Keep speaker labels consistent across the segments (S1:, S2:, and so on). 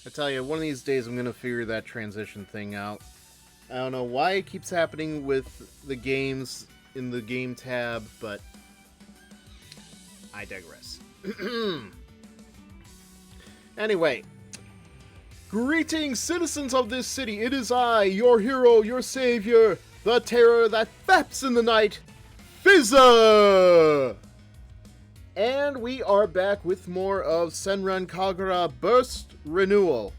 S1: I tell you, one of these days I'm going to figure that transition thing out. I don't know why it keeps happening with the games in the game tab, but I digress. Anyway, greetings, citizens of this city. It is I, your hero, your savior, the terror that faps in the night, HeroFizzer! And we are back with more of Senran Kagura Burst Renewal.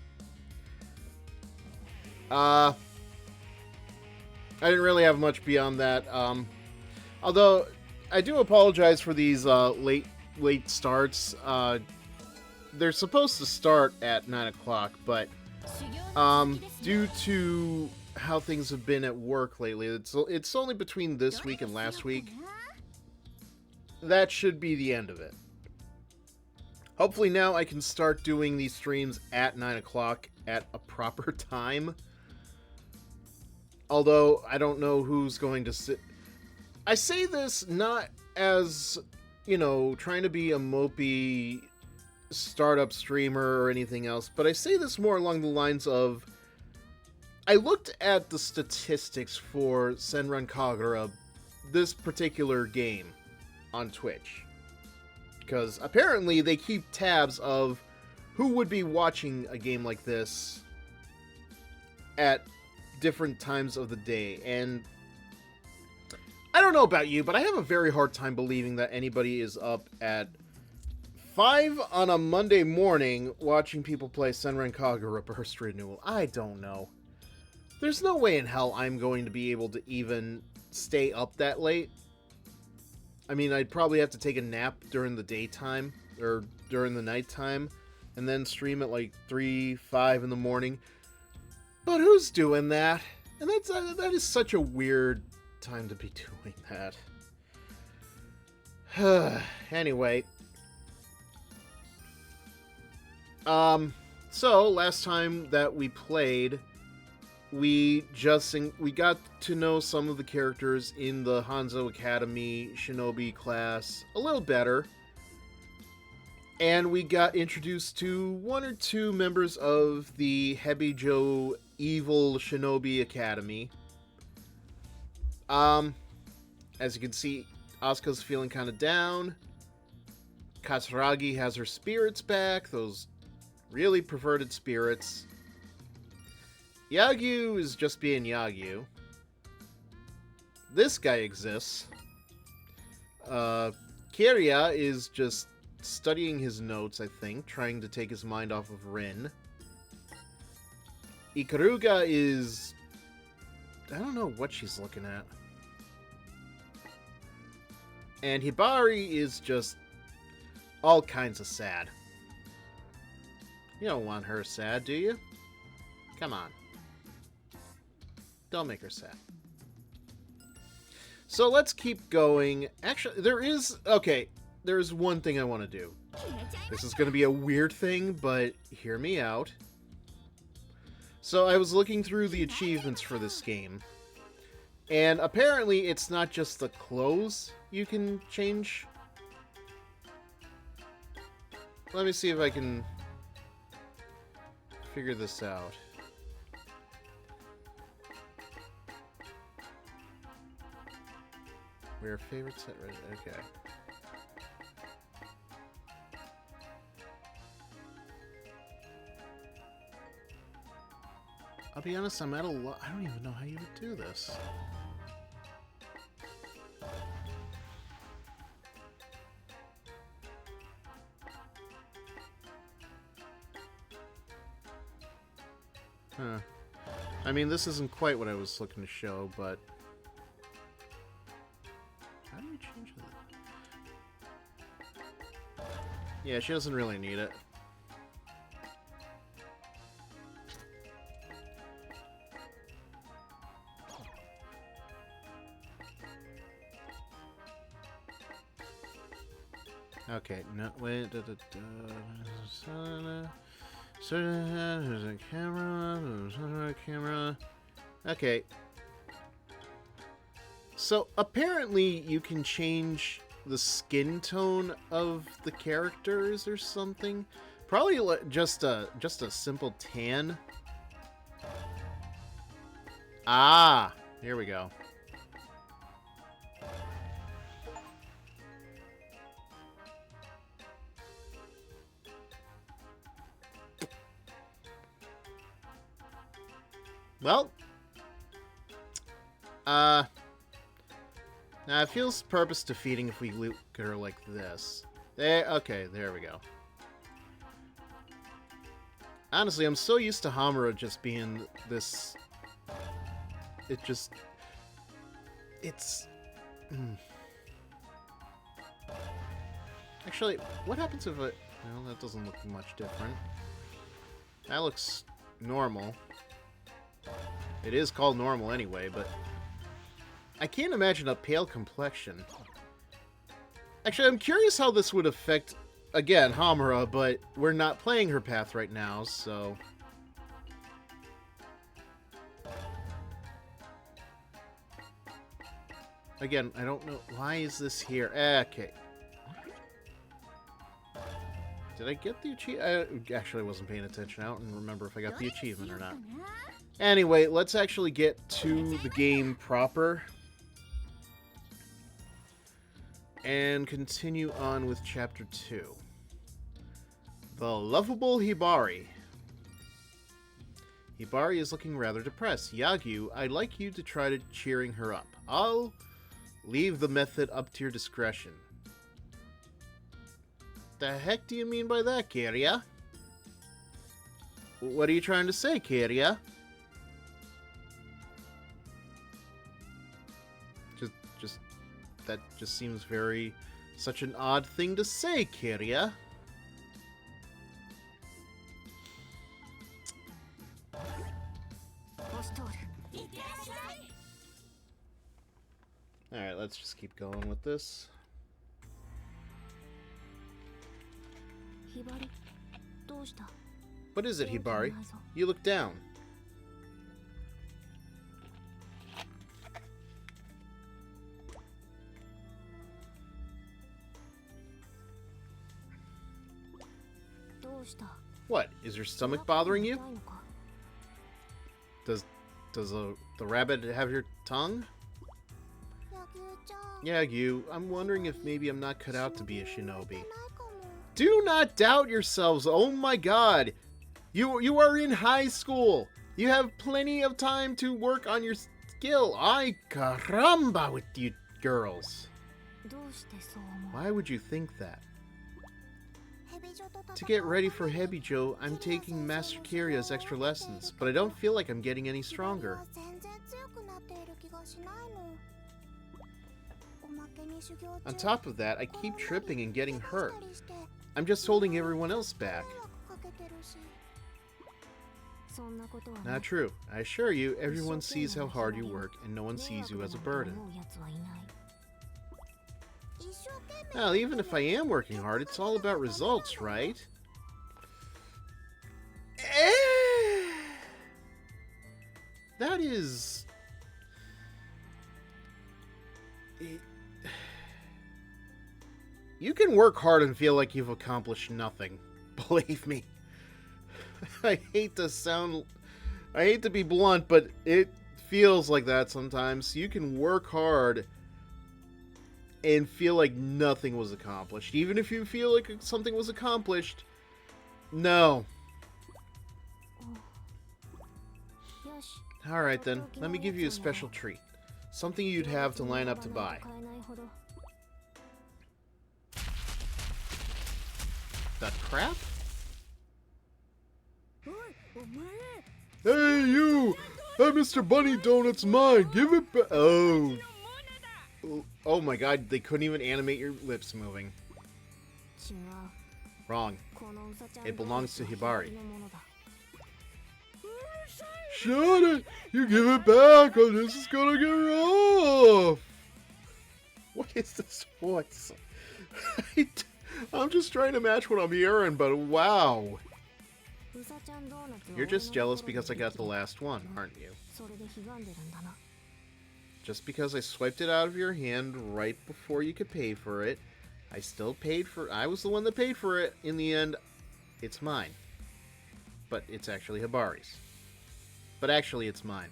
S1: I didn't really have much beyond that. Although, I do apologize for these late starts. They're supposed to start at 9 o'clock, but due to how things have been at work lately, it's only between this week and last week. That should be the end of it. Hopefully now I can start doing these streams at 9 o'clock at a proper time. Although, I don't know who's going to sit... I say this not as, you know, trying to be a mopey startup streamer or anything else, but I say this more along the lines of... I looked at the statistics for Senran Kagura, this particular game, on Twitch. Because apparently they keep tabs of who would be watching a game like this at different times of the day. And I don't know about you, but I have a very hard time believing that anybody is up at 5 on a Monday morning watching people play Senran Kagura Burst Renewal. I don't know. There's no way in hell I'm going to be able to even stay up that late. I mean, I'd probably have to take a nap during the daytime, or during the nighttime, and then stream at like 3, 5 in the morning. But who's doing that? And that is such a weird time to be doing that. Anyway. So, last time that we played... We got to know some of the characters in the Hanzo Academy Shinobi class a little better. And we got introduced to one or two members of the Hebijo Evil Shinobi Academy. As you can see, Asuka's feeling kind of down. Katsuragi has her spirits back, those really perverted spirits. Yagyu is just being Yagyu. This guy exists. Kiria is just studying his notes, I think, trying to take his mind off of Rin. Ikaruga is... I don't know what she's looking at. And Hibari is just all kinds of sad. You don't want her sad, do you? Come on. Don't make her sad. So let's keep going. Actually, there's one thing I want to do. This is going to be a weird thing, but hear me out. So I was looking through the achievements for this game, and apparently it's not just the clothes you can change. Let me see if I can figure this out. We're favorite set, right? Okay. I'll be honest, I'm at a lot. I don't even know how you would do this. Huh. I mean, this isn't quite what I was looking to show, but... How do you change that? Yeah, she doesn't really need it. Okay, no, wait, there's a camera. Okay. So, apparently you can change the skin tone of the characters or something, Probably just a simple tan. Ah, here we go. Well, now it feels purpose defeating if we look at her like this. There, okay, there we go. Honestly, I'm so used to Hamura just being this. It's. Actually, what happens if it? Well, that doesn't look much different. That looks normal. It is called normal anyway, but I can't imagine a pale complexion. Actually, I'm curious how this would affect, again, Hamura, but we're not playing her path right now, so... Again, I don't know. Why is this here? Okay. Did I get the achievement? Actually, I wasn't paying attention. I don't remember if I got the achievement or not. Anyway, let's actually get to the game proper. And continue on with Chapter 2. The Lovable Hibari. Hibari is looking rather depressed. Yagyu, I'd like you to try to cheering her up. I'll leave the method up to your discretion. The heck do you mean by that, Kiria? What are you trying to say, Kiria? That just seems very... such an odd thing to say, Kiria. Alright, let's just keep going with this. What is it, Hibari? You look down. What? Is your stomach bothering you? Does the rabbit have your tongue? Yagyu, I'm wondering if maybe I'm not cut out to be a shinobi. Do not doubt yourselves. Oh my god. You are in high school. You have plenty of time to work on your skill. Ay caramba with you girls. Why would you think that? To get ready for Hebijo, I'm taking Master Kiria's extra lessons, but I don't feel like I'm getting any stronger. On top of that, I keep tripping and getting hurt. I'm just holding everyone else back. Not true. I assure you, everyone sees how hard you work, and no one sees you as a burden. Well, even if I am working hard, it's all about results, right? That is... You can work hard and feel like you've accomplished nothing. Believe me. I hate to be blunt, but it feels like that sometimes. You can work hard and feel like nothing was accomplished. Even if you feel like something was accomplished, no. Alright then, let me give you a special treat. Something you'd have to line up to buy. That crap? Hey you! That Mr. Bunny Donut's mine! Give it back! Oh. Oh my god, they couldn't even animate your lips moving. Wrong. It belongs to Hibari. Shut it! You give it back or this is gonna get rough! What is this voice? I'm just trying to match what I'm hearing, but wow. You're just jealous because I got the last one, aren't you? Just because I swiped it out of your hand right before you could pay for it, I was the one that paid for it in the end. It's mine. But it's actually Hibari's. But actually, it's mine.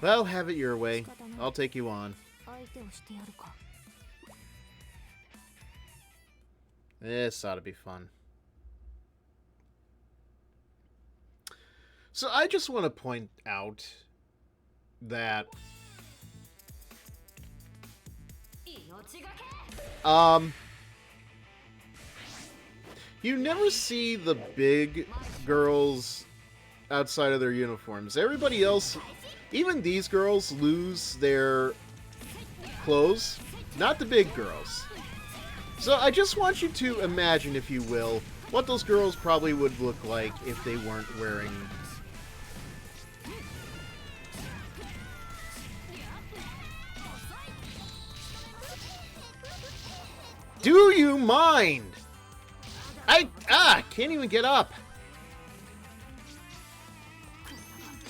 S1: Well, have it your way. I'll take you on. This ought to be fun. So I just want to point out that you never see the big girls outside of their uniforms. Everybody else, even these girls, lose their clothes, not the big girls. So I just want you to imagine, if you will, what those girls probably would look like if they weren't wearing... Do you mind? Can't even get up.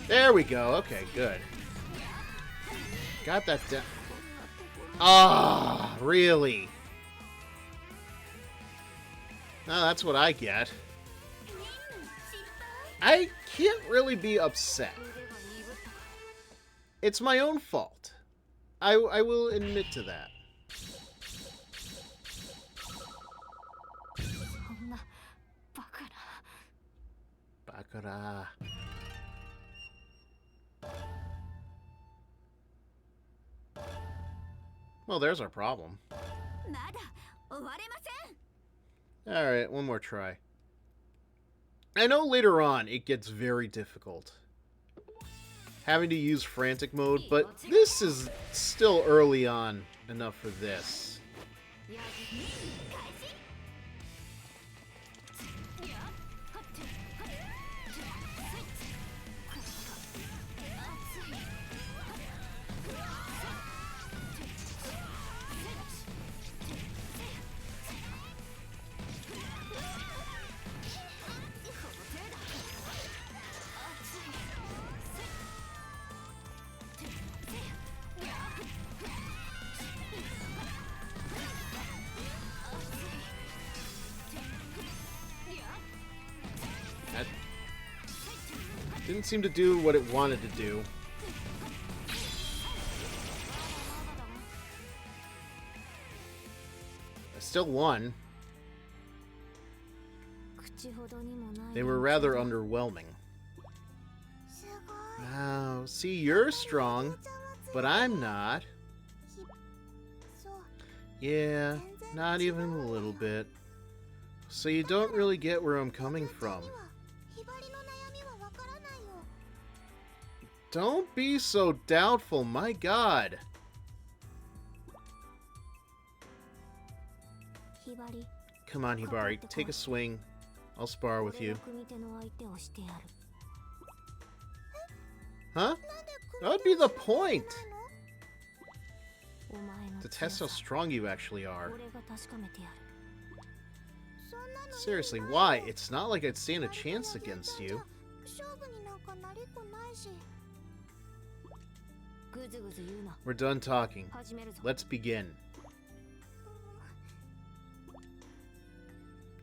S1: There we go. Okay, good. Got that down. Ah, really? No, that's what I get. I can't really be upset. It's my own fault. I will admit to that. Bakura. Well, there's our problem. Alright, one more try. I know later on it gets very difficult, having to use frantic mode, but this is still early on enough for this. Didn't seem to do what it wanted to do. I still won. They were rather underwhelming. Wow, see, you're strong, but I'm not. Yeah, not even a little bit. So you don't really get where I'm coming from. Don't be so doubtful, my god. Come on, Hibari, take a swing. I'll spar with you. Huh? That would be the point! To test how strong you actually are. Seriously, why? It's not like I'd stand a chance against you. We're done talking. Let's begin.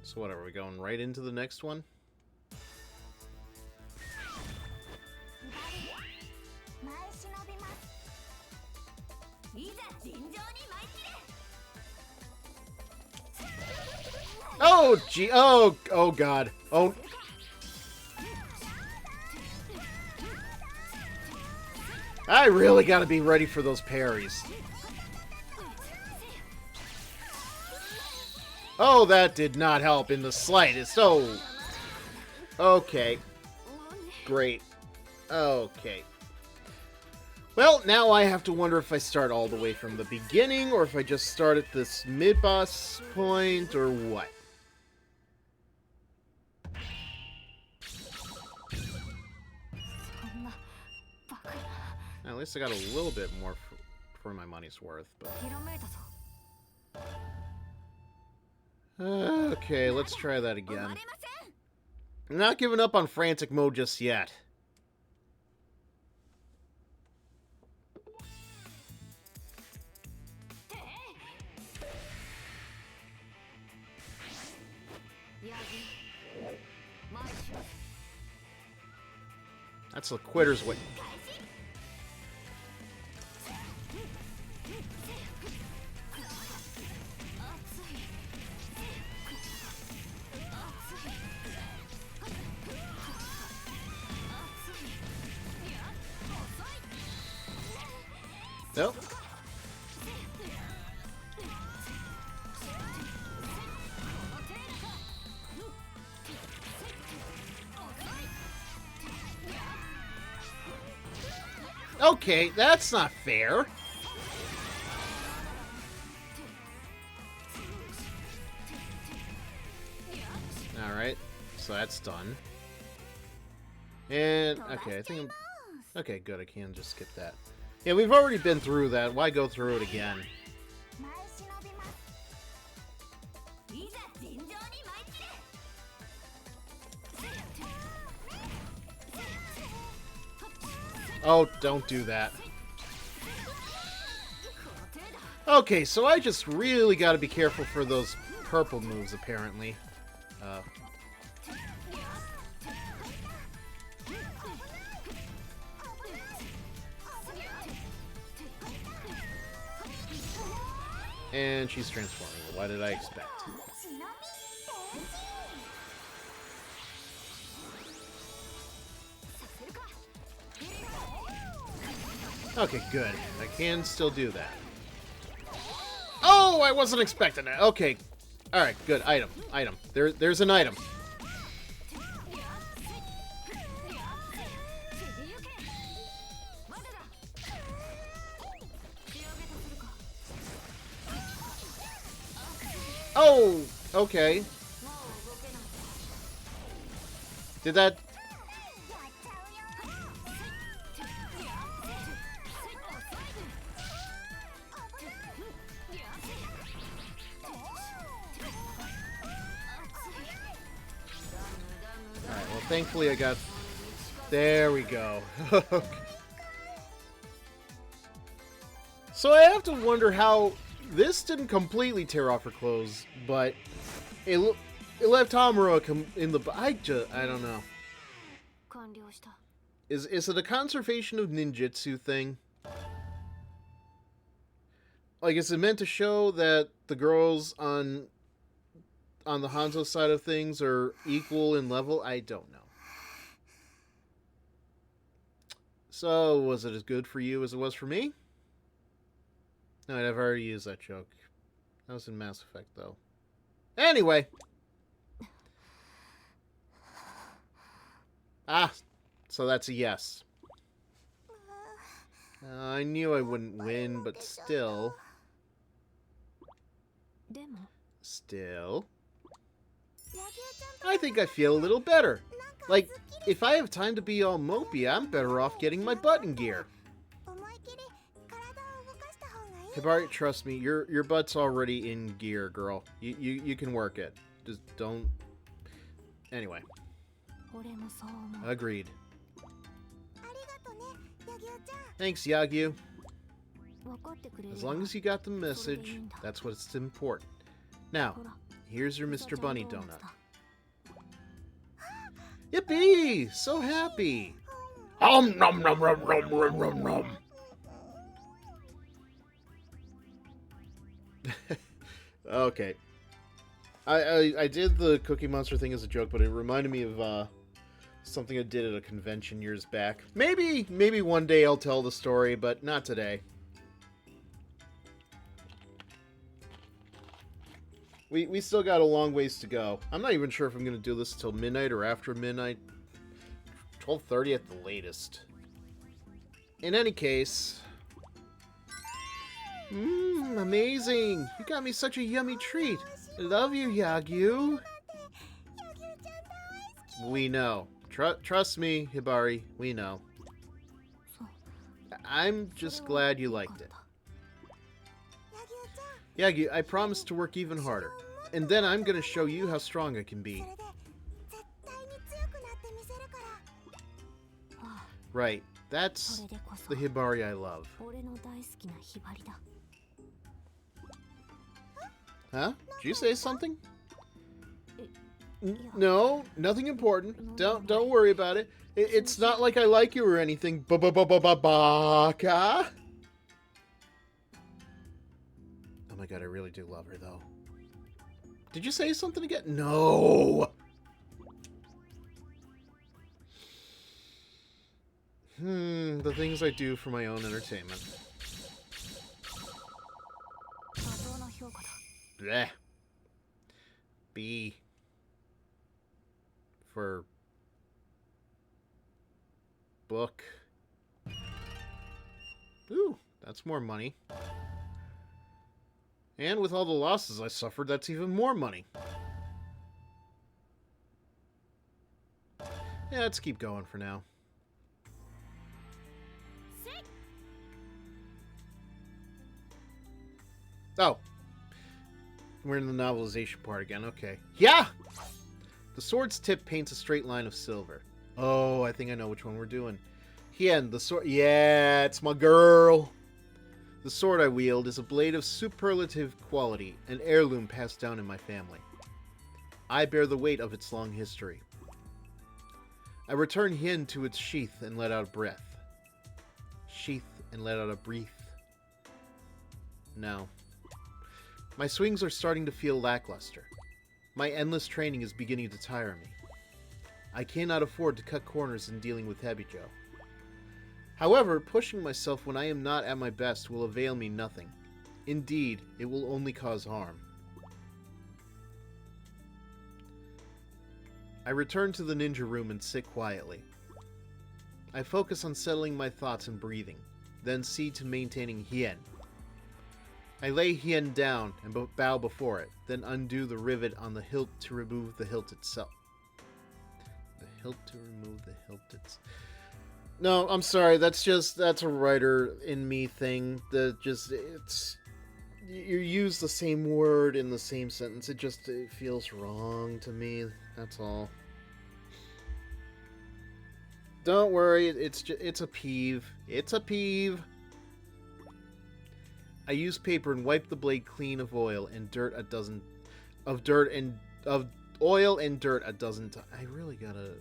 S1: So what, are we going right into the next one? Oh, gee. Oh, God. Oh. I really gotta be ready for those parries. Oh, that did not help in the slightest. Oh. Okay. Great. Okay. Well, now I have to wonder if I start all the way from the beginning, or if I just start at this mid-boss point, or what. At least I got a little bit more for my money's worth, but... Okay, let's try that again. I'm not giving up on frantic mode just yet. That's a quitter's way. Nope. Okay, that's not fair. Alright, so that's done. And, okay, I think I'm... Okay, good, I can just skip that. Yeah, we've already been through that. Why go through it again? Oh, don't do that. Okay, so I just really gotta be careful for those purple moves, apparently. And she's transforming. What did I expect? Okay, good. I can still do that. Oh, I wasn't expecting that. Okay. Alright, good. Item. Item. There's an item. Oh, okay. Did that... Alright, well, thankfully I got... There we go. So I have to wonder how... This didn't completely tear off her clothes, but it left Hamura in the... I don't know. Is it a conservation of ninjutsu thing? Like, is it meant to show that the girls on the Hanzo side of things are equal in level? I don't know. So, was it as good for you as it was for me? No, I've already used that joke. That was in Mass Effect, though. Anyway. Ah, so that's a yes. I knew I wouldn't win, but still. Still. I think I feel a little better. Like, if I have time to be all mopey, I'm better off getting my butt in gear. Hibari, trust me, your butt's already in gear, girl. You can work it. Just don't... Anyway. Agreed. Thanks, Yagyu. As long as you got the message, that's what's important. Now, here's your Mr. Bunny donut. Yippee! So happy! Nom nom nom nom nom nom nom nom. Okay. I did the Cookie Monster thing as a joke, but it reminded me of something I did at a convention years back. Maybe one day I'll tell the story, but not today. We still got a long ways to go. I'm not even sure if I'm going to do this till midnight or after midnight. 12:30 at the latest. In any case... amazing! You got me such a yummy treat. I love you, Yagyu. We know. Trust me, Hibari. We know. I'm just glad you liked it. Yagyu, I promise to work even harder. And then I'm gonna show you how strong I can be. Right. That's the Hibari I love. Huh? Did you say something? No, nothing important. Don't worry about it. It's not like I like you or anything. Baka. Oh my god, I really do love her though. Did you say something again? No. The things I do for my own entertainment. Bleh. B. For book. Ooh, that's more money. And with all the losses I suffered, that's even more money. Yeah, let's keep going for now. Oh. We're in the novelization part again, okay. Yeah! The sword's tip paints a straight line of silver. Oh, I think I know which one we're doing. Hien, the sword... Yeah, it's my girl! The sword I wield is a blade of superlative quality, an heirloom passed down in my family. I bear the weight of its long history. I return Hien to its sheath and let out a breath. Sheath and let out a breath. No. My swings are starting to feel lackluster. My endless training is beginning to tire me. I cannot afford to cut corners in dealing with Hebijo. However, pushing myself when I am not at my best will avail me nothing. Indeed, it will only cause harm. I return to the ninja room and sit quietly. I focus on settling my thoughts and breathing, then see to maintaining Hien. I lay Hien down and bow before it, then undo the rivet on the hilt to remove the hilt itself. The hilt to remove the hilt itself. No, I'm sorry, that's a writer in me thing. You use the same word in the same sentence. It feels wrong to me, that's all. Don't worry, it's a peeve. It's a peeve. I use paper and wipe the blade clean of oil and dirt a dozen times. I really gotta.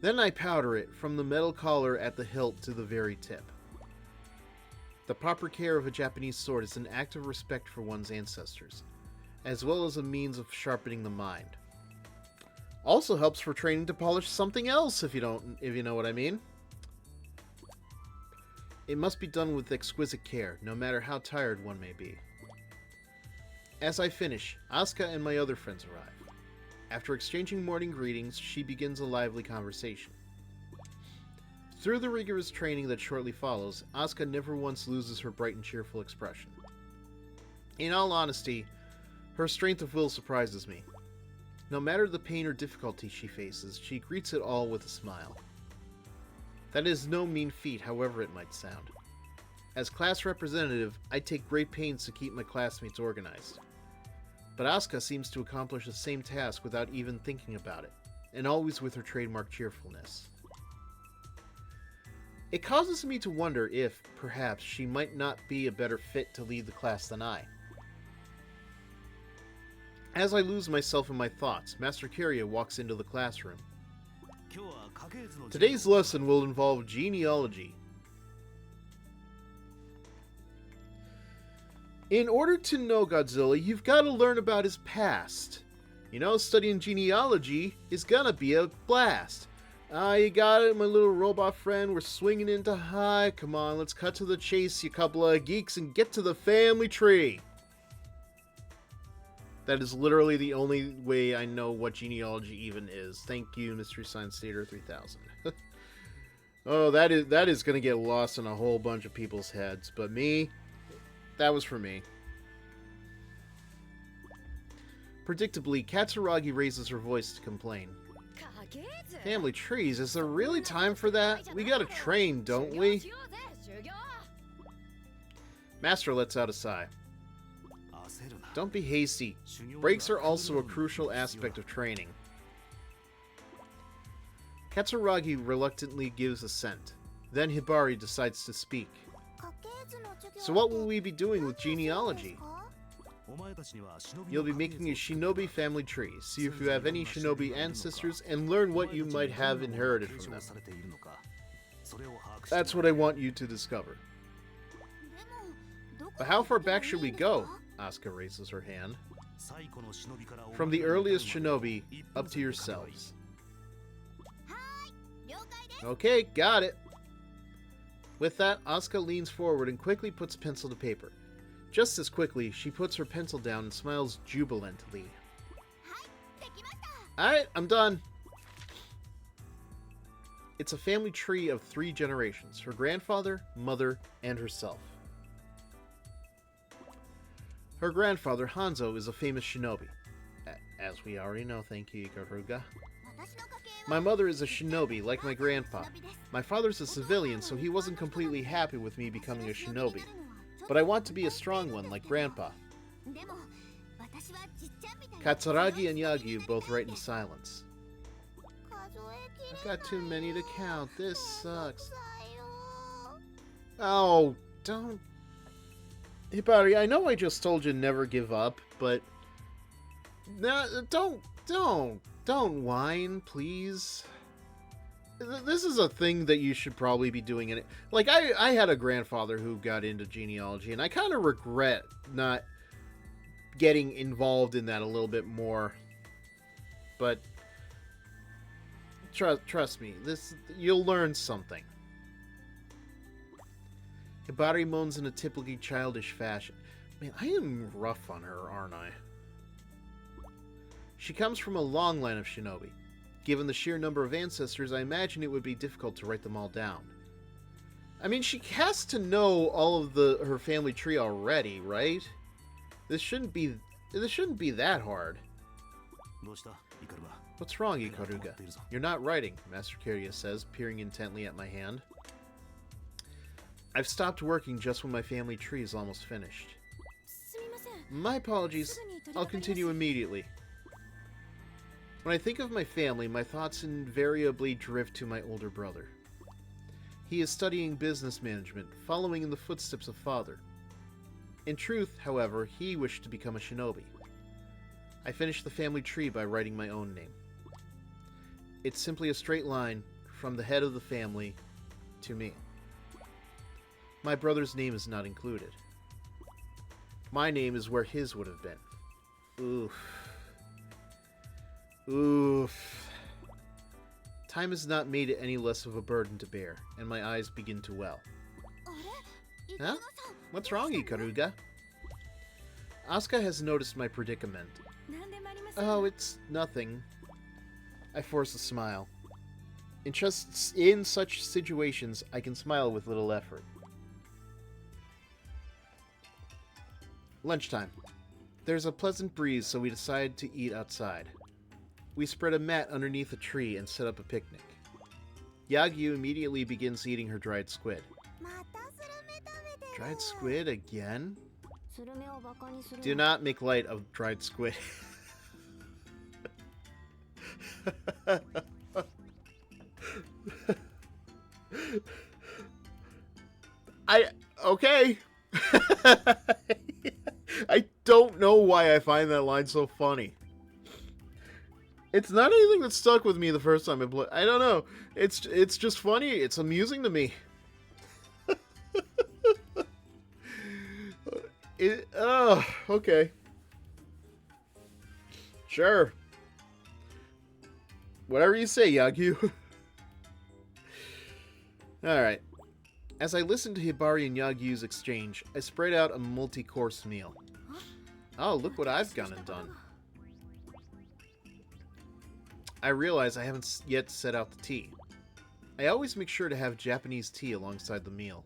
S1: Then I powder it from the metal collar at the hilt to the very tip. The proper care of a Japanese sword is an act of respect for one's ancestors, as well as a means of sharpening the mind. Also helps for training to polish something else, if you know what I mean. It must be done with exquisite care, no matter how tired one may be. As I finish, Asuka and my other friends arrive. After exchanging morning greetings, she begins a lively conversation. Through the rigorous training that shortly follows, Asuka never once loses her bright and cheerful expression. In all honesty, her strength of will surprises me. No matter the pain or difficulty she faces, she greets it all with a smile. That is no mean feat, however it might sound. As class representative, I take great pains to keep my classmates organized. But Asuka seems to accomplish the same task without even thinking about it, and always with her trademark cheerfulness. It causes me to wonder if, perhaps, she might not be a better fit to lead the class than I. As I lose myself in my thoughts, Master Kiria walks into the classroom. Today's lesson will involve genealogy. In order to know Godzilla, you've got to learn about his past. You know, studying genealogy is gonna be a blast. You got it, my little robot friend. We're swinging into high. Come on, let's cut to the chase, you couple of geeks, and get to the family tree. That is literally the only way I know what genealogy even is. Thank you, Mystery Science Theater 3000. Oh, that is going to get lost in a whole bunch of people's heads. But me, that was for me. Predictably, Katsuragi raises her voice to complain. Family trees? Is there really time for that? We gotta train, don't we? Master lets out a sigh. Don't be hasty. Breaks are also a crucial aspect of training. Katsuragi reluctantly gives assent. Then Hibari decides to speak. So what will we be doing with genealogy? You'll be making a shinobi family tree. See if you have any shinobi ancestors and learn what you might have inherited from them. That's what I want you to discover. But how far back should we go? Asuka raises her hand. From the earliest shinobi up to yourselves. Okay, got it. With that, Asuka leans forward and quickly puts pencil to paper. Just as quickly, she puts her pencil down and smiles jubilantly. Alright, I'm done. It's a family tree of 3 generations. Her grandfather, mother, and herself. Her grandfather, Hanzo, is a famous shinobi. As we already know, thank you, Kagura. My mother is a shinobi, like my grandpa. My father's a civilian, so he wasn't completely happy with me becoming a shinobi. But I want to be a strong one, like Grandpa. Katsuragi and Yagyu both write in silence. I've got too many to count. This sucks. Oh, don't... Hibari, I know I just told you never give up, but... No, don't whine, please. This is a thing that you should probably be doing in it. Like, I had a grandfather who got into genealogy, and I kind of regret not getting involved in that a little bit more. But trust me, you'll learn something. Hibari moans in a typically childish fashion. Man, I am rough on her, aren't I? She comes from a long line of shinobi. Given the sheer number of ancestors, I imagine it would be difficult to write them all down. I mean, she has to know all of her family tree already, right? This shouldn't be that hard. What's wrong, Ikaruga? You're not writing, Master Kiryu says, peering intently at my hand. I've stopped working just when my family tree is almost finished. My apologies. I'll continue immediately. When I think of my family, my thoughts invariably drift to my older brother. He is studying business management, following in the footsteps of father. In truth, however, he wished to become a shinobi. I finished the family tree by writing my own name. It's simply a straight line from the head of the family to me. My brother's name is not included. My name is where his would have been. Oof. Oof. Time has not made it any less of a burden to bear, and my eyes begin to well. Huh? What's wrong, Ikaruga? Asuka has noticed my predicament. Oh, it's nothing. I force a smile. In such situations, I can smile with little effort. Lunchtime. There's a pleasant breeze, so we decide to eat outside. We spread a mat underneath a tree and set up a picnic. Yagyu immediately begins eating her dried squid. Dried squid again? Do not make light of dried squid. Okay. I don't know why I find that line so funny. It's not anything that stuck with me the first time I played. I don't know. It's just funny. It's amusing to me. Okay. Sure. Whatever you say, Yagyu. Alright. As I listened to Hibari and Yagyu's exchange, I spread out a multi-course meal. Oh, look what I've gone and done. I realize I haven't yet set out the tea. I always make sure to have Japanese tea alongside the meal.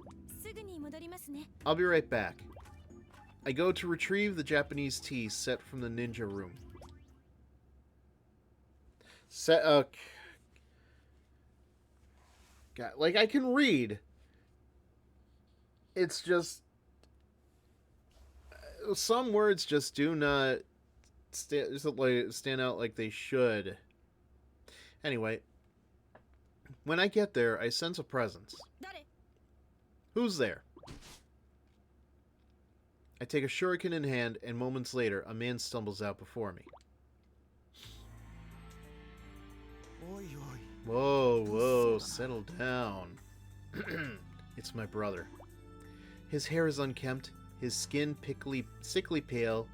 S1: I'll be right back. I go to retrieve the Japanese tea set from the ninja room. God, like, I can read. It's just... some words just do not stand out like they should. Anyway, when I get there, I sense a presence. Who's there? I take a shuriken in hand, and moments later, a man stumbles out before me. Whoa, whoa, settle down. It's my brother. His hair is unkempt, his skin sickly pale.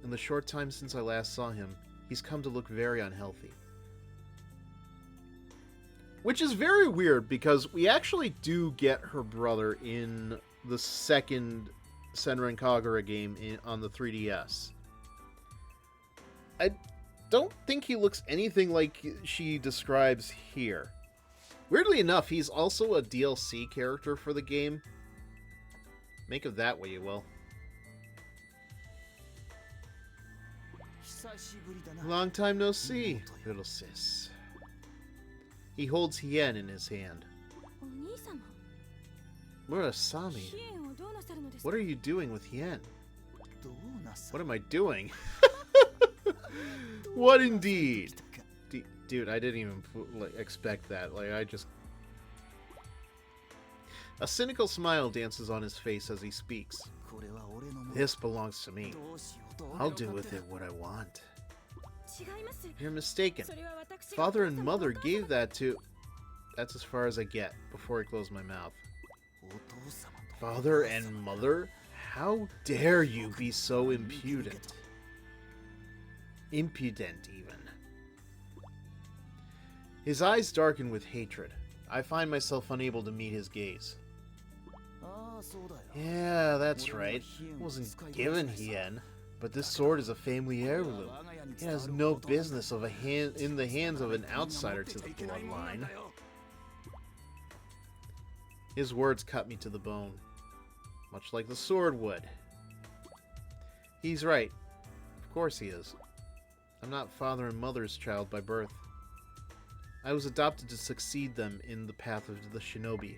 S1: In the short time since I last saw him, he's come to look very unhealthy. Which is very weird, because we actually do get her brother in the second Senran Kagura game on the 3DS. I don't think he looks anything like she describes here. Weirdly enough, he's also a DLC character for the game. Make of that what you will. Long time no see, little sis. He holds Hien in his hand. Murasami, what are you doing with Hien? What am I doing? What indeed? Dude, I didn't even expect that. Like, I just... A cynical smile dances on his face as he speaks. This belongs to me. I'll do with it what I want. You're mistaken. Father and Mother gave that to... That's as far as I get, before I close my mouth. Father and Mother? How dare you be so impudent? Impudent, even. His eyes darken with hatred. I find myself unable to meet his gaze. Yeah, that's right. I wasn't given Hien, but this sword is a family heirloom. It has no business in the hands of an outsider to the bloodline. His words cut me to the bone, much like the sword would. He's right. Of course he is. I'm not father and mother's child by birth. I was adopted to succeed them in the path of the shinobi.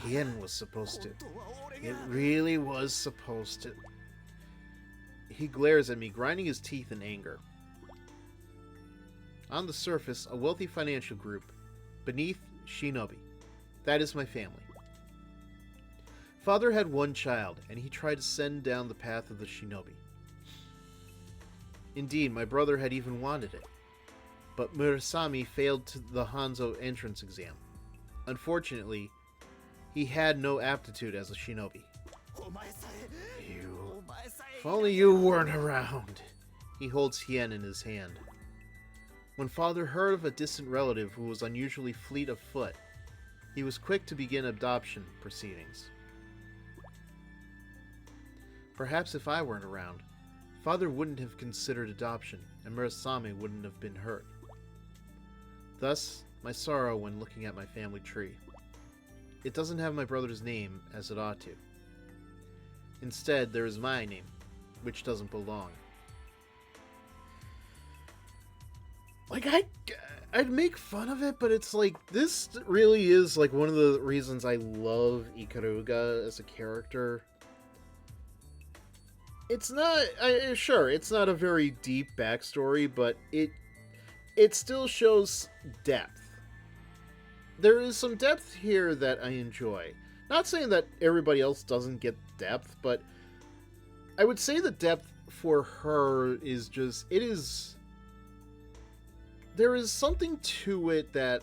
S1: Hien was supposed to. It really was supposed to. He glares at me, grinding his teeth in anger. On the surface, a wealthy financial group. Beneath, shinobi. That is my family. Father had one child, and he tried to send down the path of the shinobi. Indeed, my brother had even wanted it. But Murasami failed the Hanzo entrance exam. Unfortunately, he had no aptitude as a shinobi. If only you weren't around. He holds Hien in his hand. When Father heard of a distant relative who was unusually fleet of foot, he was quick to begin adoption proceedings. Perhaps if I weren't around, Father wouldn't have considered adoption, and Murasami wouldn't have been hurt. Thus, my sorrow when looking at my family tree. It doesn't have my brother's name, as it ought to. Instead, there is my name, which doesn't belong. Like, I'd make fun of it, but it's like, this really is like one of the reasons I love Ikaruga as a character. It's not, sure, it's not a very deep backstory, but it still shows depth. There is some depth here that I enjoy. Not saying that everybody else doesn't get depth, but I would say the depth for her is just, there is something to it that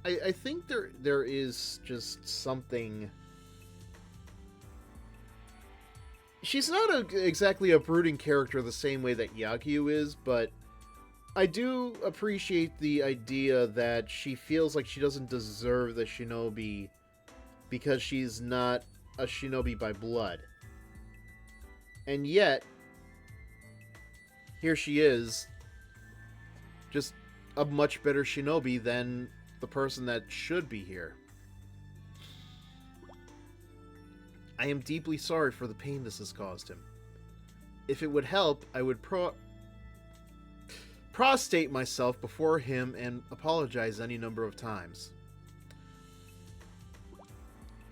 S1: I think there is just something. She's not exactly a brooding character the same way that Yagyu is, but I do appreciate the idea that she feels like she doesn't deserve the shinobi because she's not a shinobi by blood. And yet, here she is, just a much better shinobi than the person that should be here. I am deeply sorry for the pain this has caused him. If it would help, I would prostrate myself before him and apologize any number of times.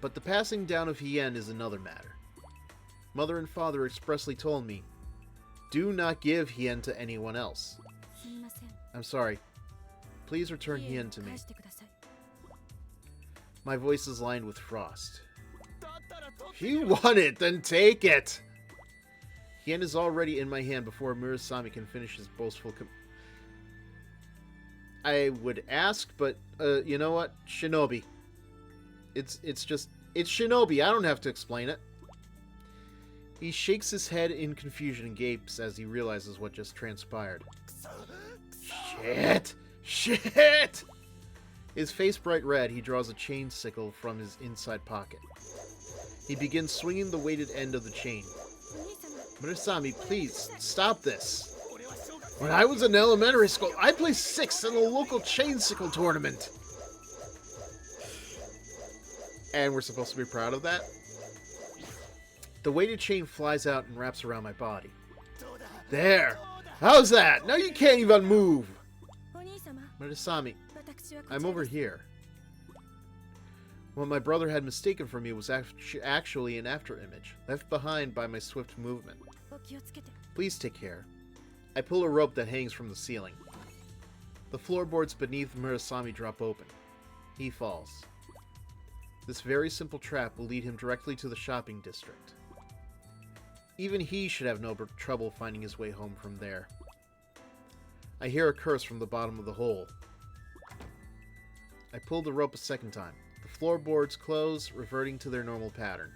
S1: But the passing down of Hien is another matter. Mother and father expressly told me, do not give Hien to anyone else. I'm sorry. Please return Hien to me. My voice is lined with frost. You want it, then take it! Hien is already in my hand before Murasame can finish his boastful I would ask, but, you know what? Shinobi. It's Shinobi. I don't have to explain it. He shakes his head in confusion and gapes as he realizes what just transpired. Shit! Shit! His face bright red, he draws a chain sickle from his inside pocket. He begins swinging the weighted end of the chain. Murasame, please, stop this. When I was in elementary school, I placed 6th in a local chain sickle tournament. And we're supposed to be proud of that? The weighted chain flies out and wraps around my body. There! How's that? Now you can't even move! Murasame, I'm over here. What my brother had mistaken for me was actually an afterimage, left behind by my swift movement. Please take care. I pull a rope that hangs from the ceiling. The floorboards beneath Murasame drop open. He falls. This very simple trap will lead him directly to the shopping district. Even he should have no trouble finding his way home from there. I hear a curse from the bottom of the hole. I pull the rope a second time. The floorboards close, reverting to their normal pattern.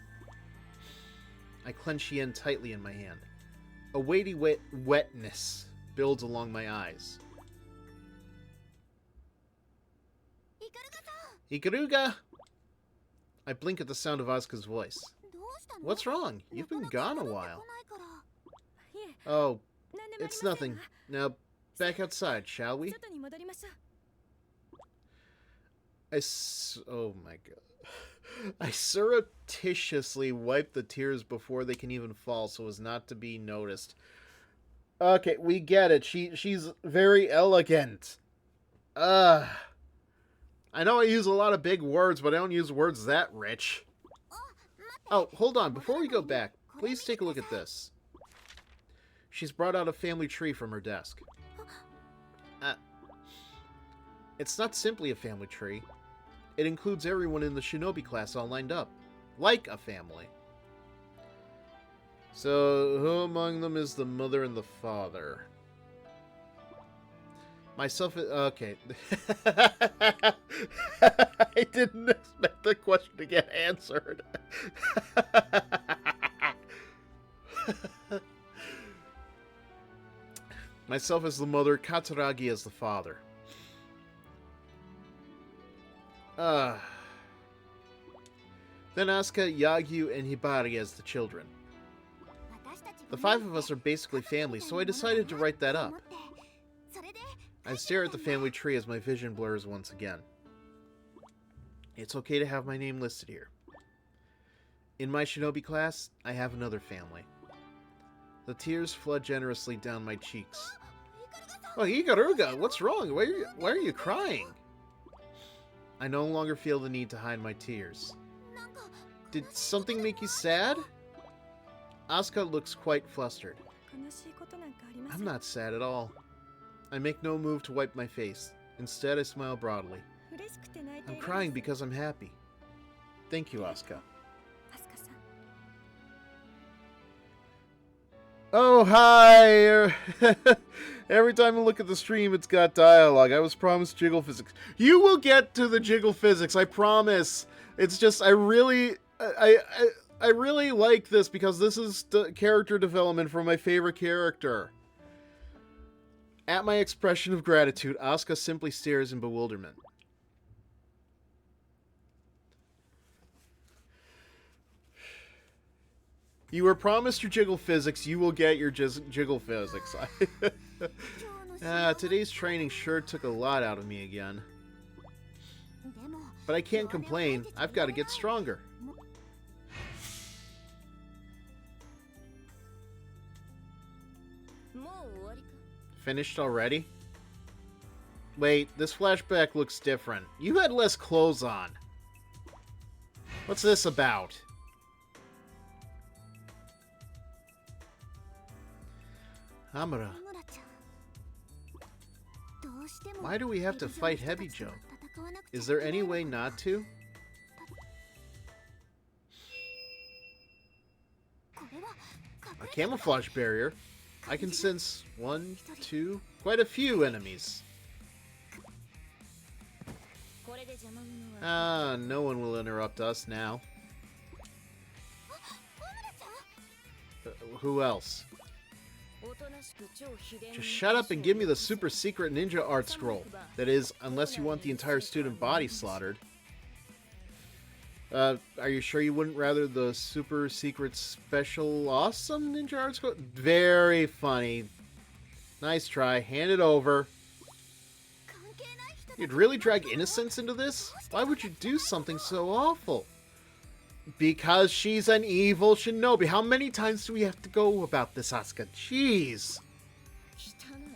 S1: I clench Hien tightly in my hand. A weighty wetness builds along my eyes. Ikaruga! I blink at the sound of Asuka's voice. What's wrong? You've been gone a while. Oh, it's nothing. Now, back outside, shall we? Oh my god. I surreptitiously wipe the tears before they can even fall so as not to be noticed. Okay, we get it. She's very elegant. I know I use a lot of big words, but I don't use words that rich. Oh, hold on. Before we go back, please take a look at this. She's brought out a family tree from her desk. It's not simply a family tree. It includes everyone in the Shinobi class all lined up. Like a family. So, who among them is the mother and the father? Myself... Okay. I didn't expect the question to get answered. Myself as the mother, Katsuragi as the father. Then Asuka, Yagyu, and Hibari as the children. The 5 of us are basically family, so I decided to write that up. I stare at the family tree as my vision blurs once again. It's okay to have my name listed here. In my Shinobi class, I have another family. The tears flood generously down my cheeks. Oh, Ikaruga, what's wrong? Why are you crying? I no longer feel the need to hide my tears. Did something make you sad? Asuka looks quite flustered. I'm not sad at all. I make no move to wipe my face. Instead, I smile broadly. I'm crying because I'm happy. Thank you, Asuka. Oh, hi! Every time I look at the stream, it's got dialogue. I was promised jiggle physics. You will get to the jiggle physics, I promise. It's just, I really like this because this is the character development for my favorite character. At my expression of gratitude, Asuka simply stares in bewilderment. You were promised your jiggle physics, you will get your jiggle physics. Today's training sure took a lot out of me again. But I can't complain, I've got to get stronger. Finished already? Wait, this flashback looks different. You had less clothes on. What's this about? Hamura. Why do we have to fight Hebijo? Is there any way not to? A camouflage barrier. I can sense 1, 2, quite a few enemies. Ah, no one will interrupt us now. Who else? Just shut up and give me the super secret ninja art scroll. That is, unless you want the entire student body slaughtered. Are you sure you wouldn't rather the super secret special awesome ninja art scroll? Very funny. Nice try. Hand it over. You'd really drag innocence into this? Why would you do something so awful? Because she's an evil shinobi. How many times do we have to go about this, Asuka? Jeez.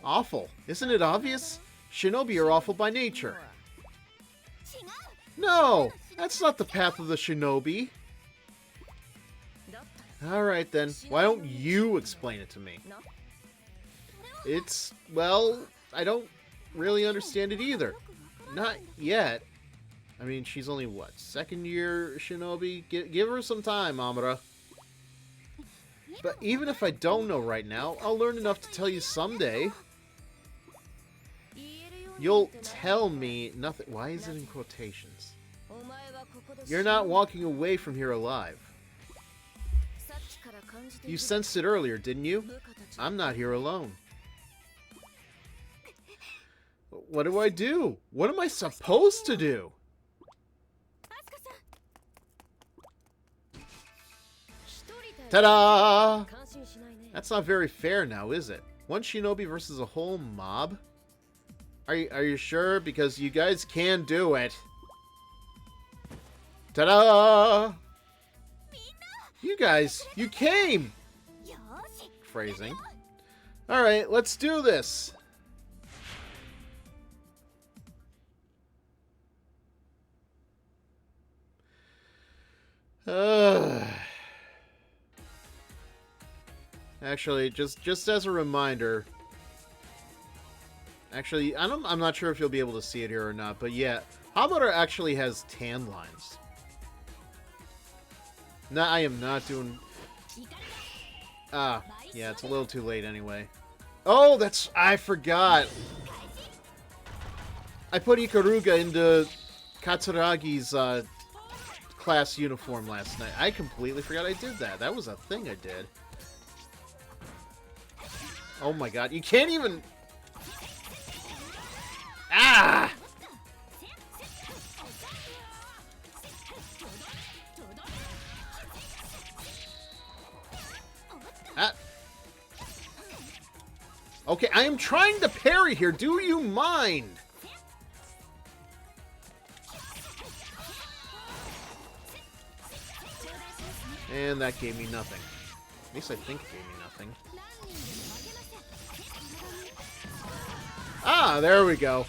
S1: Awful. Isn't it obvious? Shinobi are awful by nature. No! That's not the path of the shinobi. Alright then. Why don't you explain it to me? It's, well, I don't really understand it either. Not yet. I mean, she's only, what, second year shinobi? Give her some time, Amara. But even if I don't know right now, I'll learn enough to tell you someday. You'll tell me nothing. Why is it in quotations? You're not walking away from here alive. You sensed it earlier, didn't you? I'm not here alone. What do I do? What am I supposed to do? Ta-da! That's not very fair now, is it? One shinobi versus a whole mob? Are you sure? Because you guys can do it. Ta-da! You guys, you came! Phrasing. Alright, let's do this. Actually, just as a reminder. Actually, I'm not sure if you'll be able to see it here or not, but yeah, Hamura actually has tan lines. No, I am not doing... Ah, yeah, it's a little too late anyway. Oh, I forgot. I put Ikaruga into Katsuragi's class uniform last night. I completely forgot I did that. That was a thing I did. Oh my god, you can't even... Ah! Ah. Okay, I am trying to parry here. Do you mind? And that gave me nothing. At least I think it gave me nothing. Ah, there we go.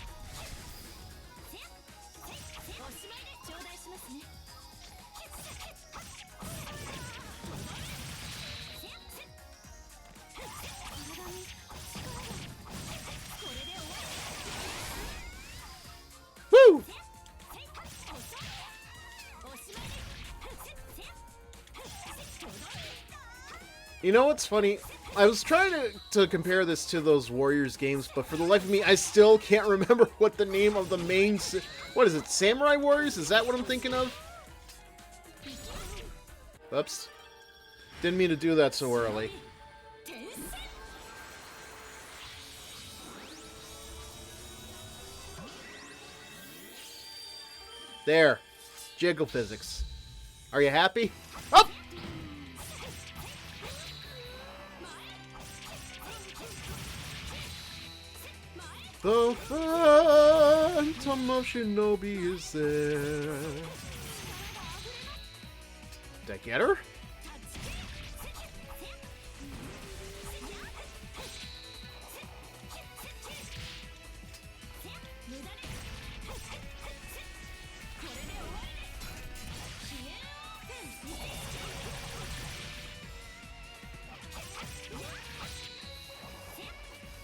S1: Woo! You know what's funny? I was trying to compare this to those Warriors games, but for the life of me, I still can't remember what the name of the main... What is it? Samurai Warriors? Is that what I'm thinking of? Oops. Didn't mean to do that so early. There. Jiggle physics. Are you happy? Up! The Phantom of Shinobi is there. Did I get her?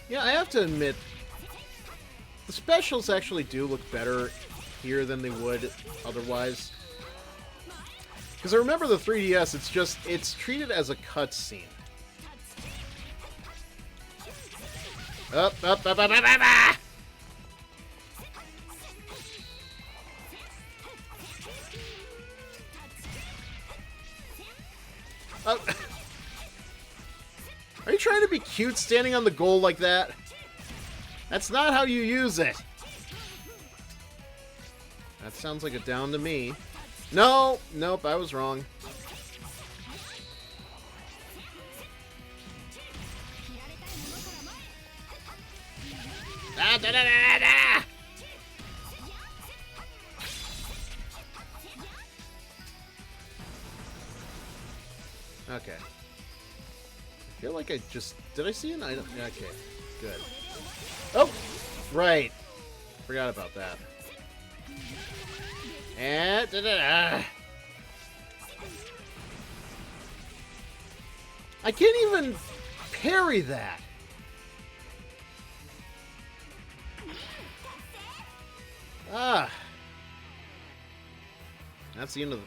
S1: Yeah, I have to admit, the specials actually do look better here than they would otherwise. Because I remember the 3DS, it's treated as a cutscene. Up, up, up, up, up, up, up. Oh. Are you trying to be cute standing on the goal like that? That's not how you use it. That sounds like a down to me. No! Nope, I was wrong. Da, da, da, da, da. Okay. I feel like I just... Did I see an item? Okay, good. Oh! Right. Forgot about that. And... Da, da, da. I can't even parry that. Ah. That's the end of the...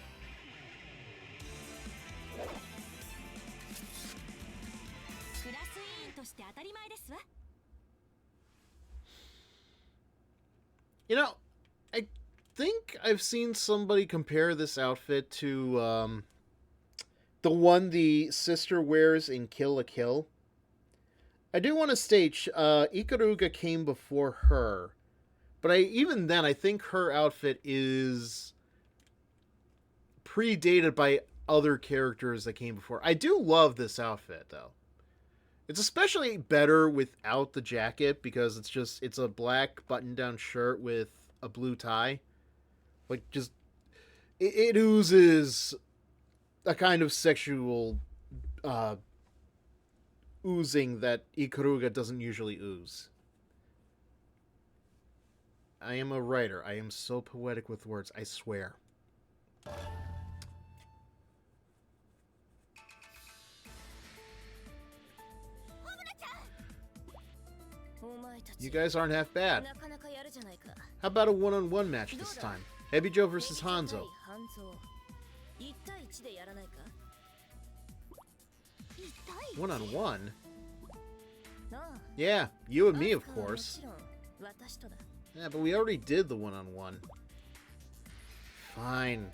S1: You know, I think I've seen somebody compare this outfit to the one the sister wears in Kill la Kill. I do want to state, Ikaruga came before her. But even then, I think her outfit is predated by other characters that came before. I do love this outfit, though. It's especially better without the jacket because it's a black button-down shirt with a blue tie. Like, just... It oozes a kind of sexual oozing that Ikaruga doesn't usually ooze. I am a writer. I am so poetic with words, I swear. You guys aren't half bad. How about a one-on-one match this time? Hebijo versus Hanzo. One-on-one? Yeah, you and me, of course. Yeah, but we already did the one-on-one. Fine.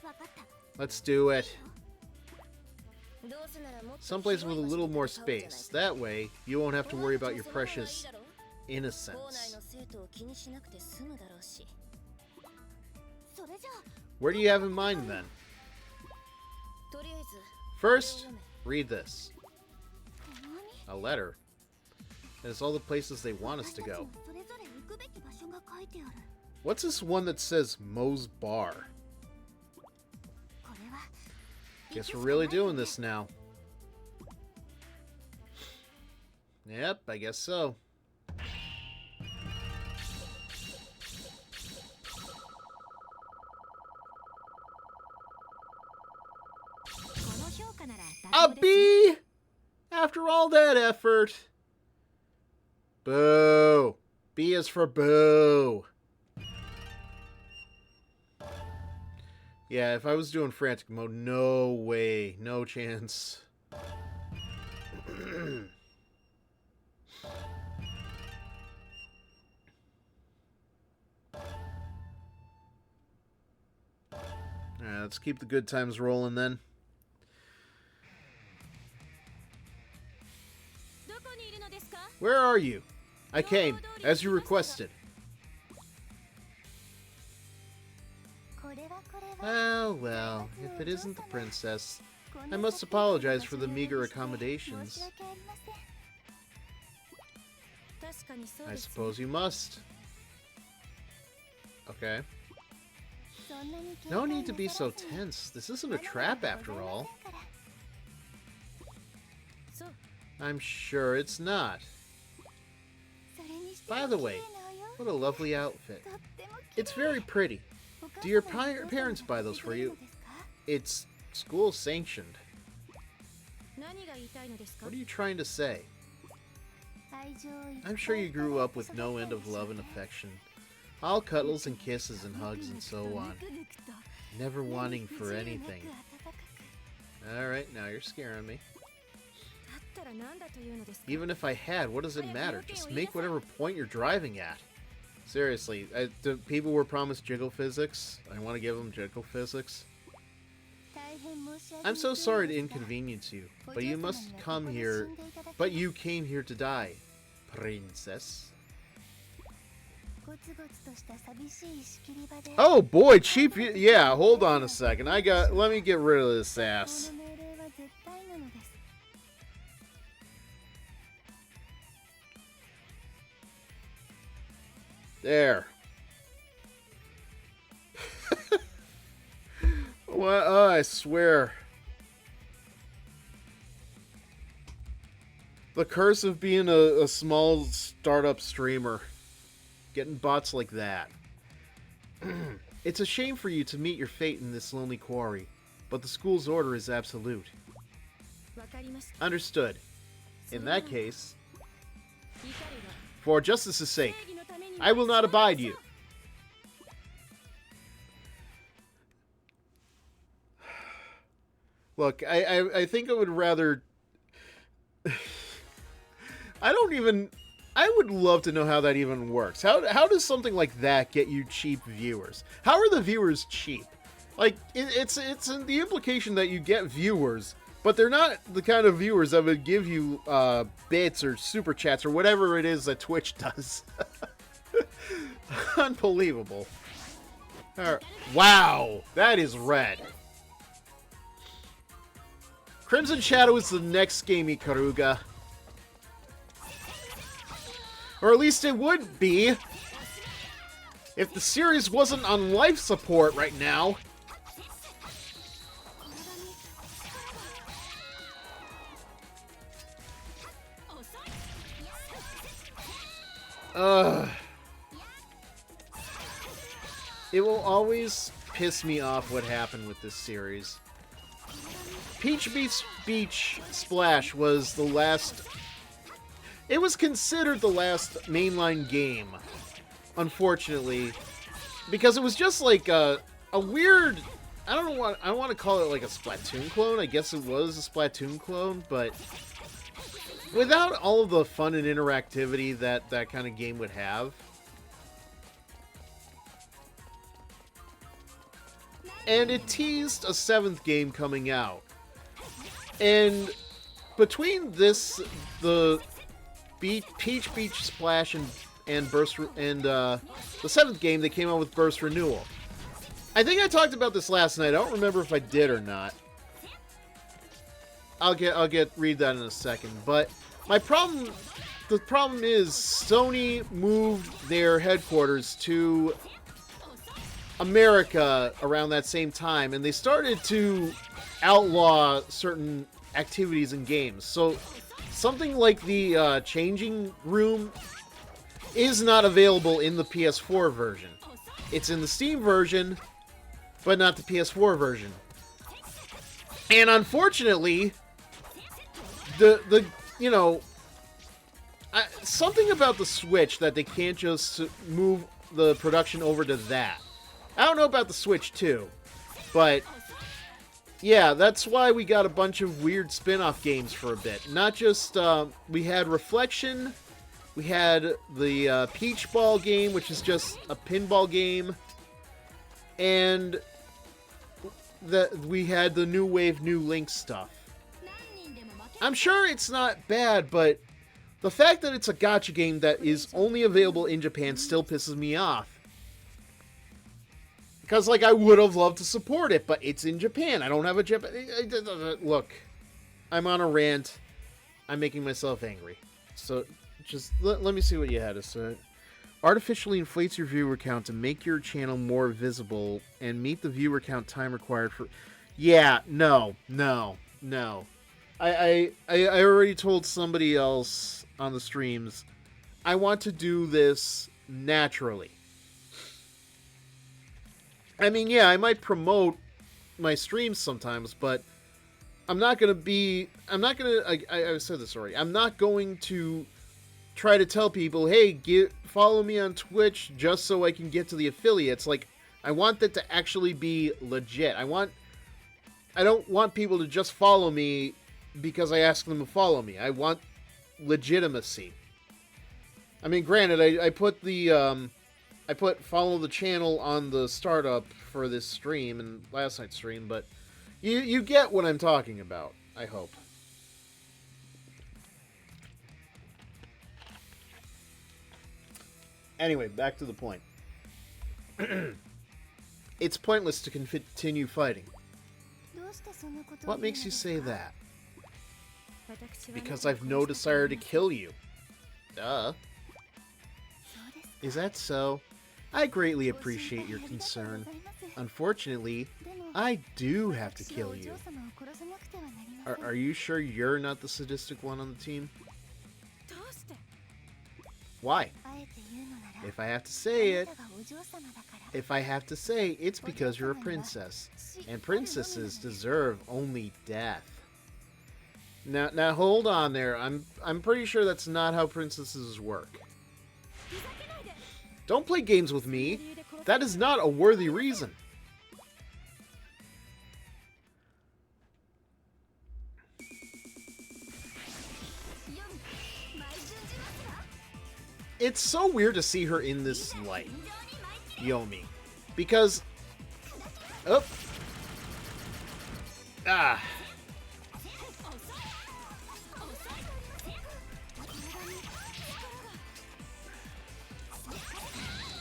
S1: Let's do it. Someplace with a little more space. That way, you won't have to worry about your precious innocence. Where do you have in mind, then? First, read this. A letter. It's all the places they want us to go. What's this one that says Moe's Bar? Guess we're really doing this now. Yep, I guess so. A B! After all that effort. Boo. B is for boo. Yeah, if I was doing frantic mode, no way. No chance. Alright, let's keep the good times rolling then. Where are you? I came, as you requested. Well, if it isn't the princess, I must apologize for the meager accommodations. I suppose you must. Okay. No need to be so tense. This isn't a trap after all. I'm sure it's not. By the way, what a lovely outfit. It's very pretty. Do your parents buy those for you? It's school sanctioned. What are you trying to say? I'm sure you grew up with no end of love and affection. All cuddles and kisses and hugs and so on. Never wanting for anything. Alright, now you're scaring me. Even if I had, what does it matter? Just make whatever point you're driving at. Seriously, the people were promised jiggle physics. I want to give them jiggle physics. I'm so sorry to inconvenience you, but you must come here. But you came here to die, princess. Oh boy, cheap. Yeah, hold on a second. Let me get rid of this ass. There. What? Oh, I swear. The curse of being a small startup streamer. Getting bots like that. It's a shame for you to meet your fate in this lonely quarry, but the school's order is absolute. Understood. In that case, for justice's sake, I will not abide you. Look, I think I would rather... I would love to know how that even works. How does something like that get you cheap viewers? How are the viewers cheap? Like, it's in the implication that you get viewers, but they're not the kind of viewers that would give you bits or super chats or whatever it is that Twitch does. Unbelievable. Wow, that is red. Crimson Shadow is the next game, Ikaruga. Or at least it would be if the series wasn't on life support right now. It will always piss me off what happened with this series. Peach Beach Splash was the last... It was considered the last mainline game, unfortunately, because it was just like a weird... I don't want to call it like a Splatoon clone. I guess it was a Splatoon clone, but without all of the fun and interactivity that that kind of game would have. And it teased a 7th game coming out. And between this, the Peach Beach Splash and Burst and the 7th game, they came out with Burst Renewal. I think I talked about this last night. I don't remember if I did or not. I'll read that in a second. But the problem is Sony moved their headquarters to America around that same time, and they started to outlaw certain activities in games. So something like the changing room is not available in the PS4 version. It's in the Steam version, but not the PS4 version. And unfortunately, the you know, something about the Switch that they can't just move the production over to that. I don't know about the Switch too, but yeah, that's why we got a bunch of weird spin-off games for a bit. Not just, we had Reflection, we had the Peach Ball game, which is just a pinball game, and we had the New Wave, New Link stuff. I'm sure it's not bad, but the fact that it's a gacha game that is only available in Japan still pisses me off. Because, like, I would have loved to support it, but it's in Japan. I don't have a Japan... Look, I'm on a rant. I'm making myself angry. So, just let me see what you had to say. Artificially inflates your viewer count to make your channel more visible and meet the viewer count time required for... Yeah, no. I already told somebody else on the streams, I want to do this naturally. I mean, yeah, I might promote my streams sometimes, but I'm not going to... I said this already. I'm not going to try to tell people, hey, follow me on Twitch just so I can get to the affiliates. Like, I want that to actually be legit. I don't want people to just follow me because I ask them to follow me. I want legitimacy. I mean, granted, I put the I put follow the channel on the startup for this stream and last night's stream, but you get what I'm talking about, I hope. Anyway, back to the point. It's pointless to continue fighting. What makes you say that? Because I've no desire to kill you. Duh. Is that so? I greatly appreciate your concern. Unfortunately, I do have to kill you. Are you sure you're not the sadistic one on the team? Why? If I have to say it, it's because you're a princess. And princesses deserve only death. Now hold on there. I'm pretty sure that's not how princesses work. Don't play games with me. That is not a worthy reason. It's so weird to see her in this light, Yomi, because ah,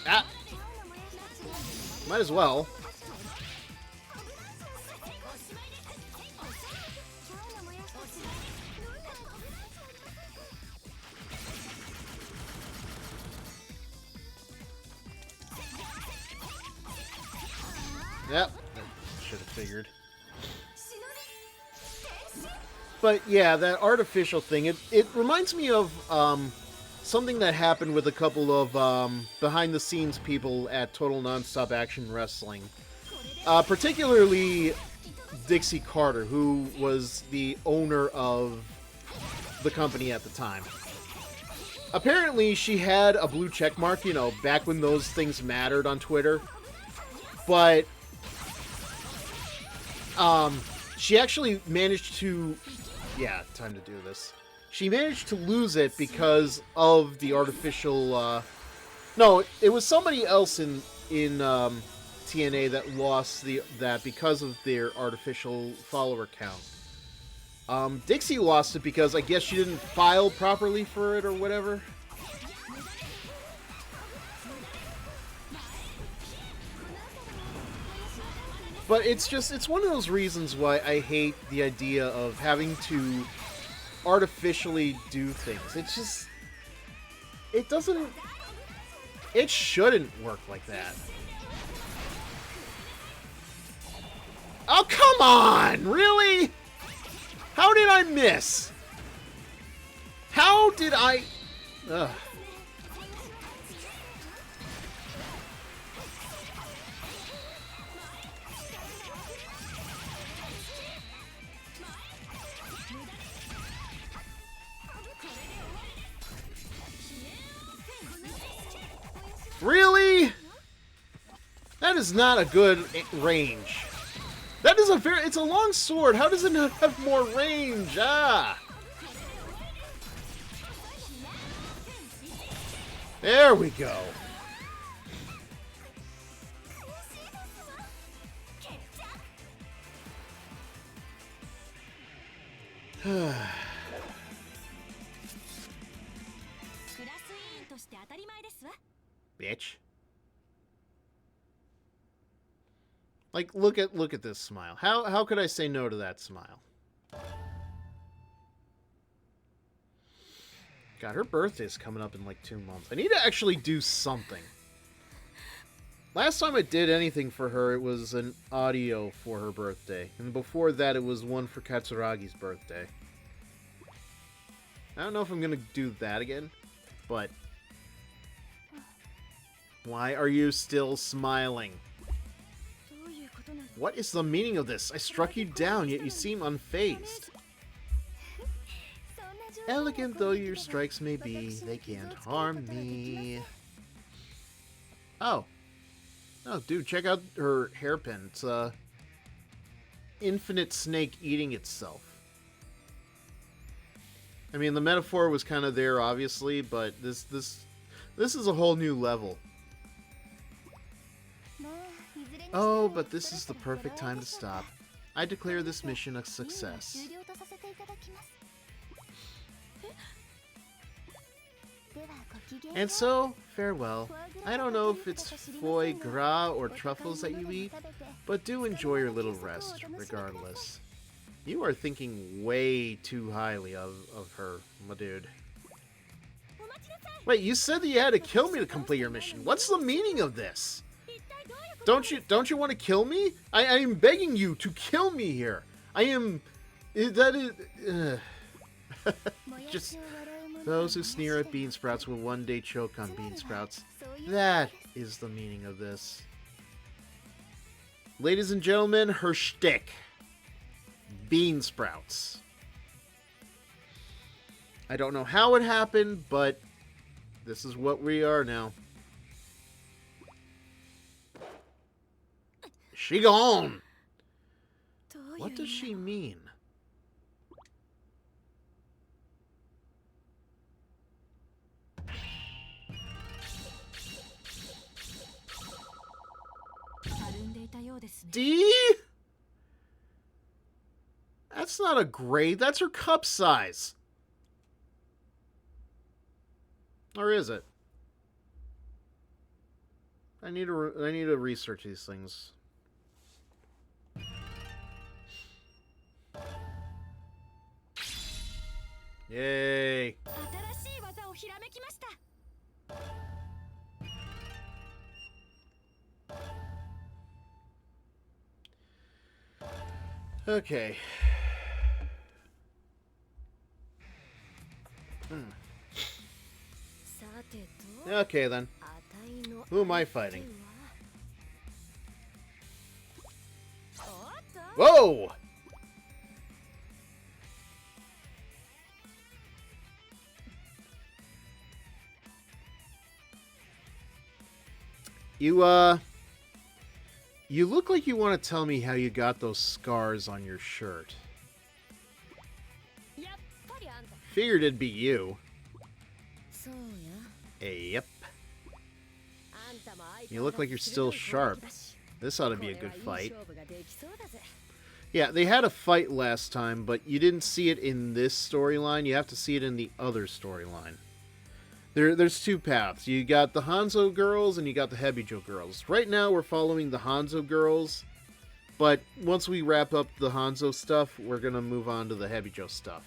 S1: ah, might as well. Yep, should have figured. But yeah, that artificial thing, it reminds me of something that happened with a couple of behind-the-scenes people at Total Nonstop Action Wrestling. Particularly Dixie Carter, who was the owner of the company at the time. Apparently, she had a blue check mark, you know, back when those things mattered on Twitter. But she actually managed to... Yeah, time to do this. She managed to lose it because of the artificial... No, it was somebody else in TNA that lost that because of their artificial follower count. Dixie lost it because I guess she didn't file properly for it or whatever. But it's one of those reasons why I hate the idea of having to artificially do things. It's just... It shouldn't work like that. Oh, come on! Really? How did I miss? How did I... Ugh. Really? That is not a good range. That is it's a long sword. How does it not have more range? Ah. There we go. Bitch. Like, look at this smile. How could I say no to that smile? God, her birthday's coming up in like 2 months. I need to actually do something. Last time I did anything for her, it was an audio for her birthday. And before that, it was one for Katsuragi's birthday. I don't know if I'm gonna do that again, but... Why are you still smiling? What is the meaning of this? I struck you down, yet you seem unfazed. Elegant though your strikes may be, they can't harm me. Oh. Oh, dude, check out her hairpin. It's a infinite snake eating itself. I mean, the metaphor was kind of there, obviously, but this is a whole new level. Oh, but this is the perfect time to stop. I declare this mission a success. And so, farewell. I don't know if it's foie gras or truffles that you eat, but do enjoy your little rest, regardless. You are thinking way too highly of her, my dude. Wait, you said that you had to kill me to complete your mission. What's the meaning of this? Don't you want to kill me? I am begging you to kill me here. I am... That is... Just... Those who sneer at bean sprouts will one day choke on bean sprouts. That is the meaning of this. Ladies and gentlemen, her shtick. Bean sprouts. I don't know how it happened, but this is what we are now. She gone! What does she mean? D? That's not a grade, that's her cup size. Or is it? I need to research these things. Yay. Okay. Okay then. Who am I fighting? Whoa! You look like you want to tell me how you got those scars on your shirt. Figured it'd be you. Yep. You look like you're still sharp. This ought to be a good fight. Yeah, they had a fight last time, but you didn't see it in this storyline. You have to see it in the other storyline. There's two paths. You got the Hanzo girls and you got the Hebijo girls. Right now we're following the Hanzo girls, but once we wrap up the Hanzo stuff, we're going to move on to the Hebijo stuff.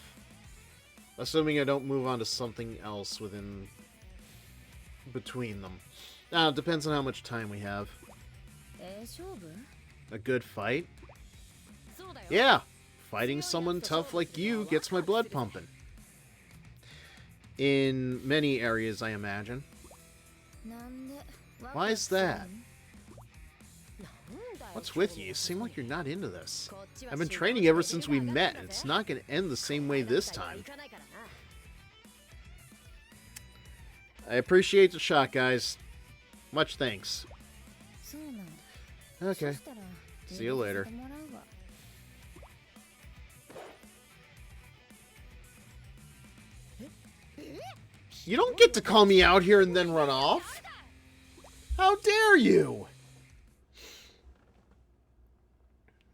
S1: Assuming I don't move on to something else between them. It depends on how much time we have. A good fight? Yeah, fighting someone tough like you gets my blood pumping. In many areas, I imagine. Why is that? What's with you? You seem like you're not into this. I've been training ever since we met, and it's not going to end the same way this time. I appreciate the shot, guys. Much thanks. Okay. See you later. You don't get to call me out here and then run off. How dare you?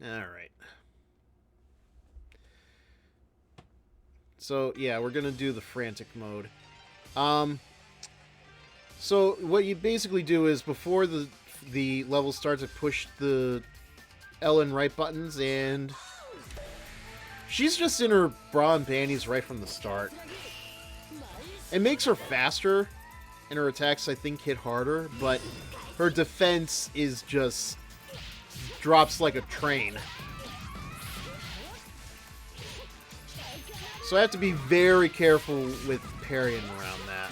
S1: Alright. So, yeah, we're gonna do the frantic mode. So, what you basically do is, before the level starts, I push the L and right buttons, and she's just in her bra and panties right from the start. It makes her faster, and her attacks, I think, hit harder, but her defense is just drops like a train. So I have to be very careful with parrying around that.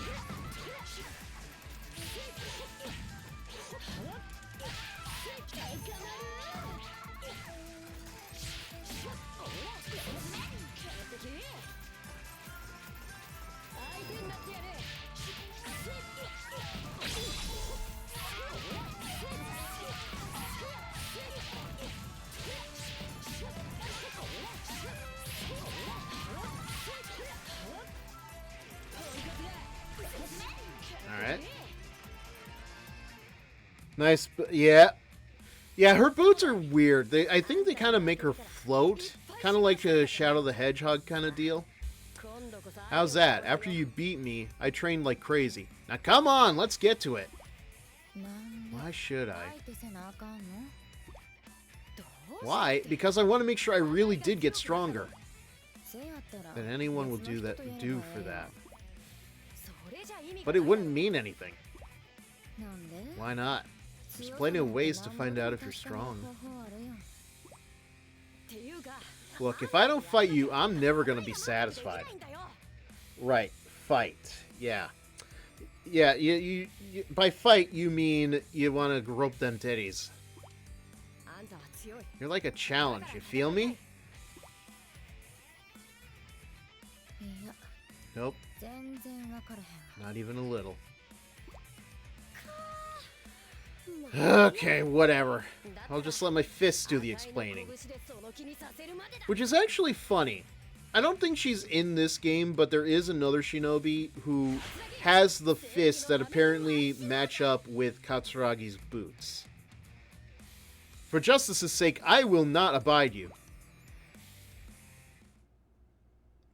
S1: Nice. Yeah. Yeah, her boots are weird. I think they kind of make her float. Kind of like a Shadow the Hedgehog kind of deal. How's that? After you beat me, I trained like crazy. Now come on, let's get to it. Why should I? Why? Because I want to make sure I really did get stronger. Then anyone will do for that. But it wouldn't mean anything. Why not? There's plenty of ways to find out if you're strong. Look, if I don't fight you, I'm never going to be satisfied. Right, fight. Yeah. Yeah, you by fight, you mean you want to grope them titties. You're like a challenge, you feel me? Nope. Not even a little. Okay, whatever. I'll just let my fists do the explaining. Which is actually funny. I don't think she's in this game, but there is another shinobi who has the fists that apparently match up with Katsuragi's boots. For justice's sake, I will not abide you.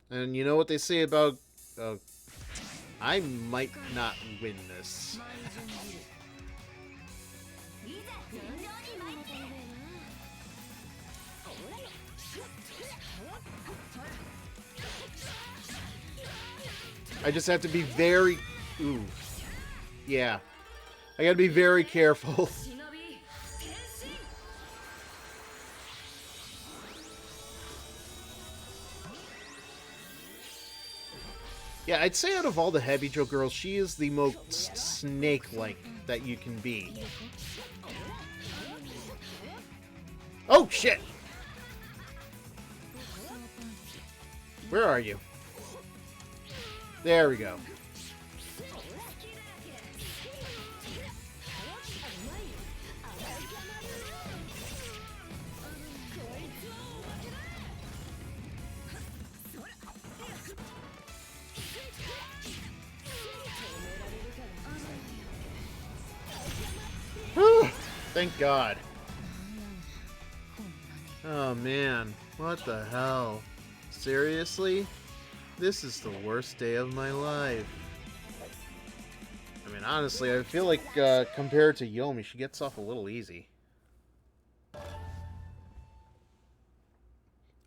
S1: And you know what they say about... I might not win this. I just have to be very... Ooh. Yeah. I gotta be very careful. Yeah, I'd say out of all the Hebijo girls, she is the most snake-like that you can be. Oh, shit! Where are you? There we go. Thank God. Oh man, what the hell? Seriously? This is the worst day of my life. I mean, honestly, I feel like compared to Yomi, she gets off a little easy.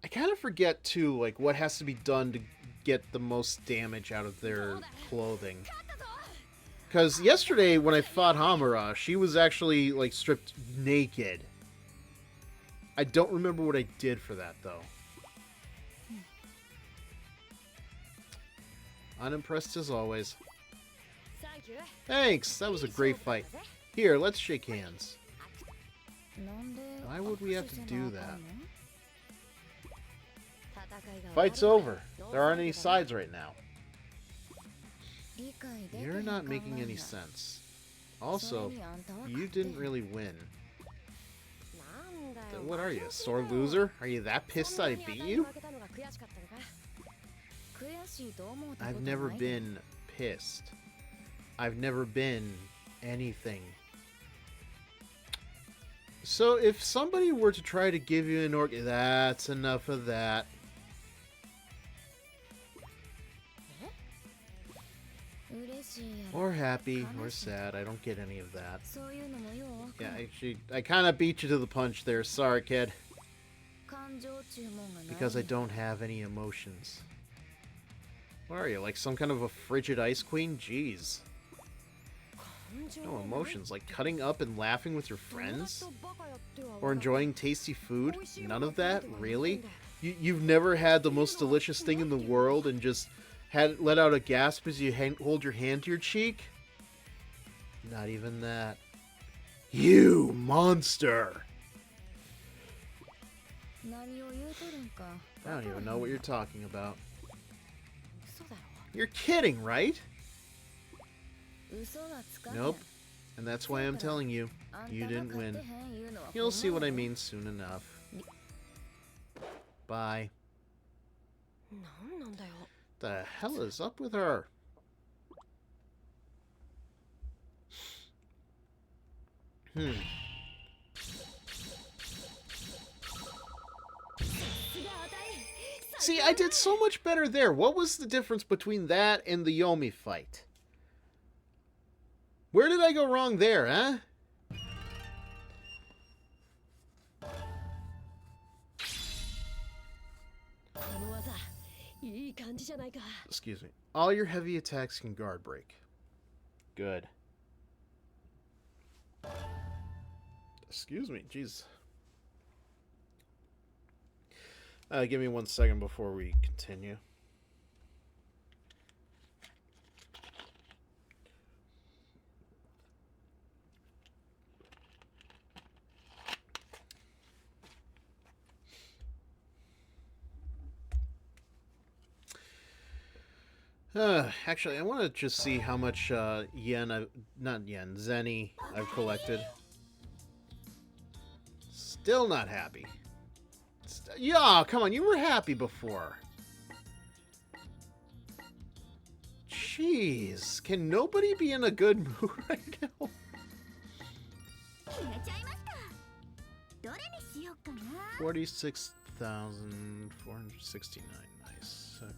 S1: I kind of forget too, like, what has to be done to get the most damage out of their clothing. Because yesterday, when I fought Hamura, she was actually, like, stripped naked. I don't remember what I did for that, though. Unimpressed as always. Thanks, that was a great fight. Here, let's shake hands. Why would we have to do that? Fight's over. There aren't any sides right now. You're not making any sense. Also, you didn't really win. What are you, a sore loser? Are you that pissed I beat you? I've never been pissed. I've never been anything. So if somebody were to try to give you an orc... That's enough of that. Or happy, or sad. I don't get any of that. Yeah, actually, I kind of beat you to the punch there. Sorry, kid. Because I don't have any emotions. What are you, like some kind of a frigid ice queen? Jeez. No emotions, like cutting up and laughing with your friends? Or enjoying tasty food? None of that? Really? You've never had the most delicious thing in the world and just let out a gasp as you hold your hand to your cheek? Not even that. You monster! I don't even know what you're talking about. You're kidding, right? Nope. And that's why I'm telling you, you didn't win. You'll see what I mean soon enough. Bye. The hell is up with her? Hmm. See, I did so much better there. What was the difference between that and the Yomi fight? Where did I go wrong there, huh? Excuse me. All your heavy attacks can guard break. Good. Excuse me, jeez. Give me 1 second before we continue. Actually, I want to just see how much zenny I've collected. Still not happy. Yeah, come on, you were happy before. Jeez, can nobody be in a good mood right now? 46,469. Nice. Okay.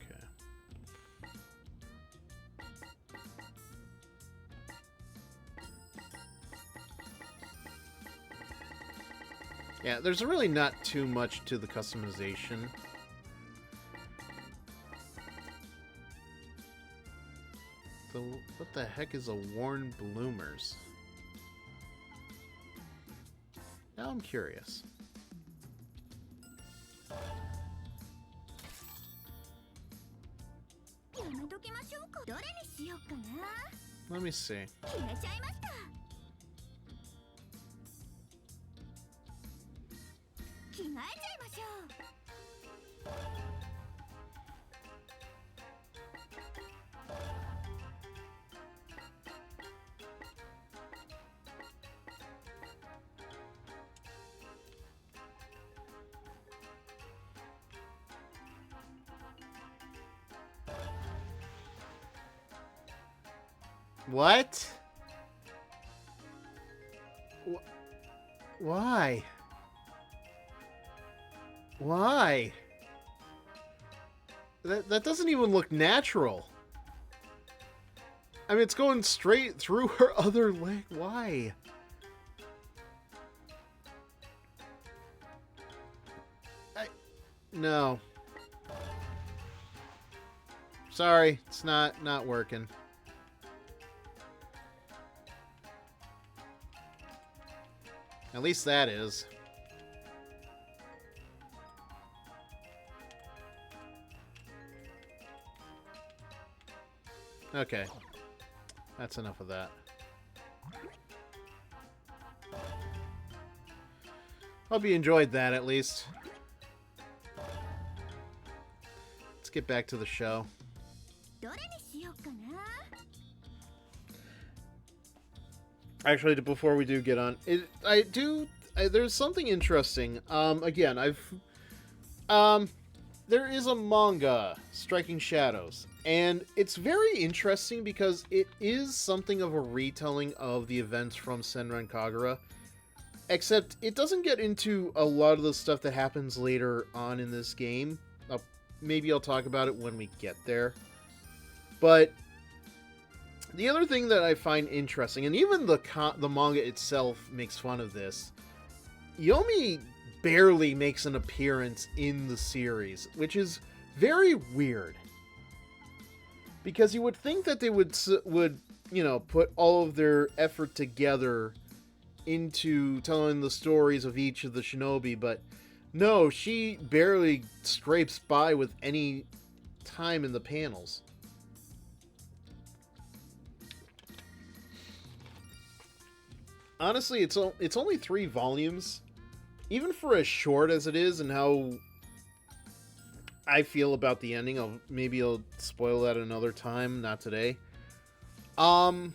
S1: Yeah, there's really not too much to the customization. What the heck is a Worn Bloomers? Now I'm curious. Let me see. What? Why? Why? That doesn't even look natural. I mean, it's going straight through her other leg. Why? No. Sorry, it's not working. At least that is. Okay. That's enough of that. Hope you enjoyed that, at least. Let's get back to the show. Actually, before we do get on, there's something interesting. Again, there is a manga, Striking Shadows, and it's very interesting because it is something of a retelling of the events from Senran Kagura, except it doesn't get into a lot of the stuff that happens later on in this game. Maybe I'll talk about it when we get there. But the other thing that I find interesting, and even the manga itself makes fun of this, Yomi barely makes an appearance in the series, which is very weird. Because you would think that they would put all of their effort together into telling the stories of each of the shinobi, but no, she barely scrapes by with any time in the panels. Honestly, it's only 3 volumes. Even for as short as it is and how I feel about the ending, maybe I'll spoil that another time, not today. I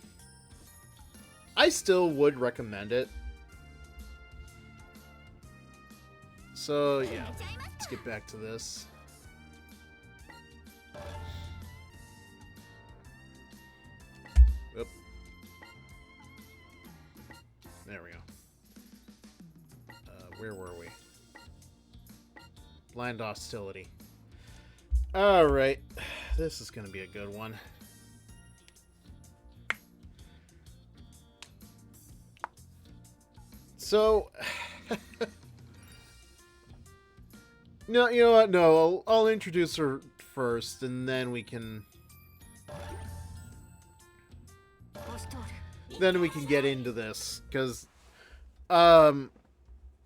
S1: still would recommend it. So, yeah, let's get back to this. Oop. There we go. Blind hostility. Alright. This is going to be a good one. So... No, you know what? No, I'll introduce her first, and then we can... Then we can get into this, because...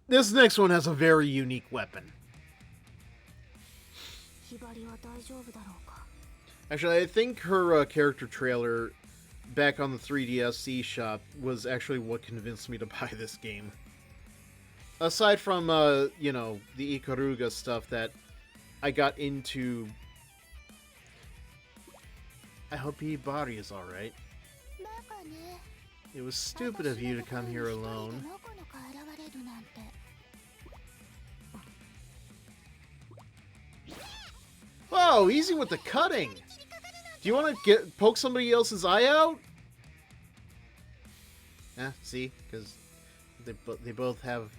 S1: this next one has a very unique weapon. Actually, I think her character trailer back on the 3DS eShop was actually what convinced me to buy this game. Aside from, you know, the Ikaruga stuff that I got into... I hope Hibari is alright. It was stupid of you to come here alone. Whoa, easy with the cutting! Do you want to poke somebody else's eye out? See? Because they both have...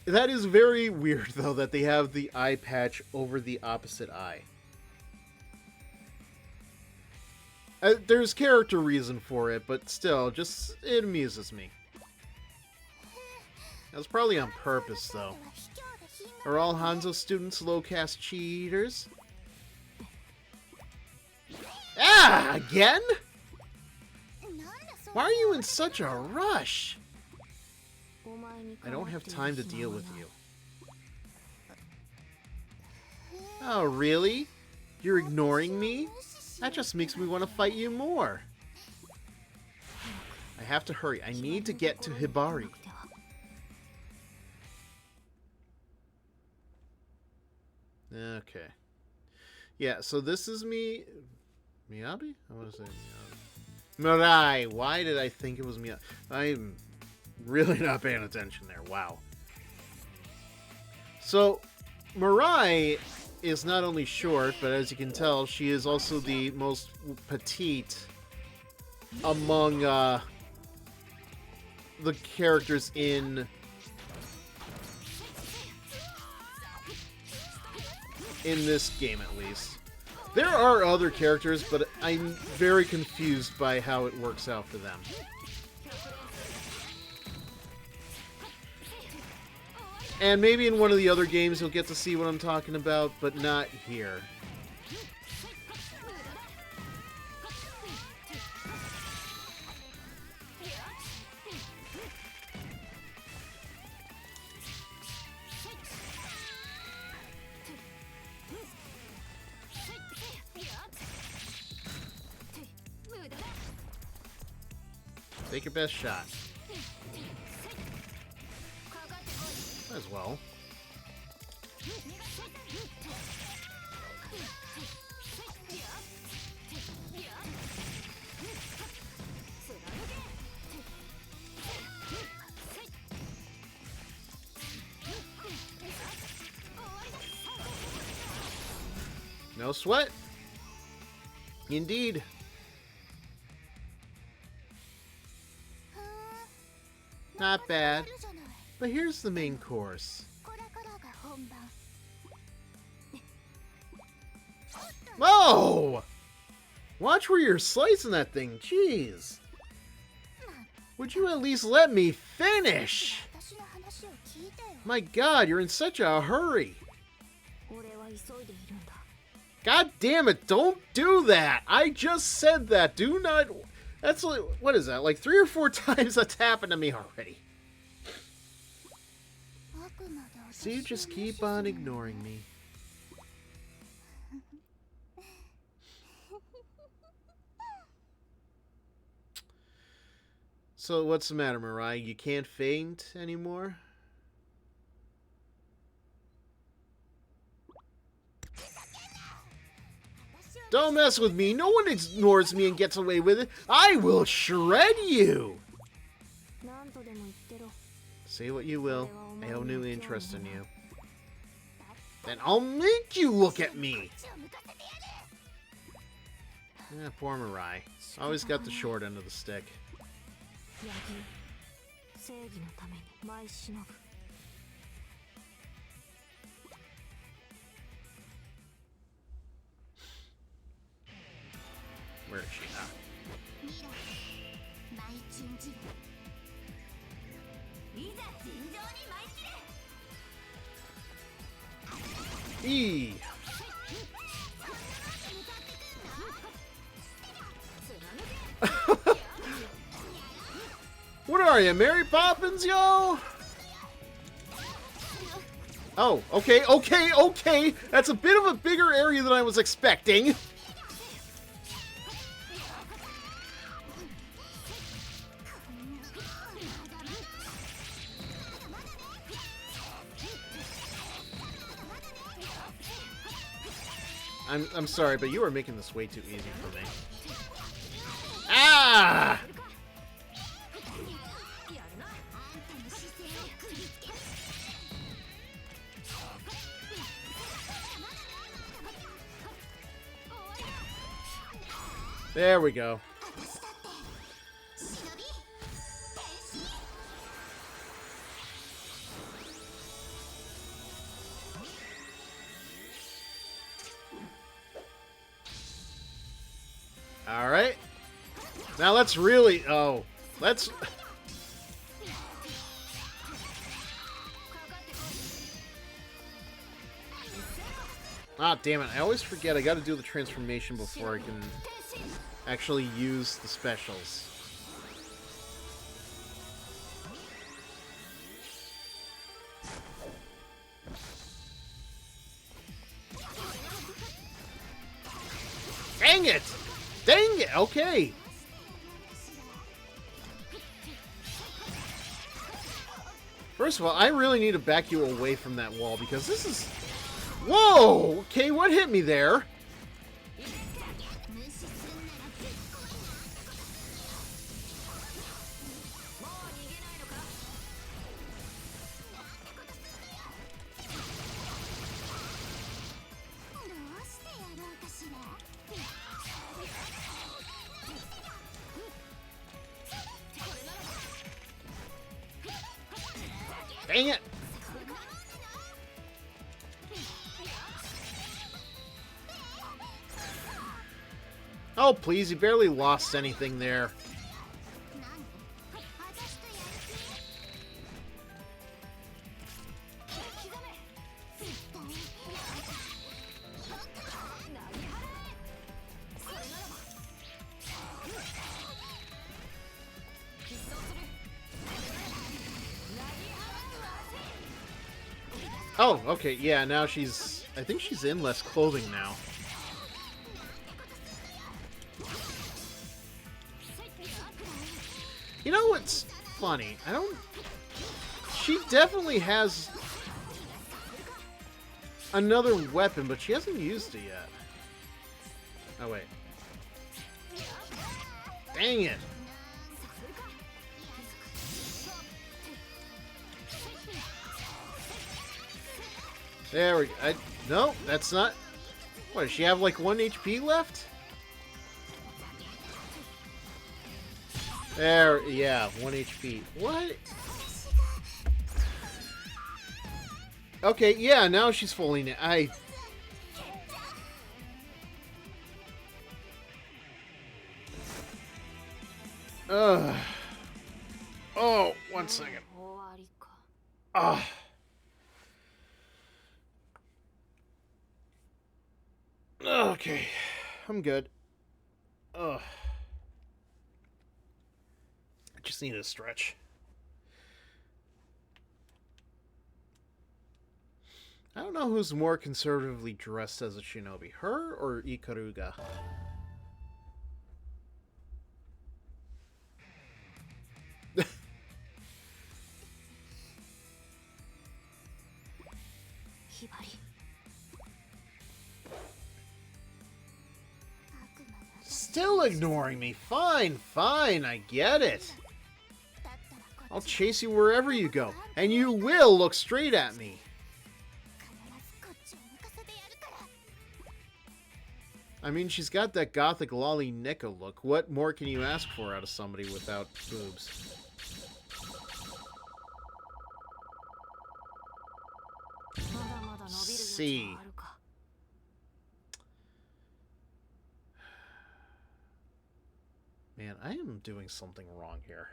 S1: That is very weird, though, that they have the eye patch over the opposite eye. There's character reason for it, but still, just, it amuses me. That was probably on purpose, though. Are all Hanzo students low-caste cheaters? Ah! Again? Why are you in such a rush? I don't have time to deal with you. Oh, really? You're ignoring me? That just makes me want to fight you more. I have to hurry. I need to get to Hibari. Okay. Yeah, so this is me... Miyabi? I want to say Miyabi. Mirai! Why did I think it was Miyabi? I'm really not paying attention there. Wow. So, Mirai is not only short, but as you can tell, she is also the most petite among the characters in this game, at least. There are other characters, but I'm very confused by how it works out for them. And maybe in one of the other games you'll get to see what I'm talking about, but not here. Take your best shot. As well. No sweat. Indeed. Not bad. But here's the main course. Whoa! Watch where you're slicing that thing, jeez. Would you at least let me finish? My god, you're in such a hurry. God damn it, don't do that! I just said that, do not... That's like, what is that, like 3 or 4 times that's happened to me already. So you just keep on ignoring me. So what's the matter, Mirai? You can't faint anymore? Don't mess with me. No one ignores me and gets away with it. I will shred you. Say what you will. I have no interest in you. Then I'll make you look at me. Poor Mirai. Always got the short end of the stick. is she? Ah. E. What are you, Mary Poppins, yo? Oh, okay, okay, okay. That's a bit of a bigger area than I was expecting. I'm sorry, but you are making this way too easy for me. Ah! There we go. All right. Now let's really... Oh. Let's... Ah, damn it. I always forget I gotta do the transformation before I can actually use the specials. Dang it! Dang it! Okay. First of all, I really need to back you away from that wall because this is... Whoa! Okay, what hit me there? Dang it! Oh, please, you barely lost anything there. Oh, okay, yeah, now she's... I think she's in less clothing now. You know what's funny? I don't... She definitely has another weapon, but she hasn't used it yet. Oh, wait. Dang it! There we go. No, that's not... What, does she have like 1 HP left? There, yeah, 1 HP. What? Okay, yeah, now she's fully... Ugh. Oh, 1 second. Ah. Okay, I'm good. Ugh. I just need a stretch. I don't know who's more conservatively dressed as a shinobi, her or Ikaruga. Still ignoring me. Fine, fine, I get it. I'll chase you wherever you go, and you will look straight at me. I mean, she's got that gothic lolly Nika look. What more can you ask for out of somebody without boobs? C. Man, I am doing something wrong here.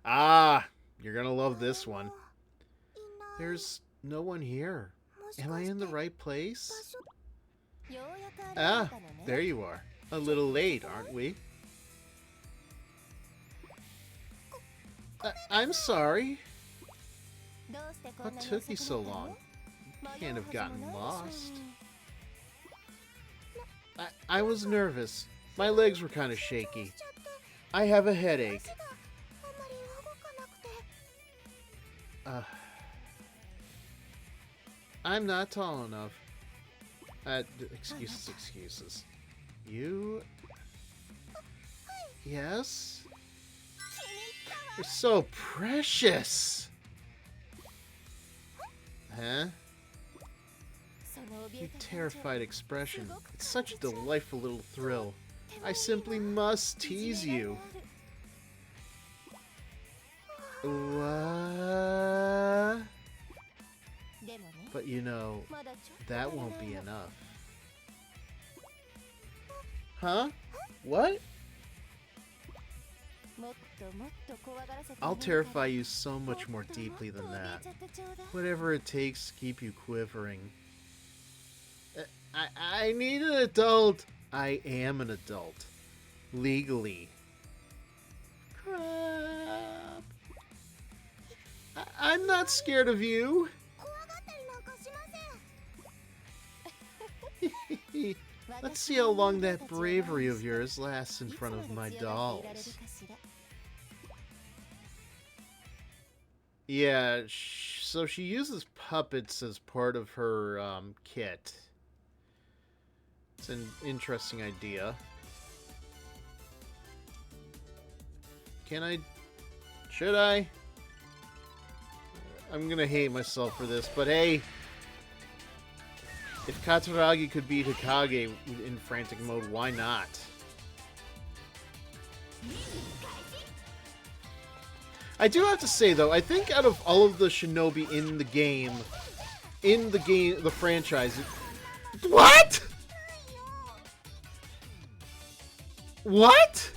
S1: Ah, you're gonna love this one. There's no one here. Am I in the right place? Ah, there you are. A little late, aren't we? I'm sorry. What took you so long? You can't have gotten lost. I was nervous. My legs were kind of shaky. I have a headache. I'm not tall enough. Excuses, excuses. You... Yes? You're so precious! Huh? Your terrified expression. It's such a delightful little thrill. I simply must tease you. What? But you know, that won't be enough. Huh? What? I'll terrify you so much more deeply than that. Whatever it takes to keep you quivering. I need an adult. I am an adult. Legally. Crap. I'm not scared of you. Let's see how long that bravery of yours lasts in front of my dolls. Yeah, so she uses puppets as part of her kit. It's an interesting idea. Can I? Should I? I'm gonna hate myself for this, but hey, if Katsuragi could beat Hokage in frantic mode, why not? I do have to say though, I think out of all of the shinobi in the franchise, what? What?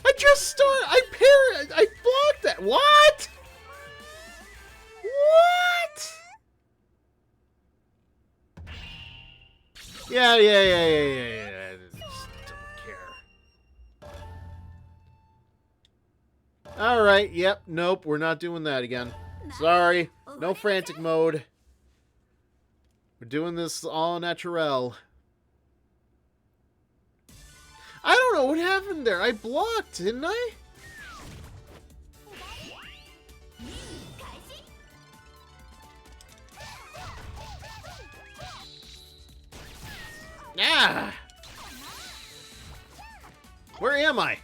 S1: I just started. I blocked that. What? What? Yeah. I just don't care. Alright, yep, nope, we're not doing that again. Sorry, no frantic mode. We're doing this all natural. I don't know what happened there. I blocked, didn't I? Ah! Where am I?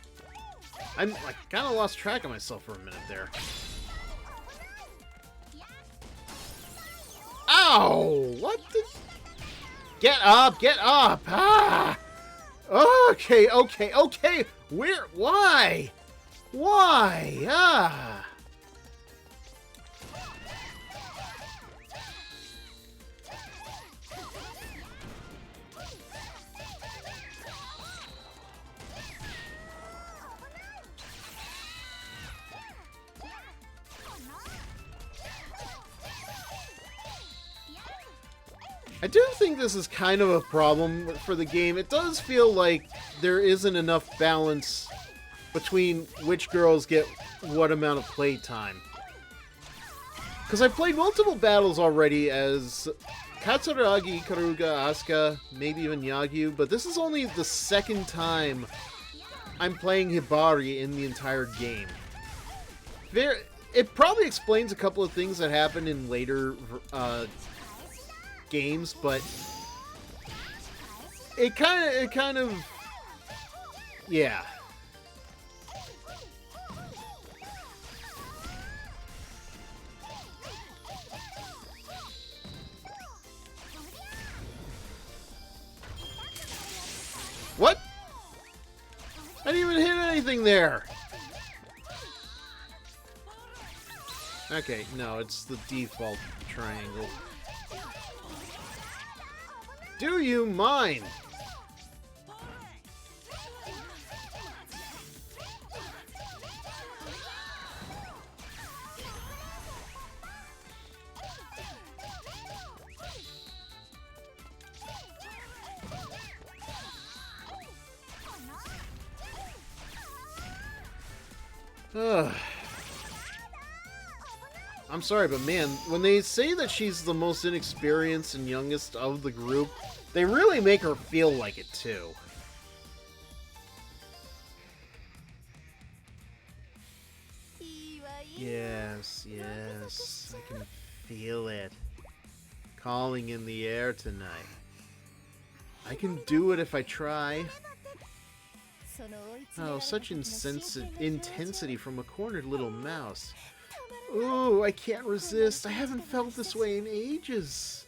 S1: I kind of lost track of myself for a minute there. Ow! What the? Get up! Get up! Ah! Okay. Where? Why? Why? Ah! I do think this is kind of a problem for the game. It does feel like there isn't enough balance between which girls get what amount of playtime. Because I've played multiple battles already as Katsuragi, Karuga, Asuka, maybe even Yagyu, but this is only the second time I'm playing Hibari in the entire game. It probably explains a couple of things that happen in later games, but it kind of yeah. anything there? Okay, no, it's the default triangle. Do you mind? I'm sorry, but man, when they say that she's the most inexperienced and youngest of the group, they really make her feel like it too. Yes, yes, I can feel it. Calling in the air tonight. I can do it if I try. Oh, such intensity from a cornered little mouse. Ooh, I can't resist. I haven't felt this way in ages.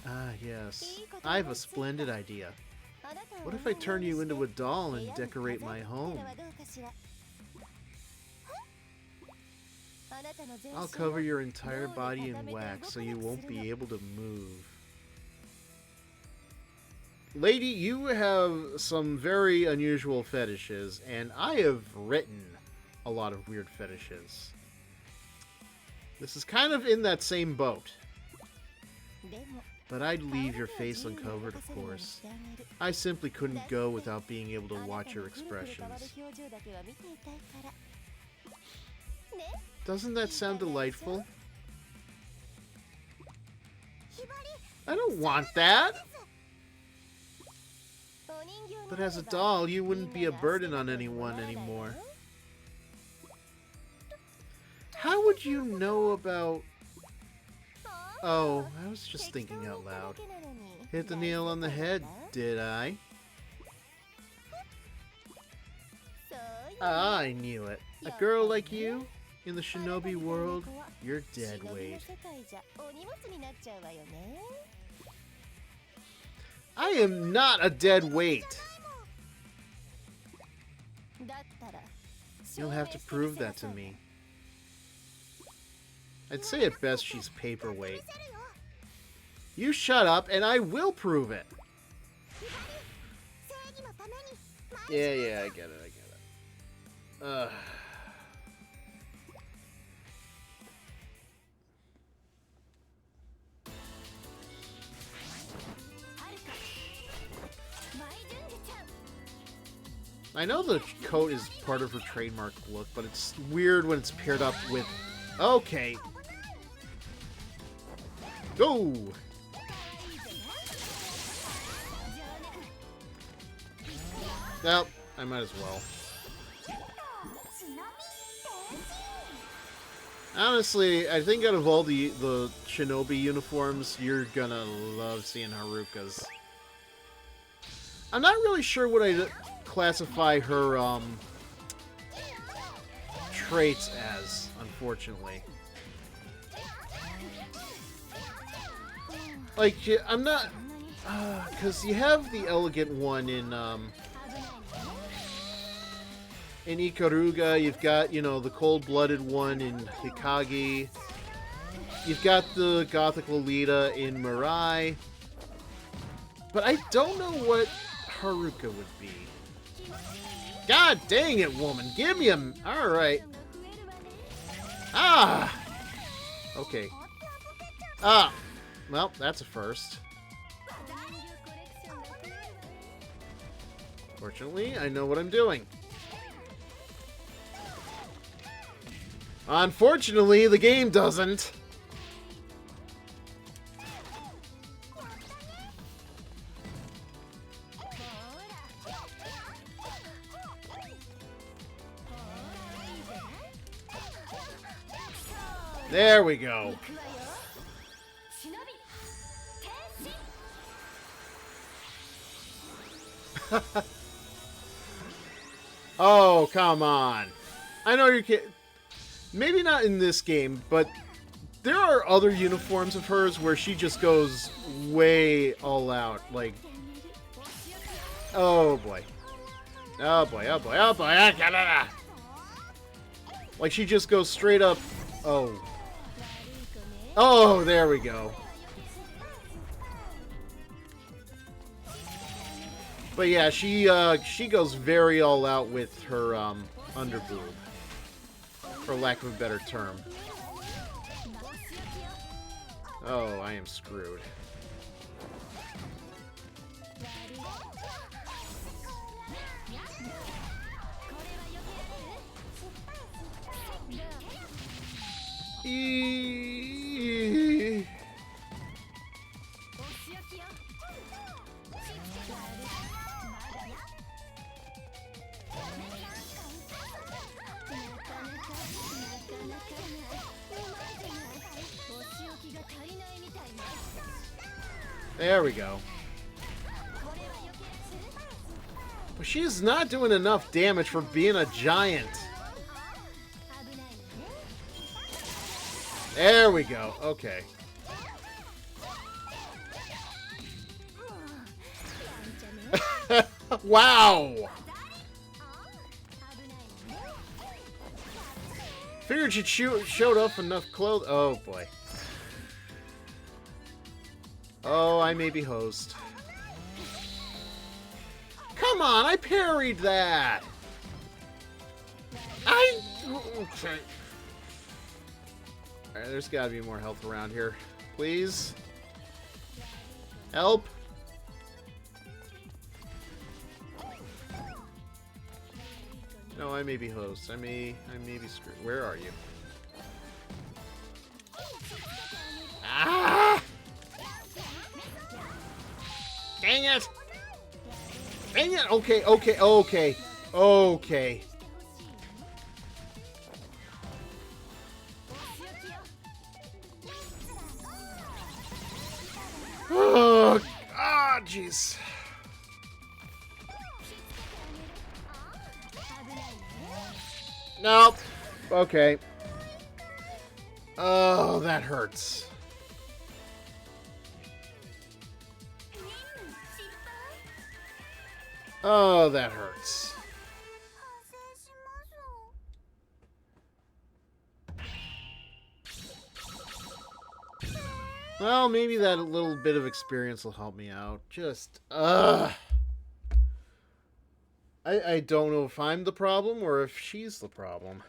S1: Ah, yes. I have a splendid idea. What if I turn you into a doll and decorate my home? I'll cover your entire body in wax so you won't be able to move. Lady, you have some very unusual fetishes, and I have written a lot of weird fetishes. This is kind of in that same boat. But I'd leave your face uncovered, of course. I simply couldn't go without being able to watch your expressions. Doesn't that sound delightful? I don't want that! But as a doll, you wouldn't be a burden on anyone anymore. How would you know about... Oh, I was just thinking out loud. Hit the nail on the head, did I? Ah, I knew it. A girl like you, in the shinobi world, you're dead weight. I am not a dead weight. You'll have to prove that to me. I'd say at best she's paperweight. You shut up and I will prove it. Yeah, I get it. I know the coat is part of her trademark look, but it's weird when it's paired up with... Okay. Go! Well, I might as well. Honestly, I think out of all the shinobi uniforms, you're gonna love seeing Haruka's. I'm not really sure what I'd classify her traits as, unfortunately. Like, I'm not... because you have the elegant one in Ikaruga, you've got, you know, the cold-blooded one in Hikage, you've got the gothic Lolita in Mirai, but I don't know what Haruka would be. God dang it, woman! Give me a... Alright. Ah! Okay. Ah! Well, that's a first. Fortunately, I know what I'm doing. Unfortunately, the game doesn't. There we go. Oh, come on. I know you're kidding. Maybe not in this game, but there are other uniforms of hers where she just goes way all out. Like, oh boy. Oh boy, oh boy, oh boy. Like she just goes straight up. Oh. Oh, there we go. But yeah, she goes very all out with her underboob, for lack of a better term. Oh, I am screwed. There we go. But she's not doing enough damage for being a giant. There we go. Okay. Wow! Figured she'd showed off enough clothes. Oh boy. Oh, I may be host. Come on, I parried that! Okay. Alright, there's gotta be more health around here. Please? Help! No, I may be host. I may be screwed. Where are you? Ah! Dang it! Dang it! Okay, okay, okay. Okay. Oh, ah, jeez. Nope. Okay. Oh, that hurts. Oh, that hurts. Well, maybe that little bit of experience will help me out. Just, I don't know if I'm the problem or if she's the problem.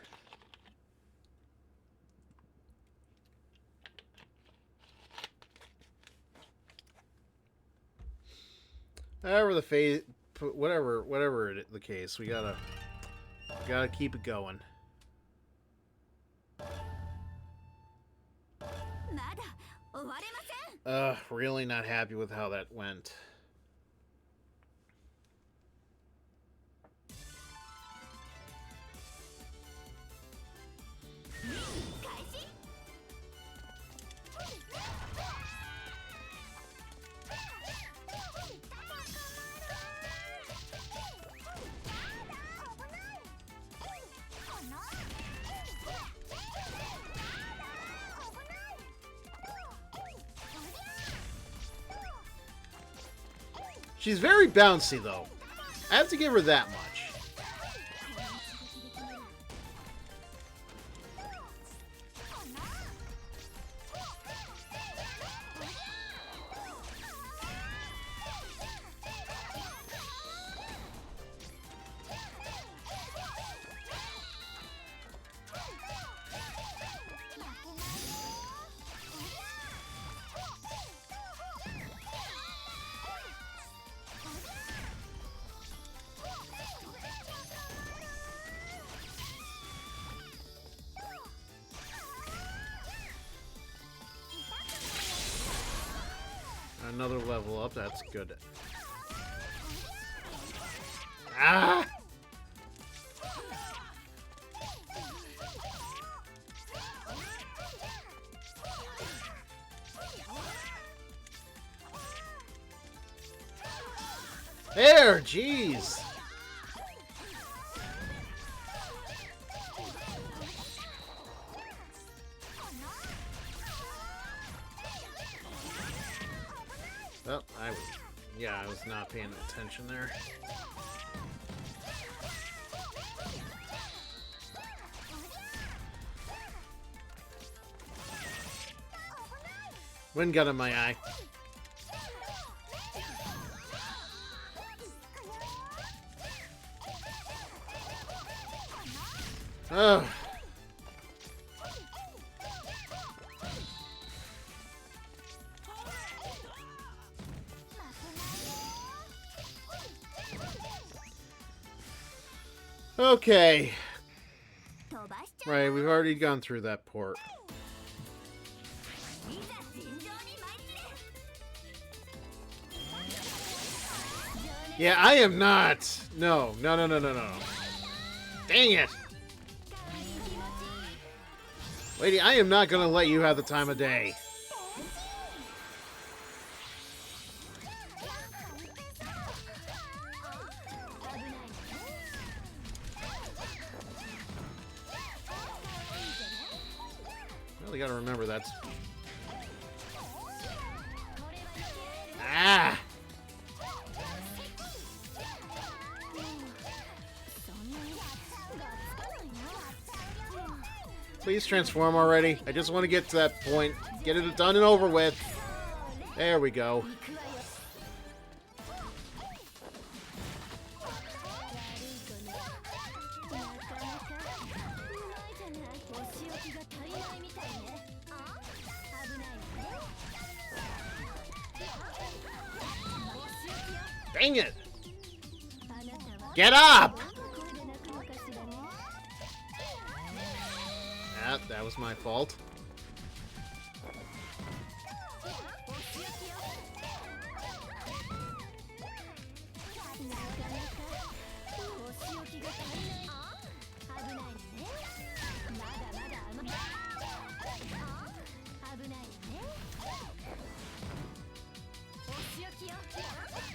S1: However whatever the case, we gotta keep it going. Really not happy with how that went. She's very bouncy, though. I have to give her that much. Another level up, that's good. Ah! There, jeez! Well, I was not paying attention there. Wind gun in my eye. Ugh. Okay. Right, we've already gone through that port. Yeah, I am not. No. Dang it. Lady, I am not gonna let you have the time of day. Really gotta remember that's... Ah! Please transform already. I just want to get to that point. Get it done and over with. There we go. Dang it! Get up! That was my fault.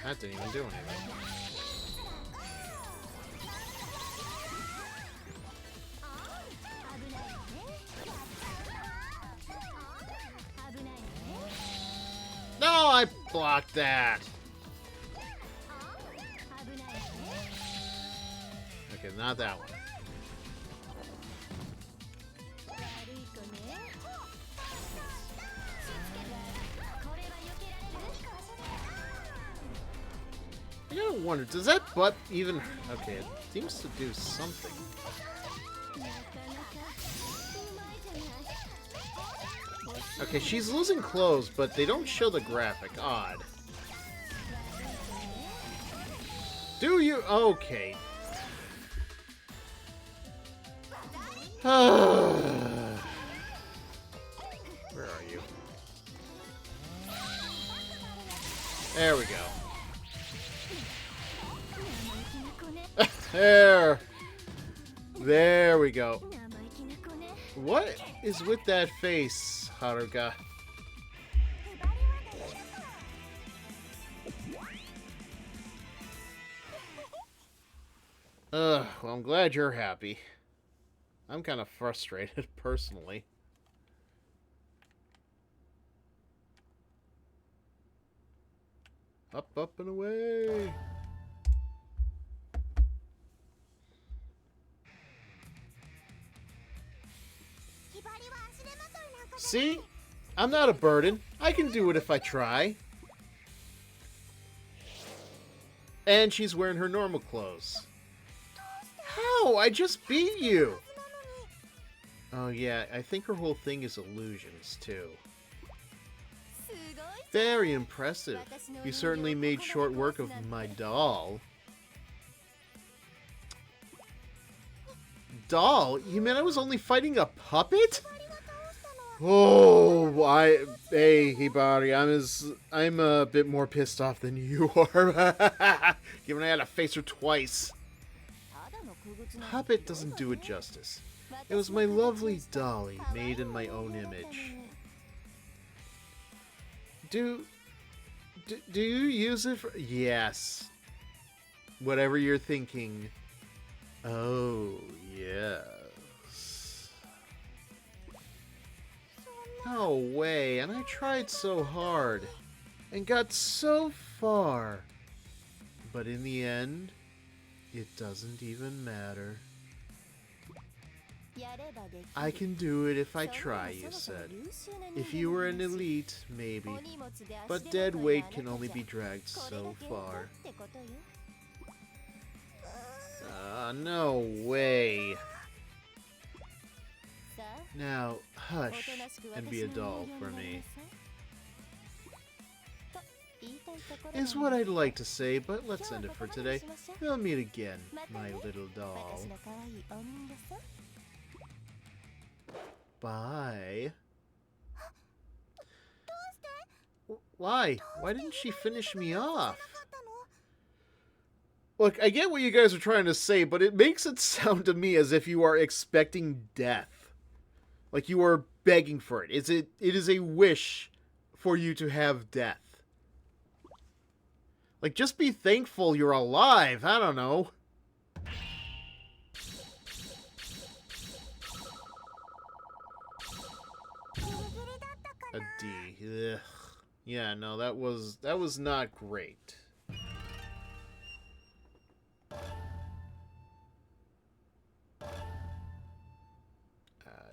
S1: That didn't even do anything. No, I blocked that. Okay, not that one. I gotta wonder, does that butt even... Okay, it seems to do something. Okay, she's losing clothes, but they don't show the graphic. Odd. Do you? Okay. Where are you? There we go. There we go. What is with that face, Haruka? Well, I'm glad you're happy. I'm kind of frustrated, personally. Up, up, and away! See? I'm not a burden. I can do it if I try. And she's wearing her normal clothes. How? I just beat you! Oh yeah, I think her whole thing is illusions, too. Very impressive. You certainly made short work of my doll. Doll? You mean I was only fighting a puppet? Oh, hey, Hibari, I'm a bit more pissed off than you are. Given I had to face her twice. Puppet doesn't do it justice. It was my lovely dolly, made in my own image. Do you use it for... Yes. Whatever you're thinking. Oh, yes. No way, and I tried so hard. And got so far. But in the end, it doesn't even matter. I can do it if I try, you said. If you were an elite, maybe. But dead weight can only be dragged so far. No way. Now, hush and be a doll for me. Is what I'd like to say, but let's end it for today. We'll meet again, my little doll. Bye. Why? Why didn't she finish me off? Look, I get what you guys are trying to say, but it makes it sound to me as if you are expecting death. Like you are begging for it. It is a wish for you to have death. Like, just be thankful you're alive. I don't know. A D. Ugh. Yeah, no, that was not great.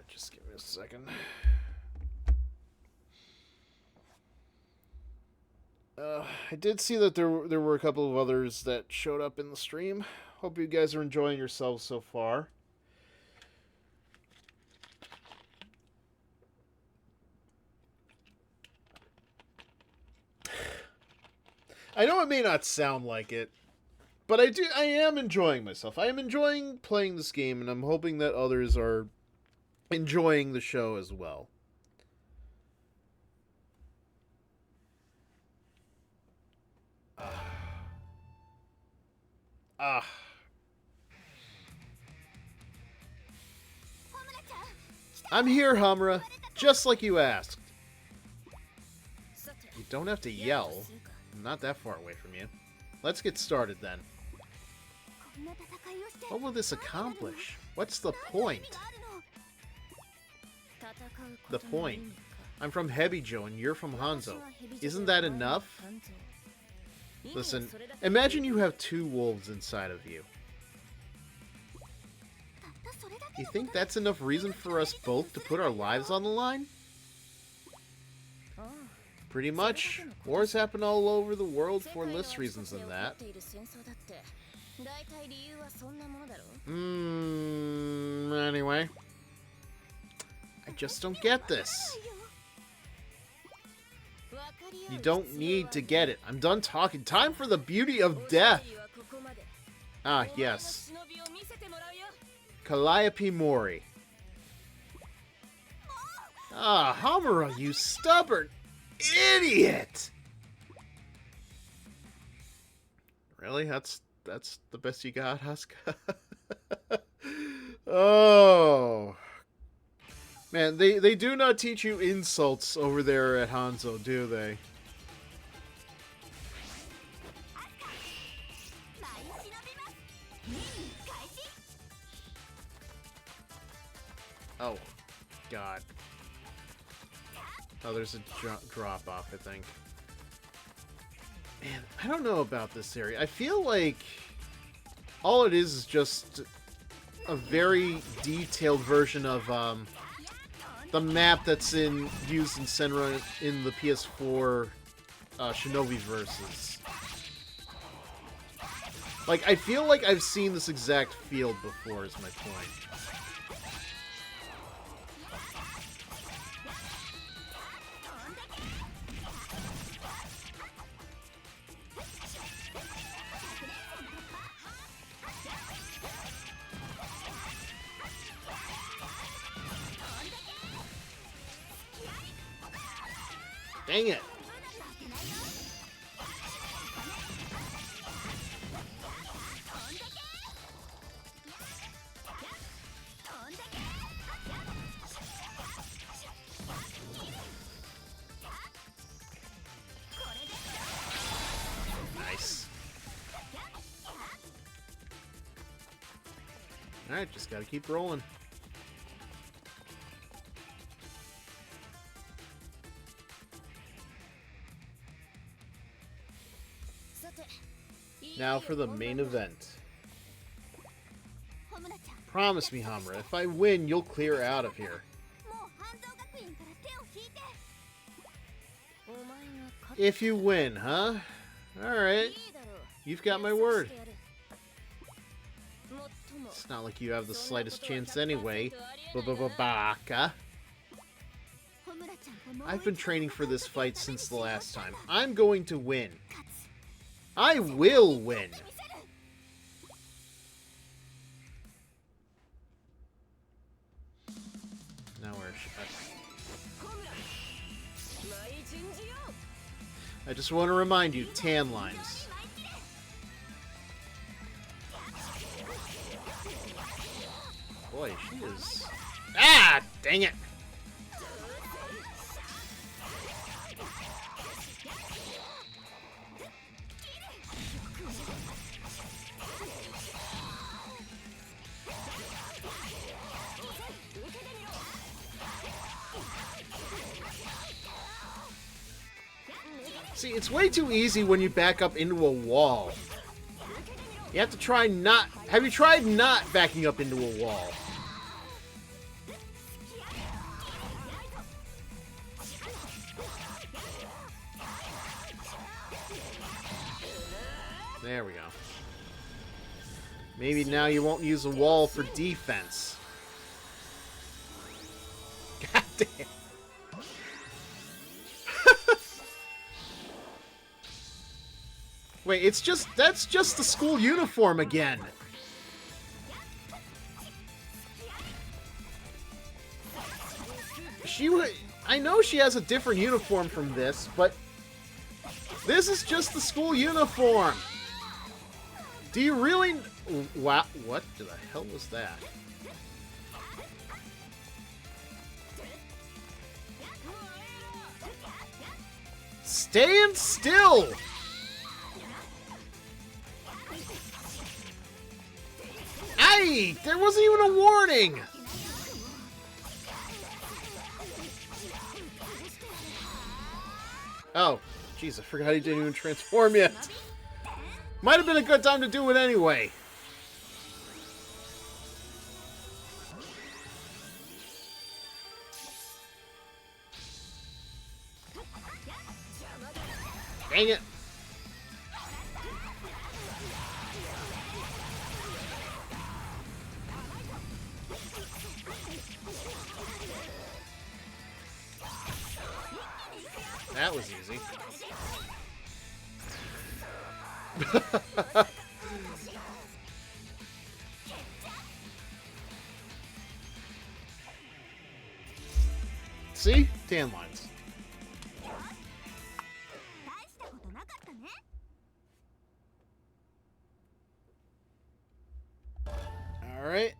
S1: Just give me a second. I did see that there were a couple of others that showed up in the stream. Hope you guys are enjoying yourselves so far. I know it may not sound like it, but I am enjoying myself. I am enjoying playing this game, and I'm hoping that others are enjoying the show as well. I'm here, Hamura, just like you asked. You don't have to yell. I'm not that far away from you. Let's get started then. What will this accomplish? What's the point? The point? I'm from Hebijo and you're from Hanzo. Isn't that enough? Listen, imagine you have two wolves inside of you. You think that's enough reason for us both to put our lives on the line? Pretty much. Wars happen all over the world for less reasons than that. Anyway. I just don't get this. You don't need to get it. I'm done talking. Time for the beauty of death. Ah, yes. Calliope Mori. Ah, Hamura, you stubborn idiot! Really? That's the best you got, Asuka? Oh. Man, they do not teach you insults over there at Hanzo, do they? Oh, God. Oh, there's a drop-off, I think. Man, I don't know about this area. I feel like all it is just a very detailed version of the map that's used in Senran in the PS4 Shinobi Versus. Like, I feel like I've seen this exact field before, is my point. Dang it. Nice. Alright, just gotta keep rolling. Now for the main event. Promise me, Hamura, if I win, you'll clear out of here. If you win, huh? Alright. You've got my word. It's not like you have the slightest chance anyway. Baka. I've been training for this fight since the last time. I'm going to win. I will win. Now where should I just want to remind you, tan lines. Boy, she is... Ah! Dang it! See, it's way too easy when you back up into a wall. You have to try not... Have you tried not backing up into a wall? There we go. Maybe now you won't use a wall for defense. God damn. Wait, it's just... That's just the school uniform again. I know she has a different uniform from this, but... This is just the school uniform. Do you really... Wow, what the hell was that? Stand still! Aye! There wasn't even a warning! Oh, jeez, I forgot he didn't even transform yet. Might have been a good time to do it anyway. Dang it. That was easy. See? Tan lines. All right.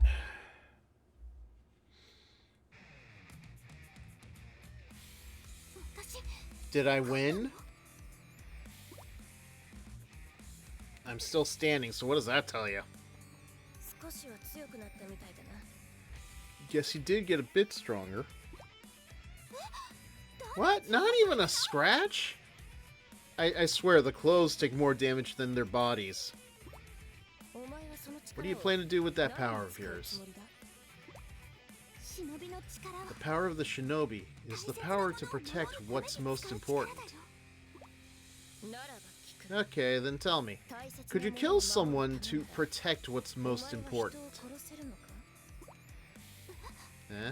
S1: Did I win? I'm still standing, so what does that tell you? Guess you did get a bit stronger. What? Not even a scratch? I swear, the clothes take more damage than their bodies. What do you plan to do with that power of yours? The power of the shinobi is the power to protect what's most important. Okay, then tell me. Could you kill someone to protect what's most important? Eh?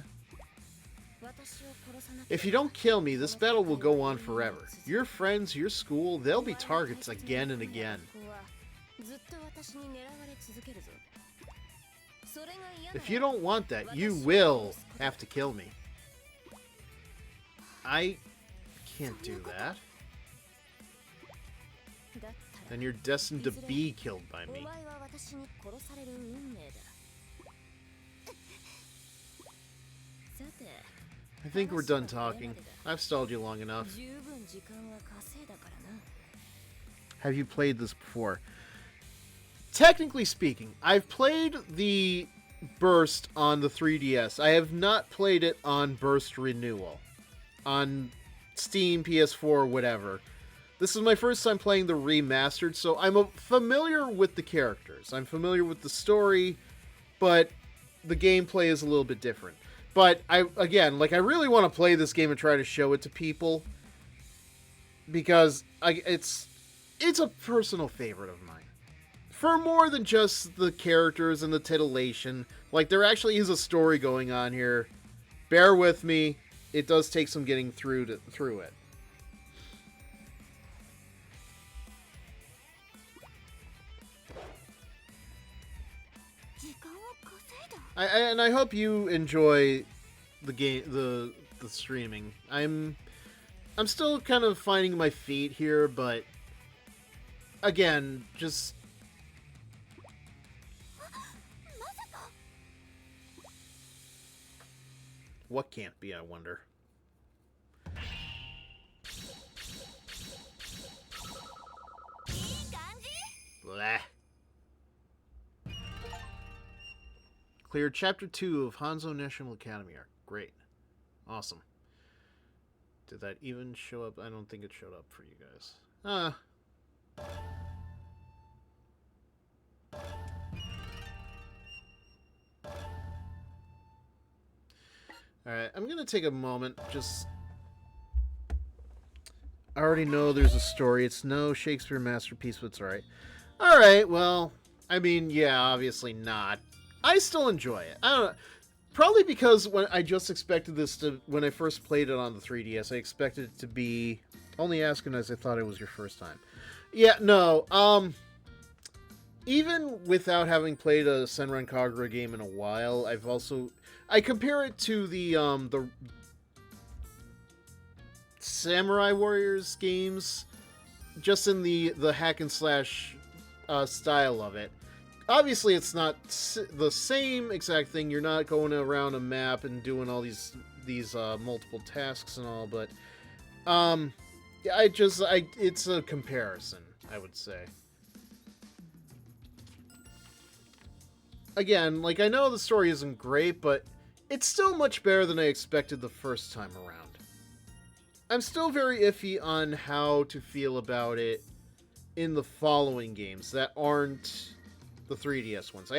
S1: If you don't kill me, this battle will go on forever. Your friends, your school, they'll be targets again and again. If you don't want that, you will have to kill me. I can't do that. Then you're destined to be killed by me. I think we're done talking. I've stalled you long enough. Have you played this before? Technically speaking, I've played the Burst on the 3DS. I have not played it on Burst Renewal. On Steam, PS4, whatever. This is my first time playing the remastered, so I'm familiar with the characters. I'm familiar with the story, but the gameplay is a little bit different. But I really want to play this game and try to show it to people because it's a personal favorite of mine. For more than just the characters and the titillation, like there actually is a story going on here. Bear with me; it does take some getting through it. And I hope you enjoy the game, the streaming. I'm still kind of finding my feet here, but again, just what can't be, I wonder. Blah. Cleared Chapter 2 of Hanzo National Academy arc. Great. Awesome. Did that even show up? I don't think it showed up for you guys. Alright, I'm gonna take a moment, just... I already know there's a story. It's no Shakespeare masterpiece, but it's alright. Alright, well, I mean, yeah, obviously not. I still enjoy it. I don't know. Probably because when I just expected this to... When I first played it on the 3DS, I expected it to be... Only asking as I thought it was your first time. Yeah, no, even without having played a Senran Kagura game in a while, I compare it to the Samurai Warriors games, just in the hack and slash style of it. Obviously, it's not the same exact thing. You're not going around a map and doing all these multiple tasks and all, but it's a comparison, I would say. Again, like, I know the story isn't great, but it's still much better than I expected the first time around. I'm still very iffy on how to feel about it in the following games that aren't the 3DS ones.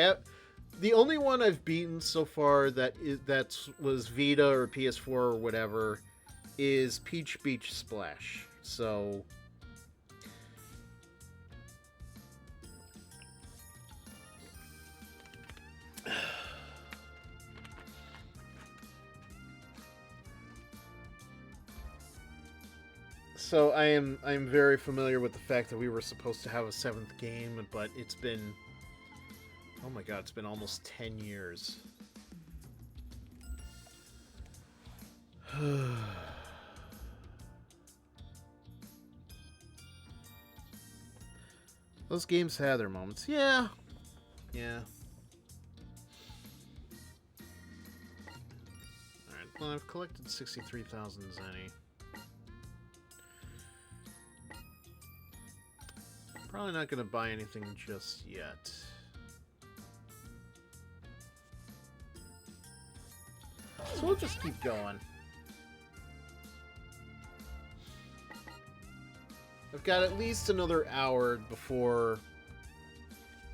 S1: The only one I've beaten so far that was Vita or PS4 or whatever is Peach Beach Splash. So I'm very familiar with the fact that we were supposed to have a 7th game, but it's been, oh my god, it's been almost 10 years. Those games had their moments. Yeah. Yeah. Alright, well, I've collected 63,000 Zenny. Probably not going to buy anything just yet. So we'll just keep going. I've got at least another hour before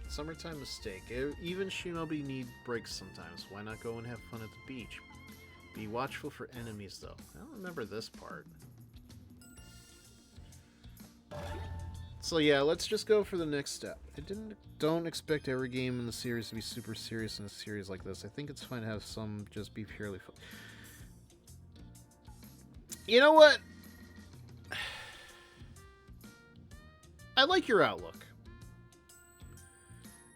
S1: summertime mistake. Even shinobi need breaks sometimes. Why not go and have fun at the beach? Be watchful for enemies, though. I don't remember this part. So yeah, let's just go for the next step. Don't expect every game in the series to be super serious in a series like this. I think it's fine to have some just be purely fun. You know what? I like your outlook.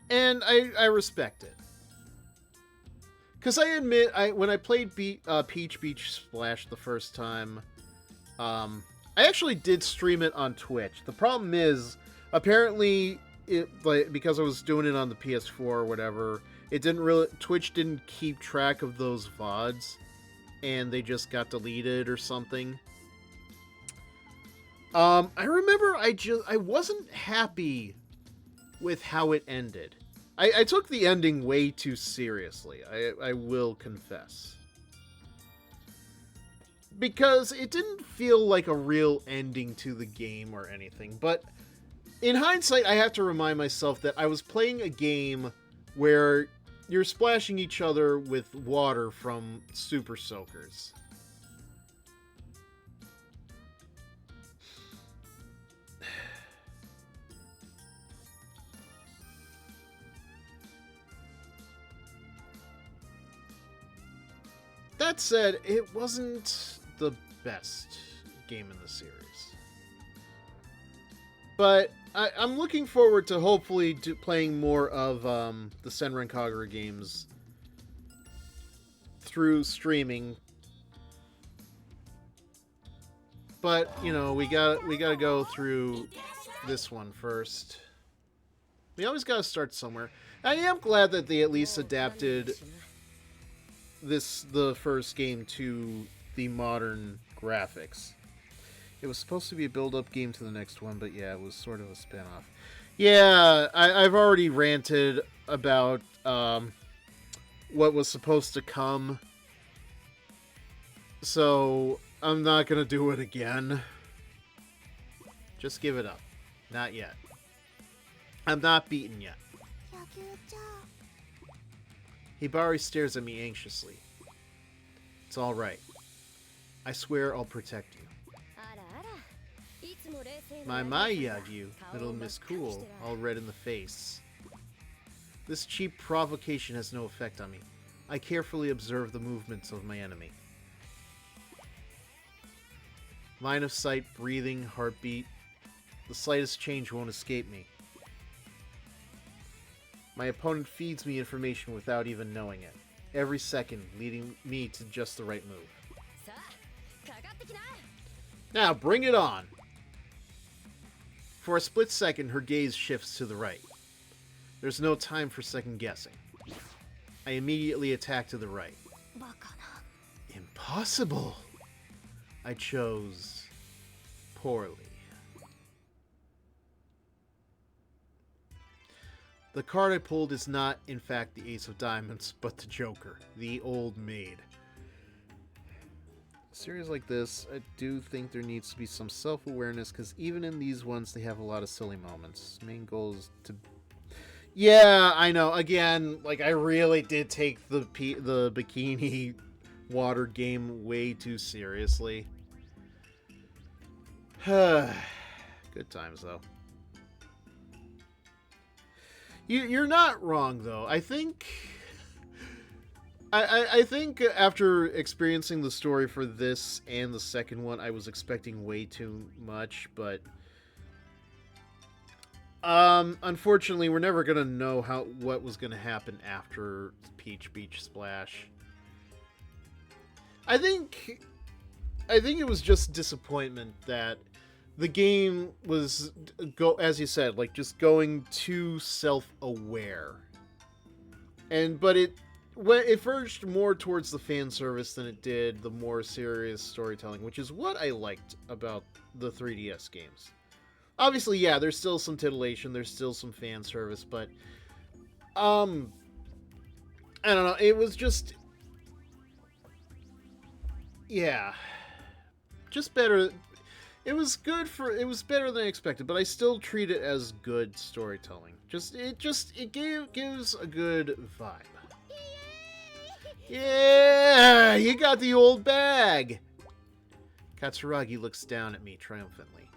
S1: And I respect it. Because I admit, when I played Peach Beach Splash the first time, I actually did stream it on Twitch. The problem is, apparently, because I was doing it on the PS4 or whatever, Twitch didn't keep track of those VODs, and they just got deleted or something. I remember I wasn't happy with how it ended. I took the ending way too seriously, I will confess. Because it didn't feel like a real ending to the game or anything. But in hindsight, I have to remind myself that I was playing a game where you're splashing each other with water from super soakers. That said, it wasn't the best game in the series. But I'm looking forward to hopefully playing more of the Senran Kagura games through streaming. But, you know, we gotta go through this one first. We always gotta start somewhere. I am glad that they at least adapted the first game to the modern graphics. It was supposed to be a build-up game to the next one, but yeah, it was sort of a spin-off. Yeah, I've already ranted about what was supposed to come, so I'm not gonna do it again. Just give it up. Not yet. I'm not beaten yet. Hibari stares at me anxiously. It's alright. I swear I'll protect you. My Yagyu, little Miss Cool, all red in the face. This cheap provocation has no effect on me. I carefully observe the movements of my enemy. Line of sight, breathing, heartbeat. The slightest change won't escape me. My opponent feeds me information without even knowing it. Every second, leading me to just the right move. Now, bring it on! For a split second, her gaze shifts to the right. There's no time for second guessing. I immediately attack to the right. Impossible! I chose poorly. The card I pulled is not, in fact, the Ace of Diamonds, but the Joker, the old maid. A series like this, I do think there needs to be some self-awareness, because even in these ones, they have a lot of silly moments. Main goal is to... Yeah, I know. Again, like, I really did take the bikini water game way too seriously. Good times, though. You're not wrong, though. I think after experiencing the story for this and the second one, I was expecting way too much, but unfortunately, we're never gonna know what was gonna happen after Peach Beach Splash. I think it was just disappointment that the game was, as you said, like, just going too self-aware. But it verged more towards the fan service than it did the more serious storytelling, which is what I liked about the 3DS games. Obviously, yeah, there's still some titillation, there's still some fan service, but I don't know, it was just, yeah, just better. It was better than I expected, but I still treat it as good storytelling. It gives a good vibe. Yeah, you got the old bag. Katsuragi looks down at me triumphantly.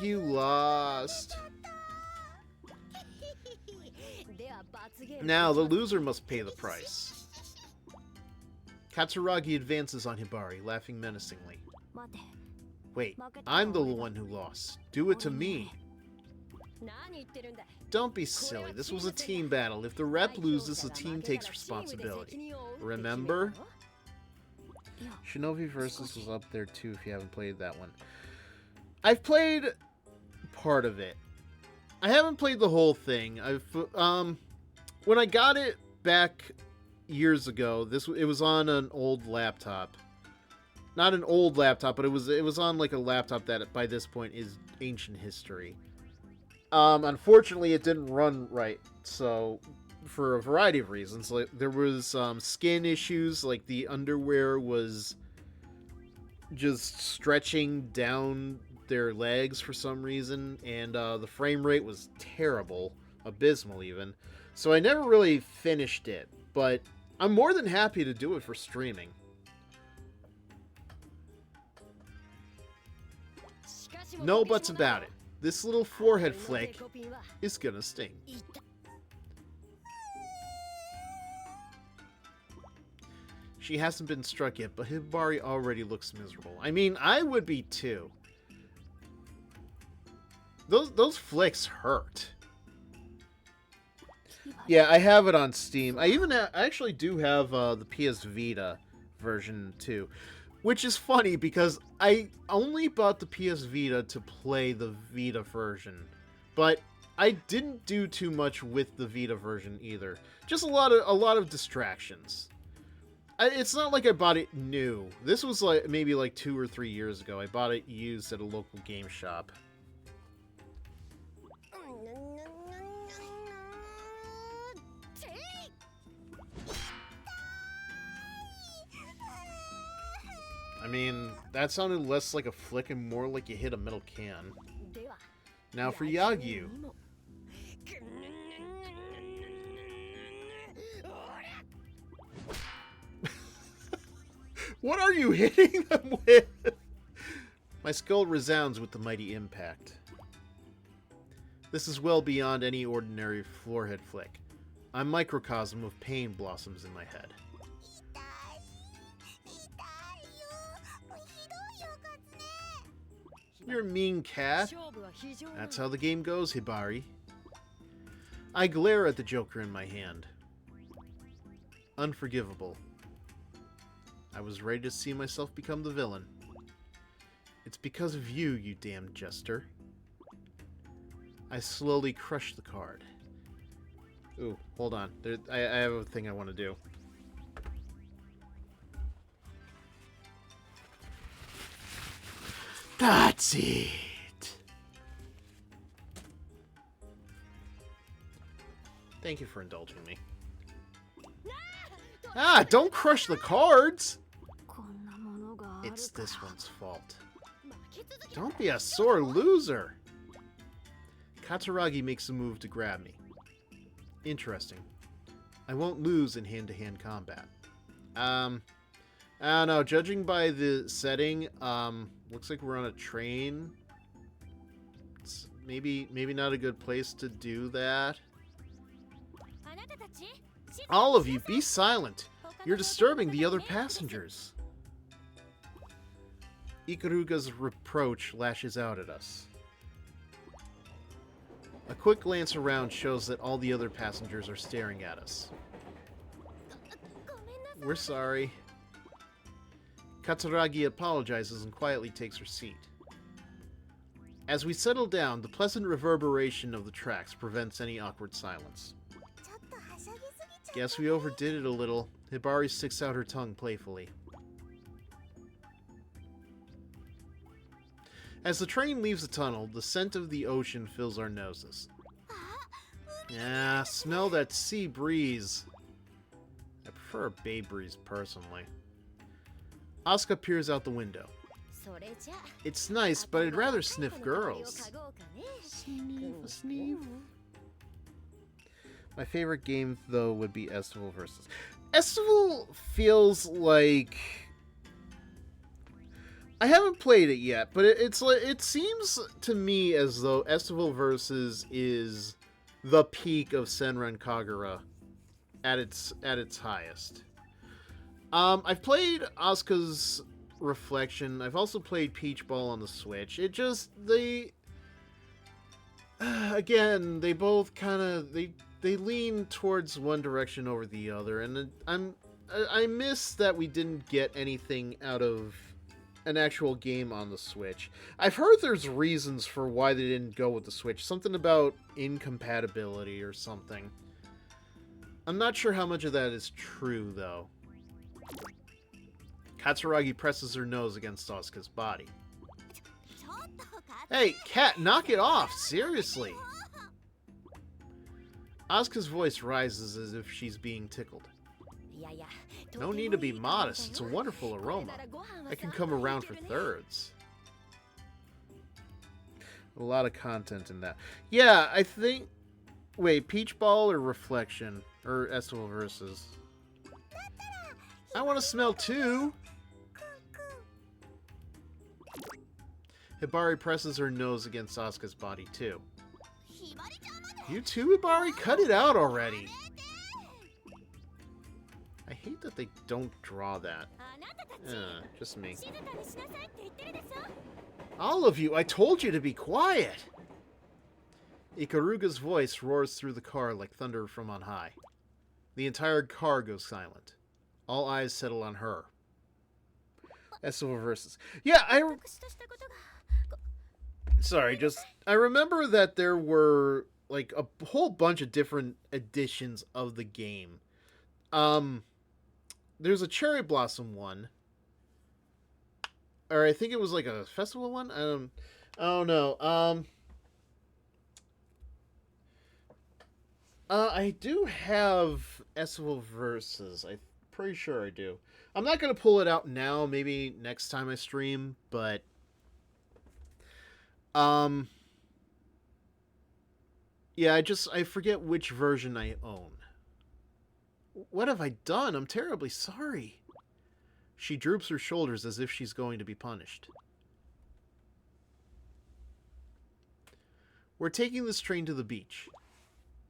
S1: You lost. Now the loser must pay the price. Katsuragi advances on Hibari, laughing menacingly. Wait, I'm the one who lost. Do it to me. Don't be silly. This was a team battle. If the rep loses, the team takes responsibility. Remember? Shinobi Versus was up there too if you haven't played that one. I've played part of it. I haven't played the whole thing. When I got it back years ago, it was on an old laptop. Not an old laptop, but it was on like a laptop that by this point is ancient history. Unfortunately, it didn't run right, so for a variety of reasons, like there was skin issues, like the underwear was just stretching down their legs for some reason, and the frame rate was terrible, abysmal even. So I never really finished it, but I'm more than happy to do it for streaming. No buts about it. This little forehead flick is gonna sting. She hasn't been struck yet, but Hibari already looks miserable. I mean, I would be too. Those flicks hurt. Yeah, I have it on Steam. I actually do have the PS Vita version too, which is funny because I only bought the PS Vita to play the Vita version, but I didn't do too much with the Vita version either. Just a lot of distractions. It's not like I bought it new. This was like maybe like 2 or 3 years ago. I bought it used at a local game shop. I mean, that sounded less like a flick and more like you hit a metal can. Now for Yagyu. What are you hitting them with? My skull resounds with the mighty impact. This is well beyond any ordinary floorhead flick. A microcosm of pain blossoms in my head. You're a mean cat. That's how the game goes, Hibari. I glare at the Joker in my hand. Unforgivable. I was ready to see myself become the villain. It's because of you, you damned jester. I slowly crush the card. Ooh, hold on. I have a thing I want to do. That's it. Thank you for indulging me. Ah, don't crush the cards! It's this one's fault. Don't be a sore loser! Katsuragi makes a move to grab me. Interesting. I won't lose in hand-to-hand combat. I don't know. Judging by the setting, looks like we're on a train. It's maybe not a good place to do that. All of you, be silent. You're disturbing the other passengers. Ikaruga's reproach lashes out at us. A quick glance around shows that all the other passengers are staring at us. We're sorry. Katsuragi apologizes and quietly takes her seat. As we settle down, the pleasant reverberation of the tracks prevents any awkward silence. Guess we overdid it a little. Hibari sticks out her tongue playfully. As the train leaves the tunnel, the scent of the ocean fills our noses. Yeah, smell that sea breeze. I prefer a bay breeze, personally. Asuka peers out the window. It's nice, but I'd rather sniff girls. Sniff. My favorite game, though, would be Estival Versus. Estival feels like... I haven't played it yet, but it's like it seems to me as though Estival Versus is the peak of Senran Kagura at its highest. I've played Asuka's Reflection. I've also played Peach Ball on the Switch. It just again, they both kind of they lean towards one direction over the other, and I miss that we didn't get anything out of an actual game on the Switch. I've heard there's reasons for why they didn't go with the Switch. Something about incompatibility or something. I'm not sure how much of that is true, though. Katsuragi presses her nose against Asuka's body. Hey, cat, knock it off! Seriously! Asuka's voice rises as if she's being tickled. No need to be modest. It's a wonderful aroma. I can come around for thirds. A lot of content in that. Yeah, I think Wait, Peach Ball or Reflection? Or SO Versus? I want to smell too! Hibari presses her nose against Asuka's body too. You too, Hibari? Cut it out already! I hate that they don't draw that. Just me. All of you, I told you to be quiet! Ikaruga's voice roars through the car like thunder from on high. The entire car goes silent. All eyes settle on her. SO Versus. Yeah, Sorry, I remember that there were, like, a whole bunch of different editions of the game. There's a Cherry Blossom one. Or I think it was, like, a festival one? I don't know. I do have SO Versus. I'm pretty sure I do. I'm not going to pull it out now, maybe next time I stream, but... Yeah, I forget which version I own. What have I done? I'm terribly sorry. She droops her shoulders as if she's going to be punished. We're taking this train to the beach.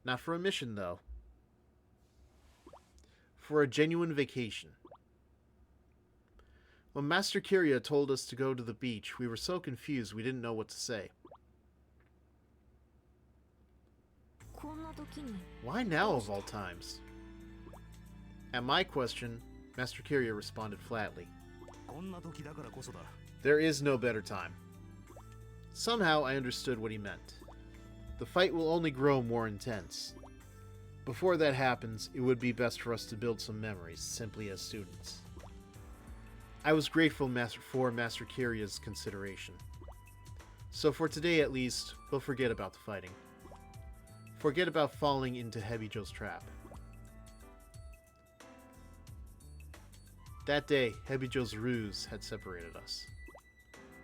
S1: Not for a mission, though. For a genuine vacation. When Master Kiria told us to go to the beach, we were so confused we didn't know what to say. Why now, of all times? At my question, Master Kiria responded flatly. There is no better time. Somehow I understood what he meant. The fight will only grow more intense. Before that happens, it would be best for us to build some memories, simply as students. I was grateful for Master Kiria's consideration. So for today at least, we'll forget about the fighting. Forget about falling into Hebijo's trap. That day, Hebijo's ruse had separated us.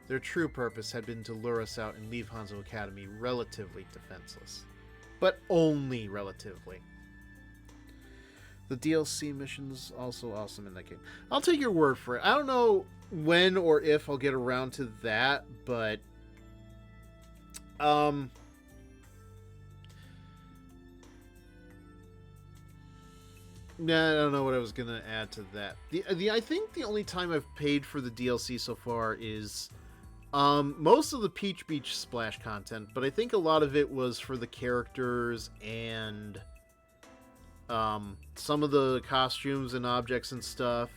S1: Their true purpose had been to lure us out and leave Hebijo Academy relatively defenseless. But only relatively. The DLC mission's also awesome in that game. I'll take your word for it. I don't know when or if I'll get around to that, but... Nah, I don't know what I was going to add to that. I think the only time I've paid for the DLC so far is most of the Peach Beach Splash content, but I think a lot of it was for the characters and some of the costumes and objects and stuff.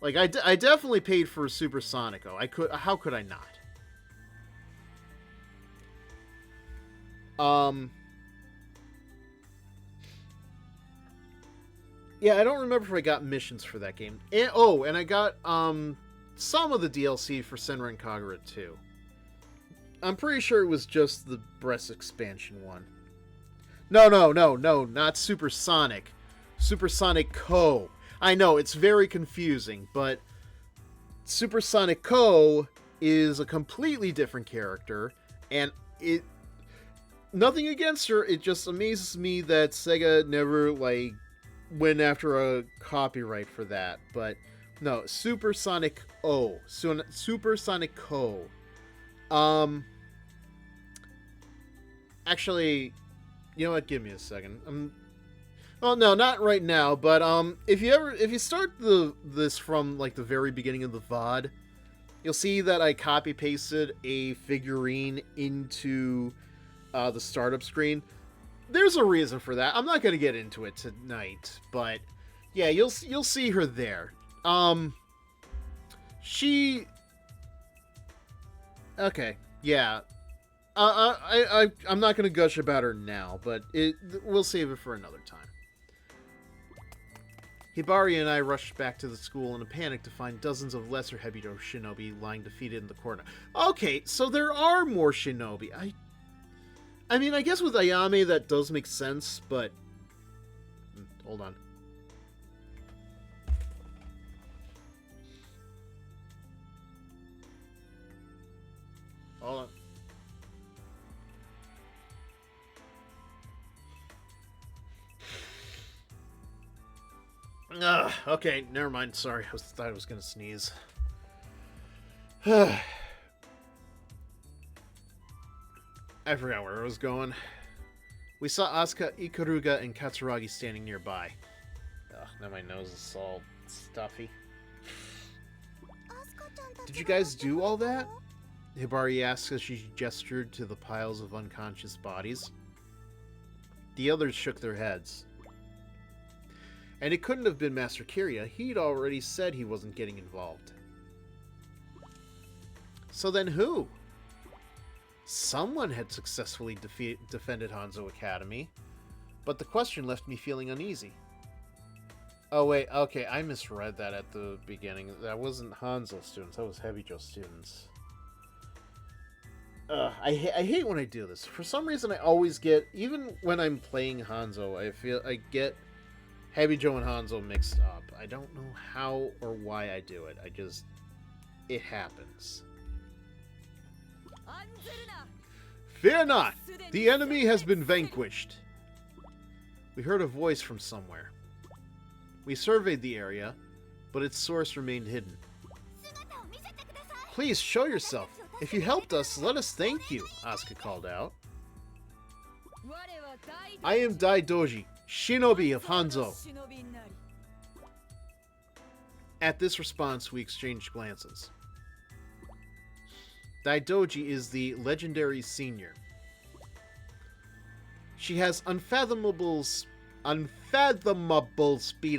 S1: Like, I definitely paid for Super Sonico. How could I not? Yeah, I don't remember if I got missions for that game. And I got some of the DLC for Senran Kagura too. I'm pretty sure it was just the breast expansion one. No, not Super Sonic. Super Sonic Co. I know, it's very confusing, but Super Sonic Co. is a completely different character, and nothing against her, it just amazes me that Sega never, like, went after a copyright for that. But no, Super Sonic O. Super Sonic Co. Actually, you know what? Give me a second. Well, no, not right now. But if you start this from like the very beginning of the VOD, you'll see that I copy pasted a figurine into the startup screen. There's a reason for that. I'm not going to get into it tonight, but yeah, you'll see her there. Okay, yeah. I'm not going to gush about her now, but we'll save it for another time. Hibari and I rushed back to the school in a panic to find dozens of lesser Hebijo shinobi lying defeated in the corner. Okay, so there are more shinobi. I mean, I guess with Ayame that does make sense, but... Hold on. Hold on. Okay, never mind. Sorry, I thought I was gonna sneeze. I forgot where I was going. We saw Asuka, Ikaruga, and Katsuragi standing nearby. Ugh, now my nose is all stuffy. Did you guys do all that? Hibari asked as she gestured to the piles of unconscious bodies. The others shook their heads. And it couldn't have been Master Kiria. He'd already said he wasn't getting involved. So then who? Someone had successfully defended Hanzo Academy, but the question left me feeling uneasy. Oh wait, okay, I misread that at the beginning. That wasn't Hanzo students, that was Hebijo students. I hate when I do this. For some reason I always get, even when I'm playing Hanzo, I get Hebijo and Hanzo mixed up. I don't know how or why I do it. It happens. Fear not! The enemy has been vanquished! We heard a voice from somewhere. We surveyed the area, but its source remained hidden. Please, show yourself! If you helped us, let us thank you, Asuka called out. I am Daidoji, Shinobi of Hanzo. At this response, we exchanged glances. Daidoji is the legendary senior. She has unfathomable speed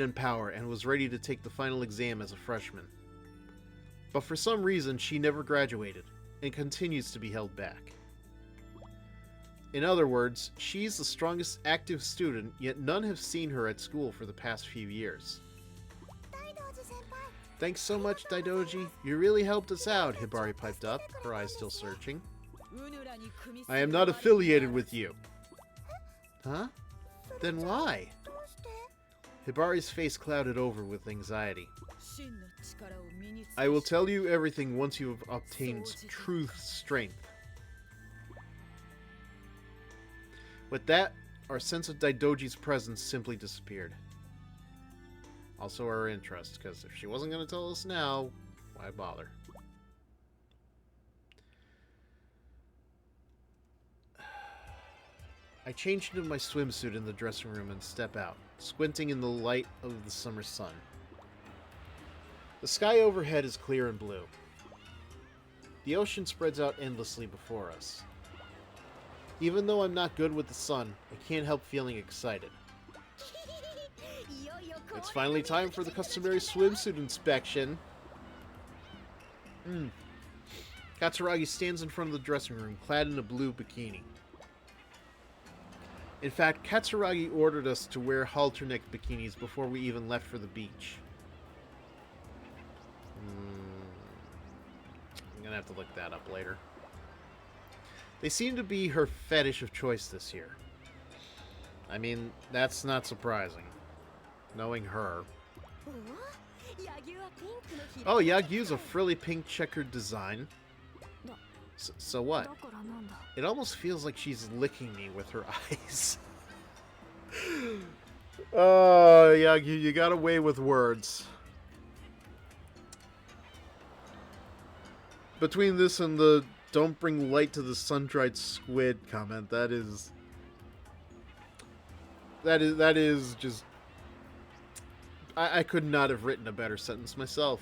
S1: and power and was ready to take the final exam as a freshman. But for some reason, she never graduated and continues to be held back. In other words, she's the strongest active student, yet none have seen her at school for the past few years. Thanks so much, Daidoji. You really helped us out, Hibari piped up, her eyes still searching. I am not affiliated with you. Huh? Then why? Hibari's face clouded over with anxiety. I will tell you everything once you have obtained truth strength. With that, our sense of Daidoji's presence simply disappeared. Also our interest, because if she wasn't going to tell us now, why bother? I changed into my swimsuit in the dressing room and step out, squinting in the light of the summer sun. The sky overhead is clear and blue. The ocean spreads out endlessly before us. Even though I'm not good with the sun, I can't help feeling excited. It's finally time for the customary swimsuit inspection. Katsuragi stands in front of the dressing room, clad in a blue bikini. In fact, Katsuragi ordered us to wear halter-neck bikinis before we even left for the beach. I'm gonna have to look that up later. They seem to be her fetish of choice this year. I mean, that's not surprising, knowing her. Oh, Yagyu's a frilly pink checkered design. So what? It almost feels like she's licking me with her eyes. Oh, Yagyu, you got away with words. Between this and the "don't bring light to the sun-dried squid" comment, that is just... I could not have written a better sentence myself.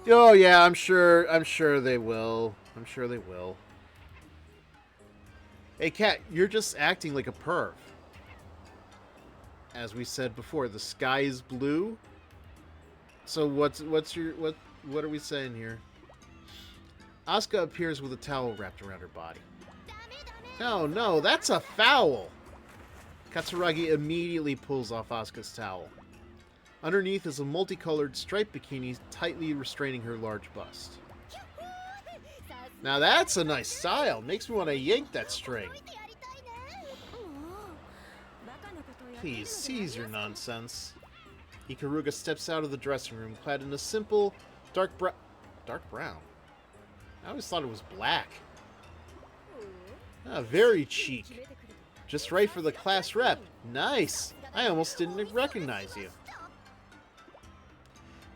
S1: Oh yeah, I'm sure they will. I'm sure they will. Hey Kat, you're just acting like a perv. As we said before, the sky is blue. So what are we saying here? Asuka appears with a towel wrapped around her body. No, that's a foul! Katsuragi immediately pulls off Asuka's towel. Underneath is a multicolored striped bikini tightly restraining her large bust. Now that's a nice style. Makes me want to yank that string. Please, cease your nonsense. Ikaruga steps out of the dressing room, clad in a simple, dark brown? I always thought it was black. Ah, very chic. Just right for the class rep. Nice! I almost didn't recognize you.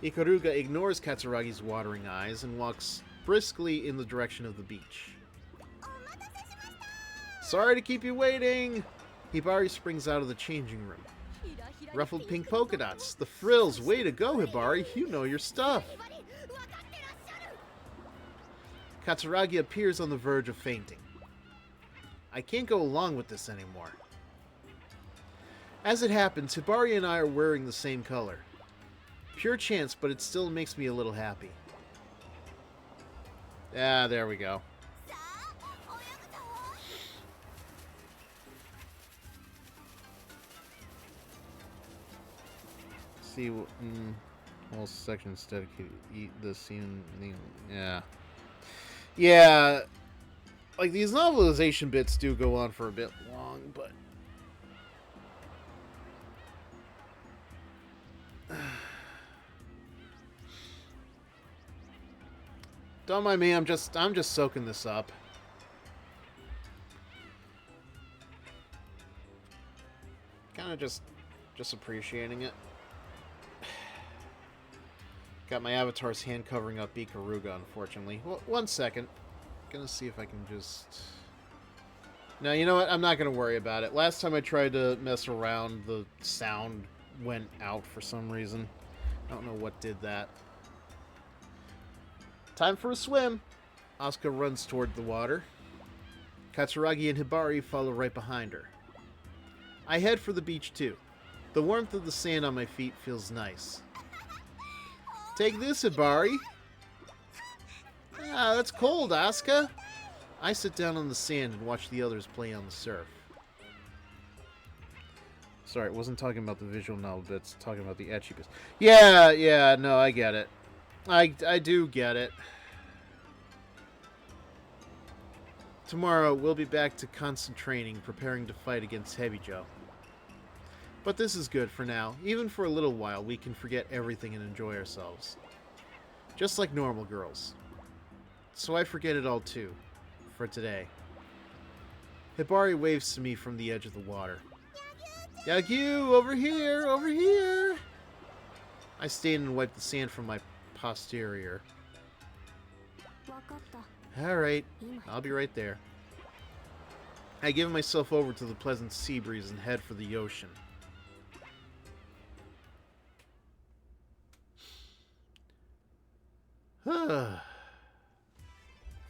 S1: Ikaruga ignores Katsuragi's watering eyes and walks briskly in the direction of the beach. Sorry to keep you waiting! Hibari springs out of the changing room. Ruffled pink polka dots. The frills. Way to go, Hibari. You know your stuff. Katsuragi appears on the verge of fainting. I can't go along with this anymore. As it happens, Hibari and I are wearing the same color. Pure chance, but it still makes me a little happy. Ah, there we go. See, whole sections dedicated eat the scene. Yeah. Yeah. Like, these novelization bits do go on for a bit long, but... Don't mind me, I'm just soaking this up. Kind of just appreciating it. Got my avatar's hand covering up Ikaruga, unfortunately. Well, one second. Gonna see if I can just... No, you know what? I'm not gonna worry about it. Last time I tried to mess around, the sound went out for some reason. I don't know what did that. Time for a swim. Asuka runs toward the water. Katsuragi and Hibari follow right behind her. I head for the beach too. The warmth of the sand on my feet feels nice. Take this, Hibari. Ah, that's cold, Asuka. I sit down on the sand and watch the others play on the surf. Sorry, I wasn't talking about the visual novel bits, talking about the ecchi bits. Yeah, no, I get it. I do get it. Tomorrow, we'll be back to constant training, preparing to fight against Hebijo. But this is good for now. Even for a little while, we can forget everything and enjoy ourselves. Just like normal girls. So I forget it all too. For today. Hibari waves to me from the edge of the water. Yagyu, over here, over here! I stand and wipe the sand from my posterior. Alright, I'll be right there. I give myself over to the pleasant sea breeze and head for the ocean.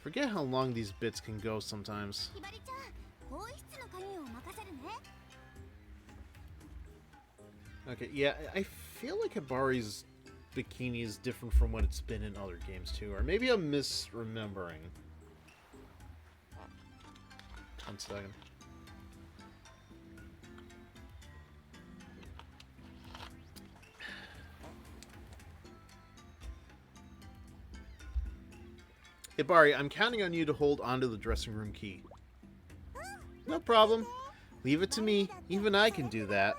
S1: Forget how long these bits can go sometimes. Okay, yeah, I feel like Hibari's bikini is different from what it's been in other games too, or maybe I'm misremembering. 1 second. Hibari, I'm counting on you to hold onto the dressing room key. No problem. Leave it to me. Even I can do that.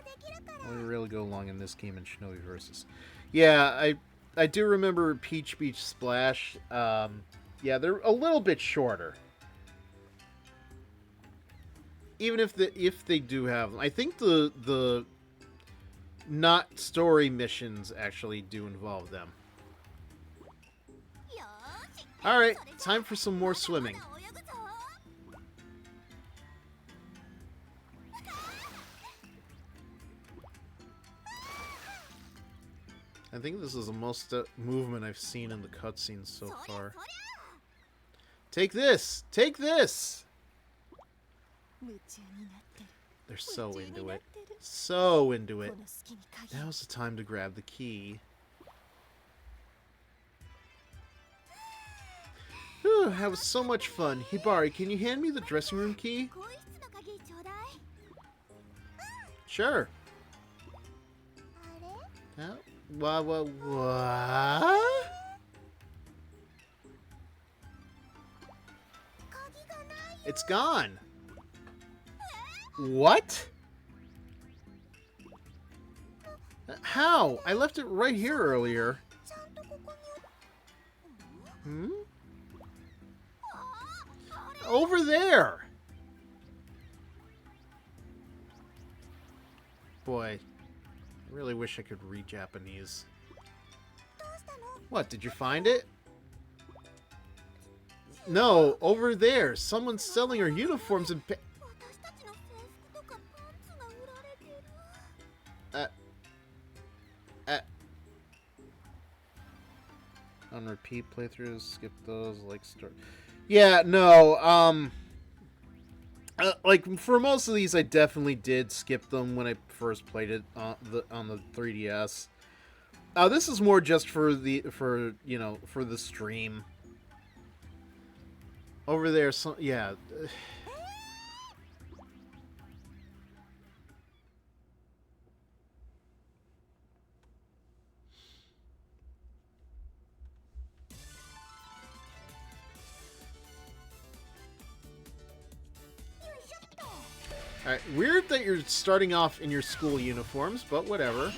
S1: I want to really go along in this game in Shinobi Versus. Yeah, I do remember Peach Beach Splash. Yeah, they're a little bit shorter. Even if they do have them. I think the not story missions actually do involve them. Alright, time for some more swimming. I think this is the most movement I've seen in the cutscenes so far. Take this! Take this! They're so into it. So into it. Now's the time to grab the key. Whew, that was so much fun. Hibari, can you hand me the dressing room key? Sure. What? It's gone. What? How? I left it right here earlier. Hmm? Over there. Boy, I really wish I could read Japanese. What, did you find it? No, over there. Someone's selling our uniforms and on repeat playthroughs, skip those, like start. Yeah, no, like for most of these, I definitely did skip them when I first played it on the 3DS. This is more just for the stream. Over there, yeah. Alright, weird that you're starting off in your school uniforms, but whatever.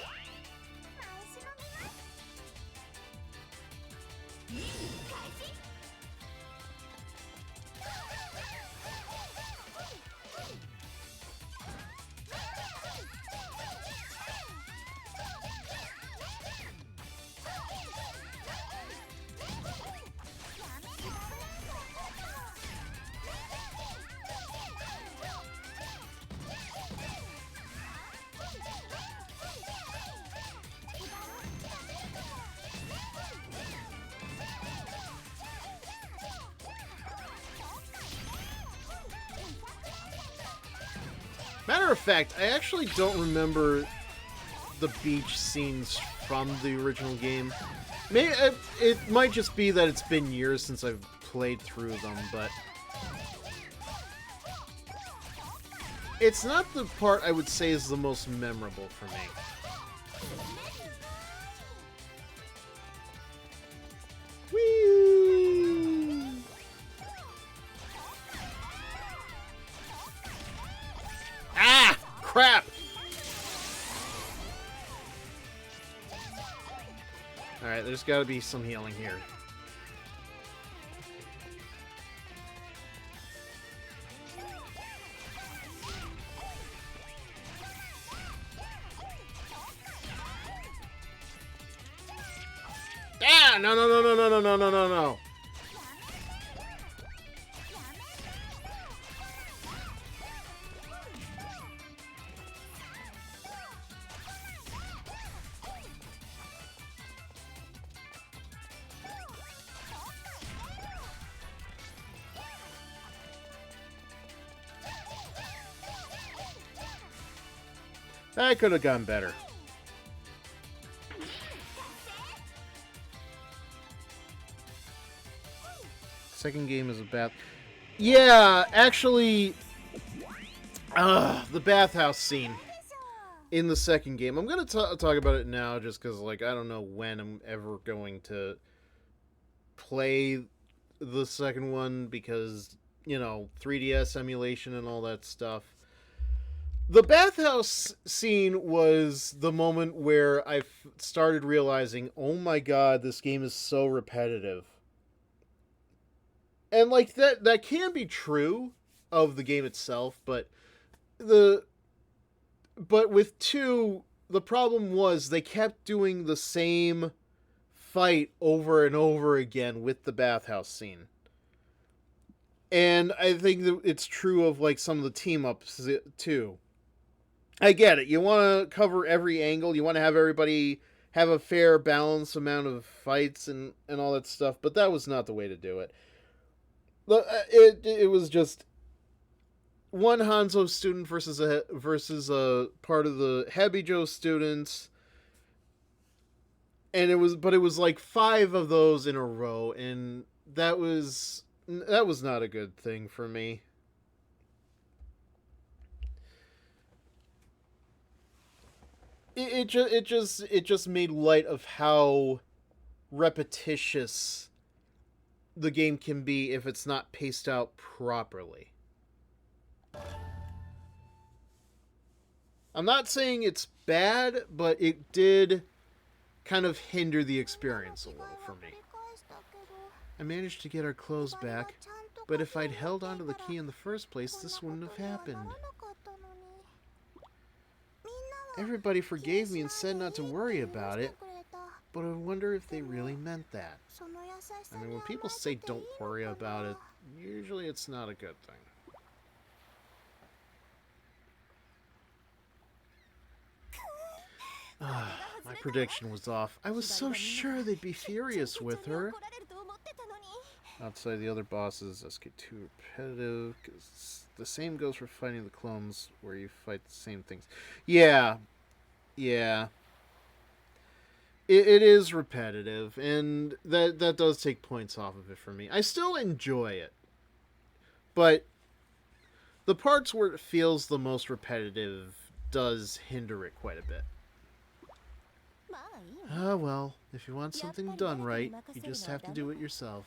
S1: Matter of fact, I actually don't remember the beach scenes from the original game. Maybe it might just be that it's been years since I've played through them, but it's not the part I would say is the most memorable for me. Whee! Ah! Crap! Alright, there's gotta be some healing here. Ah! No, no, no, no, no, no, no, no, no, no. That could have gone better. Second game is a bath. Yeah, actually, the bathhouse scene in the second game. I'm gonna talk about it now, just because, like, I don't know when I'm ever going to play the second one because, 3DS emulation and all that stuff. The bathhouse scene was the moment where I started realizing, oh my god, this game is so repetitive. And, like, that can be true of the game itself, but with 2, the problem was they kept doing the same fight over and over again with the bathhouse scene. And I think that it's true of, like, some of the team-ups, too. I get it. You want to cover every angle. You want to have everybody have a fair, balanced amount of fights and all that stuff. But that was not the way to do it. It was just one Hanzo student versus a part of the Hebijo students. And it was like 5 of those in a row. And that was not a good thing for me. It just made light of how repetitious the game can be if it's not paced out properly. I'm not saying it's bad, but it did kind of hinder the experience a little for me. I managed to get our clothes back, but if I'd held onto the key in the first place, this wouldn't have happened. Everybody forgave me and said not to worry about it, but I wonder if they really meant that. I mean, when people say don't worry about it, usually it's not a good thing. My prediction was off. I was so sure they'd be furious with her. Outside the other bosses, that's get too repetitive. Cause the same goes for fighting the clones, where you fight the same things. Yeah. It is repetitive, and that does take points off of it for me. I still enjoy it, but the parts where it feels the most repetitive does hinder it quite a bit. Ah, well, if you want something done right, you just have to do it yourself.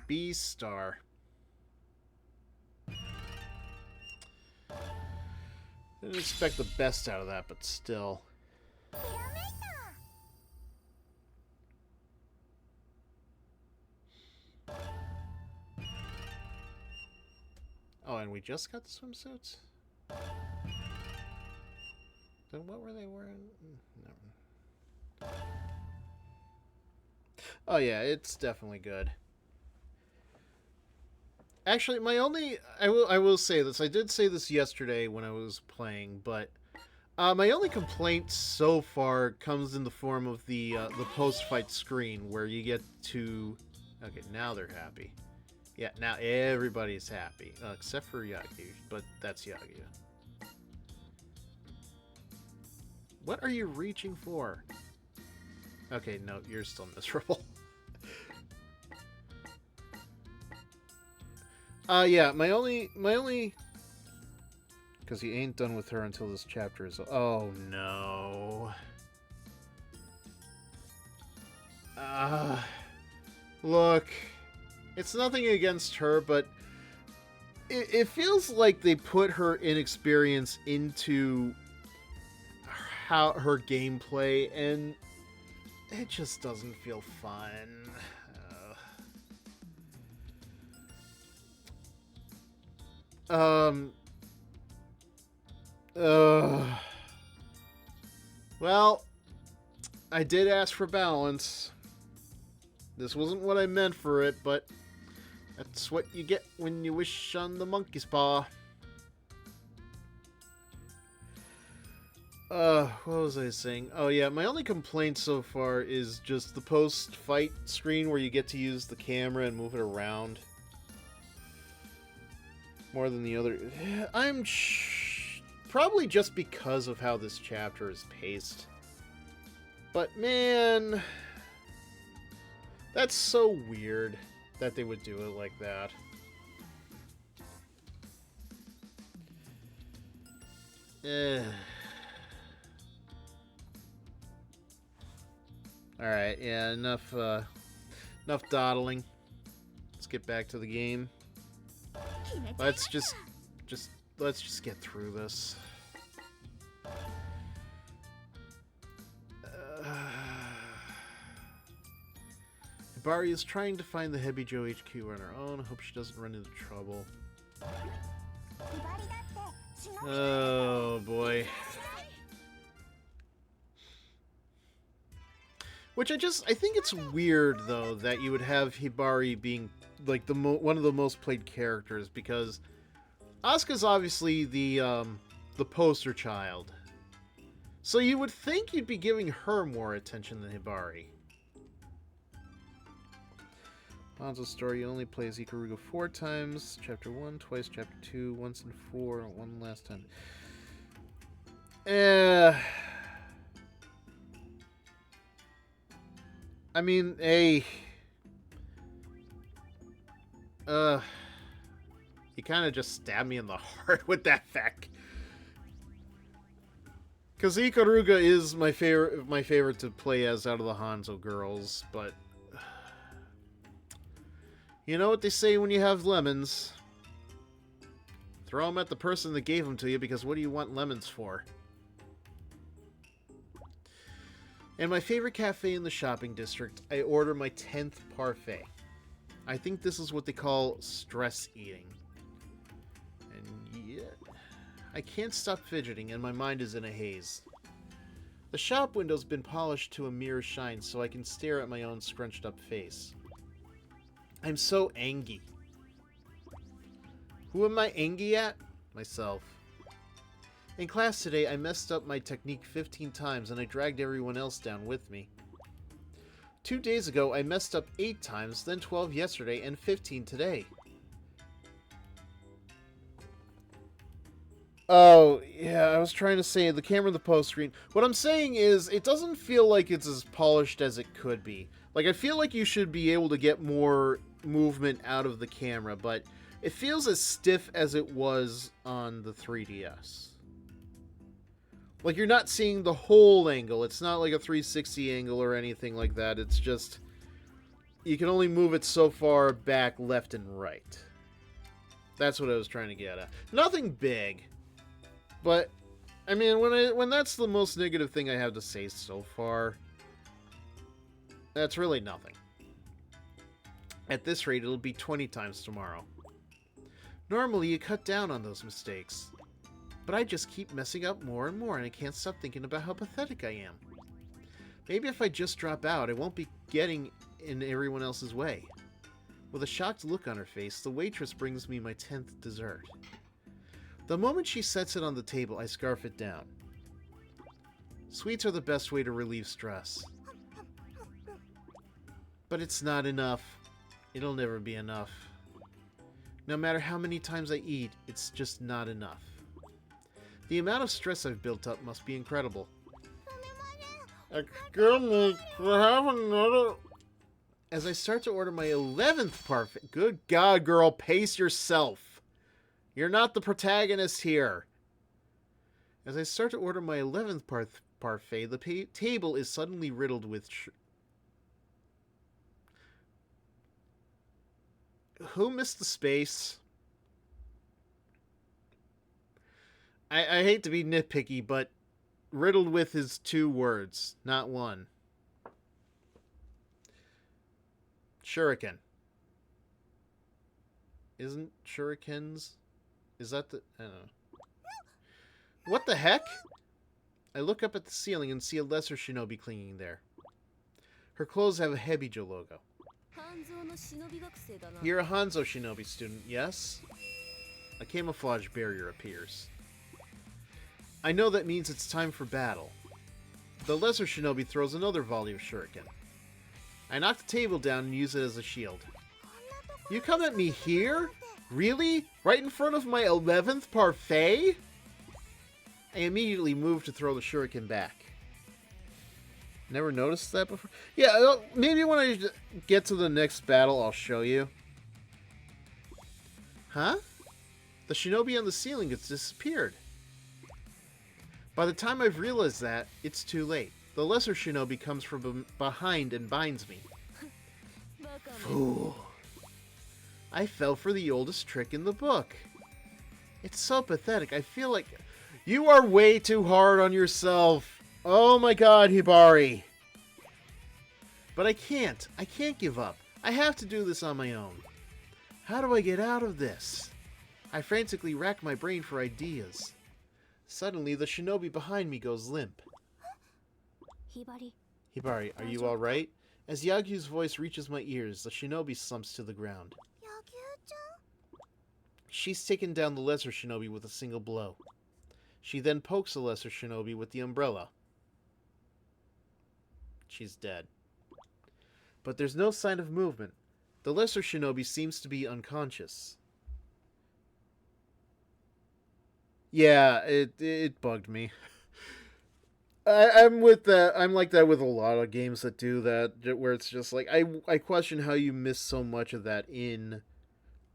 S1: B-star. Didn't expect the best out of that, but still. Oh, and we just got the swimsuits? Then what were they wearing? No. Oh yeah, it's definitely good. Actually, I will say this. I did say this yesterday when I was playing, but my only complaint so far comes in the form of the post-fight screen where you get to. Okay, now they're happy. Yeah, now everybody's happy except for Yagi, but that's Yagi. What are you reaching for? Okay, no, you're still miserable. Yeah, my only, because he ain't done with her until this chapter is. Oh no. Look, it's nothing against her, but it feels like they put her inexperience into her gameplay, and it just doesn't feel fun. Well, I did ask for balance. This wasn't what I meant for it, but that's what you get when you wish on the monkey's paw. What was I saying? Oh yeah, my only complaint so far is just the post-fight screen where you get to use the camera and move it around. More than the other. Probably just because of how this chapter is paced. But man, that's so weird that they would do it like that. Alright, yeah, enough dawdling. Let's get back to the game. Let's just get through this. Hibari is trying to find the Hebijo HQ on her own. Hope she doesn't run into trouble. Oh boy. Which I think it's weird though that you would have Hibari being like one of the most played characters, because Asuka's obviously the poster child. So you would think you'd be giving her more attention than Hibari. Hanzo's story, you only play as Ikaruga 4 times. Chapter 1, twice, Chapter 2, once in 4, one last time. I mean, you kind of just stabbed me in the heart with that fact. Because Ikaruga is my favorite to play as out of the Hanzo girls, but you know what they say when you have lemons? Throw them at the person that gave them to you, because what do you want lemons for? In my favorite cafe in the shopping district, I order my 10th parfait. I think this is what they call stress eating. And yet, I can't stop fidgeting and my mind is in a haze. The shop window's been polished to a mirror shine so I can stare at my own scrunched up face. I'm so angry. Who am I angry at? Myself. In class today, I messed up my technique 15 times and I dragged everyone else down with me. 2 days ago, I messed up 8 times, then 12 yesterday, and 15 today. Oh, yeah, I was trying to say the camera in the post screen. What I'm saying is, it doesn't feel like it's as polished as it could be. Like, I feel like you should be able to get more movement out of the camera, but it feels as stiff as it was on the 3DS. Like, you're not seeing the whole angle. It's not like a 360 angle or anything like that. It's just, you can only move it so far back, left and right. That's what I was trying to get at. Nothing big. But, I mean, when that's the most negative thing I have to say so far, that's really nothing. At this rate, it'll be 20 times tomorrow. Normally, you cut down on those mistakes. But I just keep messing up more and more, and I can't stop thinking about how pathetic I am. Maybe if I just drop out, I won't be getting in everyone else's way. With a shocked look on her face, the waitress brings me my 10th dessert. The moment she sets it on the table, I scarf it down. Sweets are the best way to relieve stress. But it's not enough. It'll never be enough. No matter how many times I eat, it's just not enough. The amount of stress I've built up must be incredible. Excuse me, could I have another? As I start to order my 11th parfait... Good God, girl, pace yourself. You're not the protagonist here. As I start to order my 11th parfait, the table is suddenly riddled with... Who missed the space? I hate to be nitpicky, but riddled with is 2 words, not 1. Shuriken. Isn't shurikens? Is that the... I don't know. What the heck? I look up at the ceiling and see a lesser shinobi clinging there. Her clothes have a Hebijo logo. You're a Hanzo shinobi student, yes? A camouflage barrier appears. I know that means it's time for battle. The lesser shinobi throws another volley of shuriken. I knock the table down and use it as a shield. You come at me here? Really? Right in front of my 11th parfait? I immediately move to throw the shuriken back. Never noticed that before? Yeah, maybe when I get to the next battle, I'll show you. Huh? The shinobi on the ceiling has disappeared. By the time I've realized that, it's too late. The lesser shinobi comes from behind and binds me. Fool. I fell for the oldest trick in the book. It's so pathetic. I feel like... You are way too hard on yourself. Oh my god, Hibari. But I can't. I can't give up. I have to do this on my own. How do I get out of this? I frantically rack my brain for ideas. Suddenly, the shinobi behind me goes limp. Hibari, are you alright? As Yagyu's voice reaches my ears, the shinobi slumps to the ground. She's taken down the lesser shinobi with a single blow. She then pokes the lesser shinobi with the umbrella. She's dead. But there's no sign of movement. The lesser shinobi seems to be unconscious. Yeah, it bugged me. I'm with that. I'm like that with a lot of games that do that, where it's just like I question how you miss so much of that in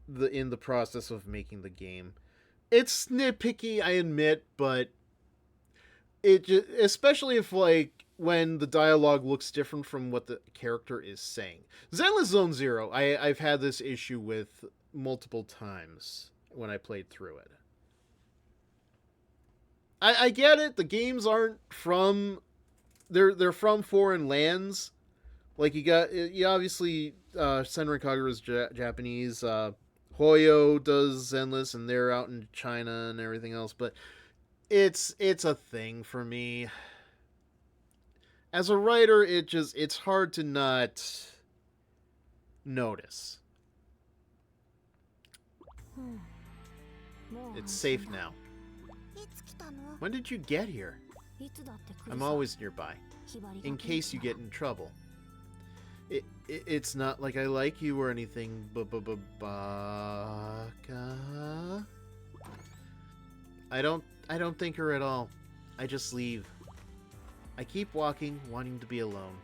S1: the process of making the game. It's nitpicky, I admit, but it just, especially if like when the dialogue looks different from what the character is saying. Zenless Zone Zero, I've had this issue with multiple times when I played through it. I get it. The games aren't from they're from foreign lands. Like you obviously Senran Kagura is Japanese. Hoyo does Zenless, and they're out in China and everything else. But it's a thing for me. As a writer, it's hard to not notice. It's safe now. When did you get here? I'm always nearby, in case you get in trouble. It's not like I like you or anything, Baka. I don't think her at all. I just leave. I keep walking, wanting to be alone.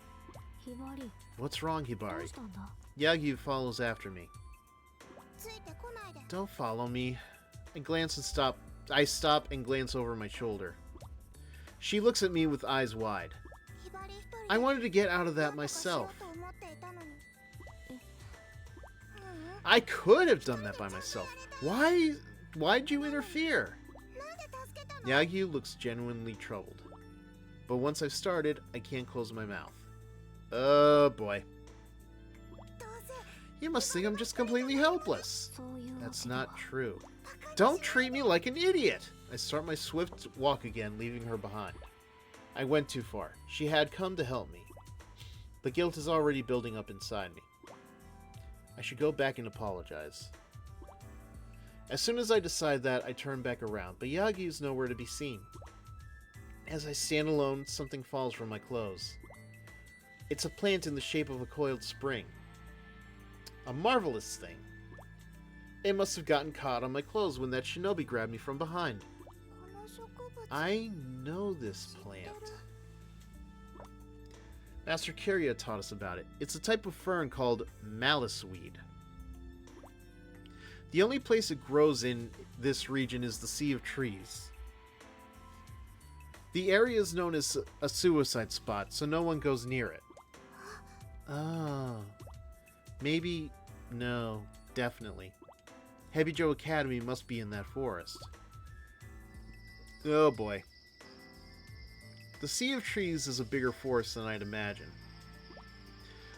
S1: What's wrong, Hibari? Yagyu follows after me. Don't follow me. I stop and glance over my shoulder. She looks at me with eyes wide. I wanted to get out of that myself. I could have done that by myself. Why'd you interfere? Yagyu looks genuinely troubled. But once I've started, I can't close my mouth. Oh boy. You must think I'm just completely helpless. That's not true. Don't treat me like an idiot! I start my swift walk again, leaving her behind. I went too far. She had come to help me. The guilt is already building up inside me. I should go back and apologize. As soon as I decide that, I turn back around, but Yagyu's nowhere to be seen. As I stand alone, something falls from my clothes. It's a plant in the shape of a coiled spring. A marvelous thing. It must have gotten caught on my clothes when that shinobi grabbed me from behind. I know this plant. Master Kirya taught us about it. It's a type of fern called maliceweed. The only place it grows in this region is the Sea of Trees. The area is known as a suicide spot, so no one goes near it. Oh. Maybe... No. Definitely. Hebijo Academy must be in that forest. Oh boy. The Sea of Trees is a bigger forest than I'd imagine.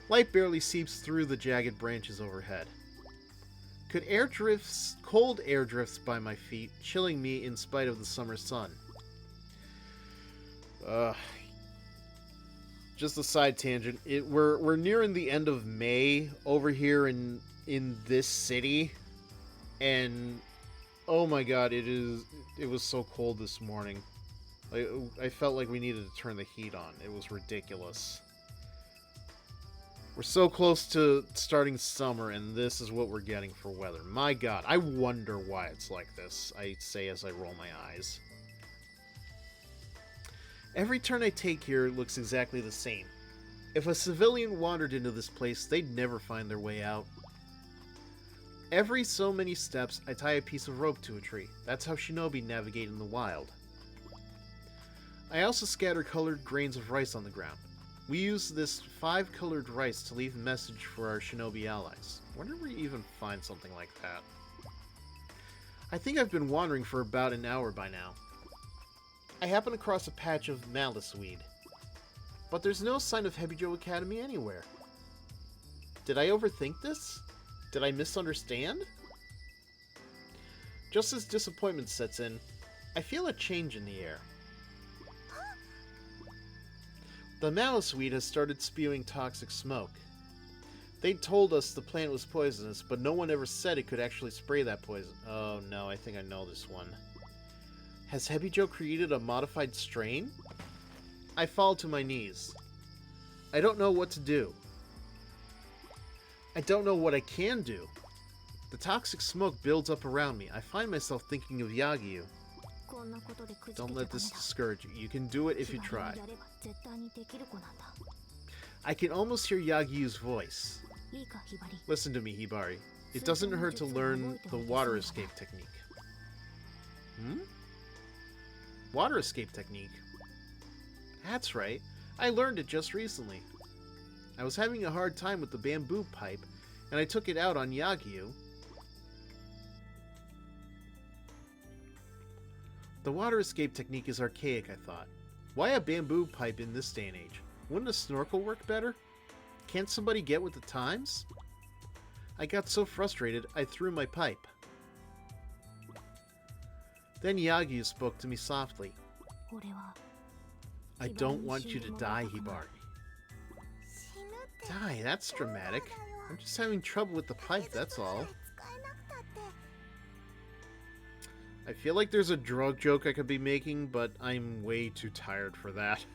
S1: Light barely seeps through the jagged branches overhead. Cold air drifts by my feet, chilling me in spite of the summer sun. Just a side tangent. We're nearing the end of May over here in this city, and oh my god, it was so cold this morning. I felt like we needed to turn the heat on. It was ridiculous. We're so close to starting summer, and this is what we're getting for weather. My god, I wonder why it's like this, I say as I roll my eyes. Every turn I take here looks exactly the same. If a civilian wandered into this place, they'd never find their way out. Every so many steps, I tie a piece of rope to a tree. That's how shinobi navigate in the wild. I also scatter colored grains of rice on the ground. We use this 5-colored rice to leave a message for our shinobi allies. Where do we even find something like that? I think I've been wandering for about an hour by now. I happen across a patch of maliceweed. But there's no sign of Hebijo Academy anywhere. Did I overthink this? Did I misunderstand? Just as disappointment sets in, I feel a change in the air. The maliceweed has started spewing toxic smoke. They told us the plant was poisonous, but no one ever said it could actually spray that poison. Oh no, I think I know this one. Has Hebijo created a modified strain? I fall to my knees. I don't know what to do. I don't know what I can do. The toxic smoke builds up around me. I find myself thinking of Yagyu. Don't let this discourage you. You can do it if you try. I can almost hear Yagyu's voice. Listen to me, Hibari. It doesn't hurt to learn the water escape technique. Water escape technique? That's right. I learned it just recently. I was having a hard time with the bamboo pipe, and I took it out on Yagyu. The water escape technique is archaic, I thought. Why a bamboo pipe in this day and age? Wouldn't a snorkel work better? Can't somebody get with the times? I got so frustrated, I threw my pipe. Then Yagyu spoke to me softly. I don't want you to die, Hibari. Die? That's dramatic. I'm just having trouble with the pipe, that's all. I feel like there's a drug joke I could be making, but I'm way too tired for that.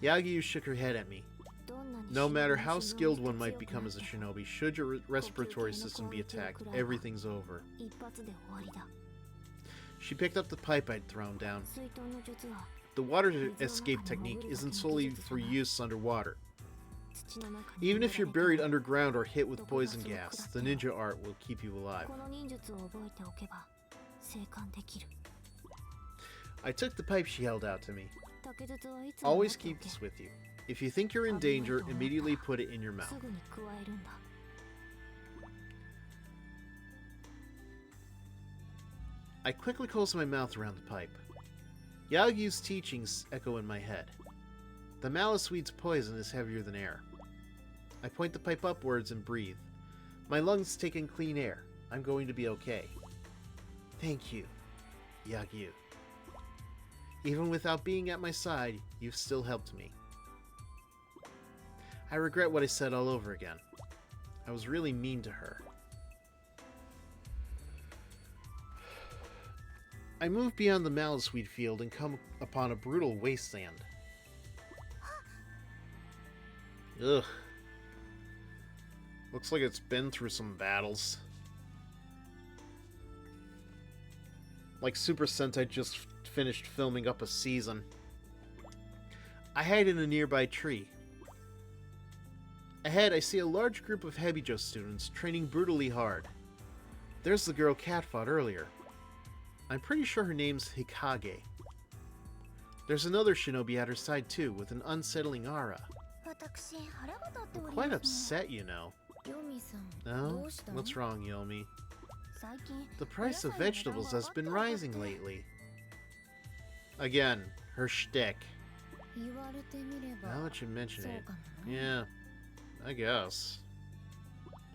S1: Yagyu shook her head at me. No matter how skilled one might become as a shinobi, should your respiratory system be attacked, everything's over. She picked up the pipe I'd thrown down. The water escape technique isn't solely for use underwater. Even if you're buried underground or hit with poison gas, the ninja art will keep you alive. I took the pipe she held out to me. Always keep this with you. If you think you're in danger, immediately put it in your mouth. I quickly closed my mouth around the pipe. Yagyu's teachings echo in my head. The malice weed's poison is heavier than air. I point the pipe upwards and breathe. My lungs take in clean air. I'm going to be okay. Thank you, Yagyu. Even without being at my side, you've still helped me. I regret what I said all over again. I was really mean to her. I move beyond the maliceweed field and come upon a brutal wasteland. Ugh. Looks like it's been through some battles. Like Super Sentai just finished filming up a season. I hide in a nearby tree. Ahead, I see a large group of Hebijo students training brutally hard. There's the girl Cat fought earlier. I'm pretty sure her name's Hikage. There's another shinobi at her side too, with an unsettling aura. I'm quite upset, you know. No? What's wrong, Yomi? The price of vegetables has been rising lately. Again, her shtick. Now that you mention it, yeah, I guess.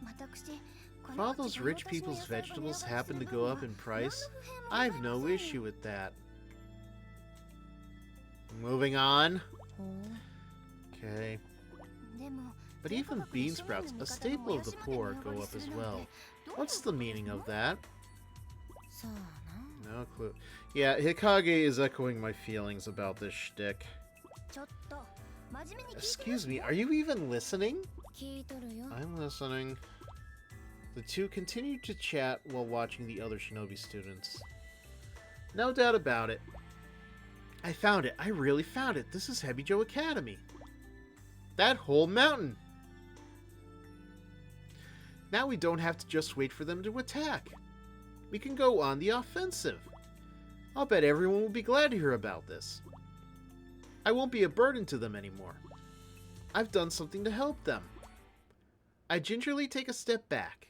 S1: If all those rich people's vegetables happen to go up in price, I've no issue with that. Moving on. Okay. But even bean sprouts, a staple of the poor, go up as well. What's the meaning of that? No clue. Yeah, Hikage is echoing my feelings about this shtick. Excuse me, are you even listening? I'm listening. The two continued to chat while watching the other shinobi students. No doubt about it. I found it. I really found it. This is Hebijo Academy. That whole mountain. Now we don't have to just wait for them to attack. We can go on the offensive. I'll bet everyone will be glad to hear about this. I won't be a burden to them anymore. I've done something to help them. I gingerly take a step back.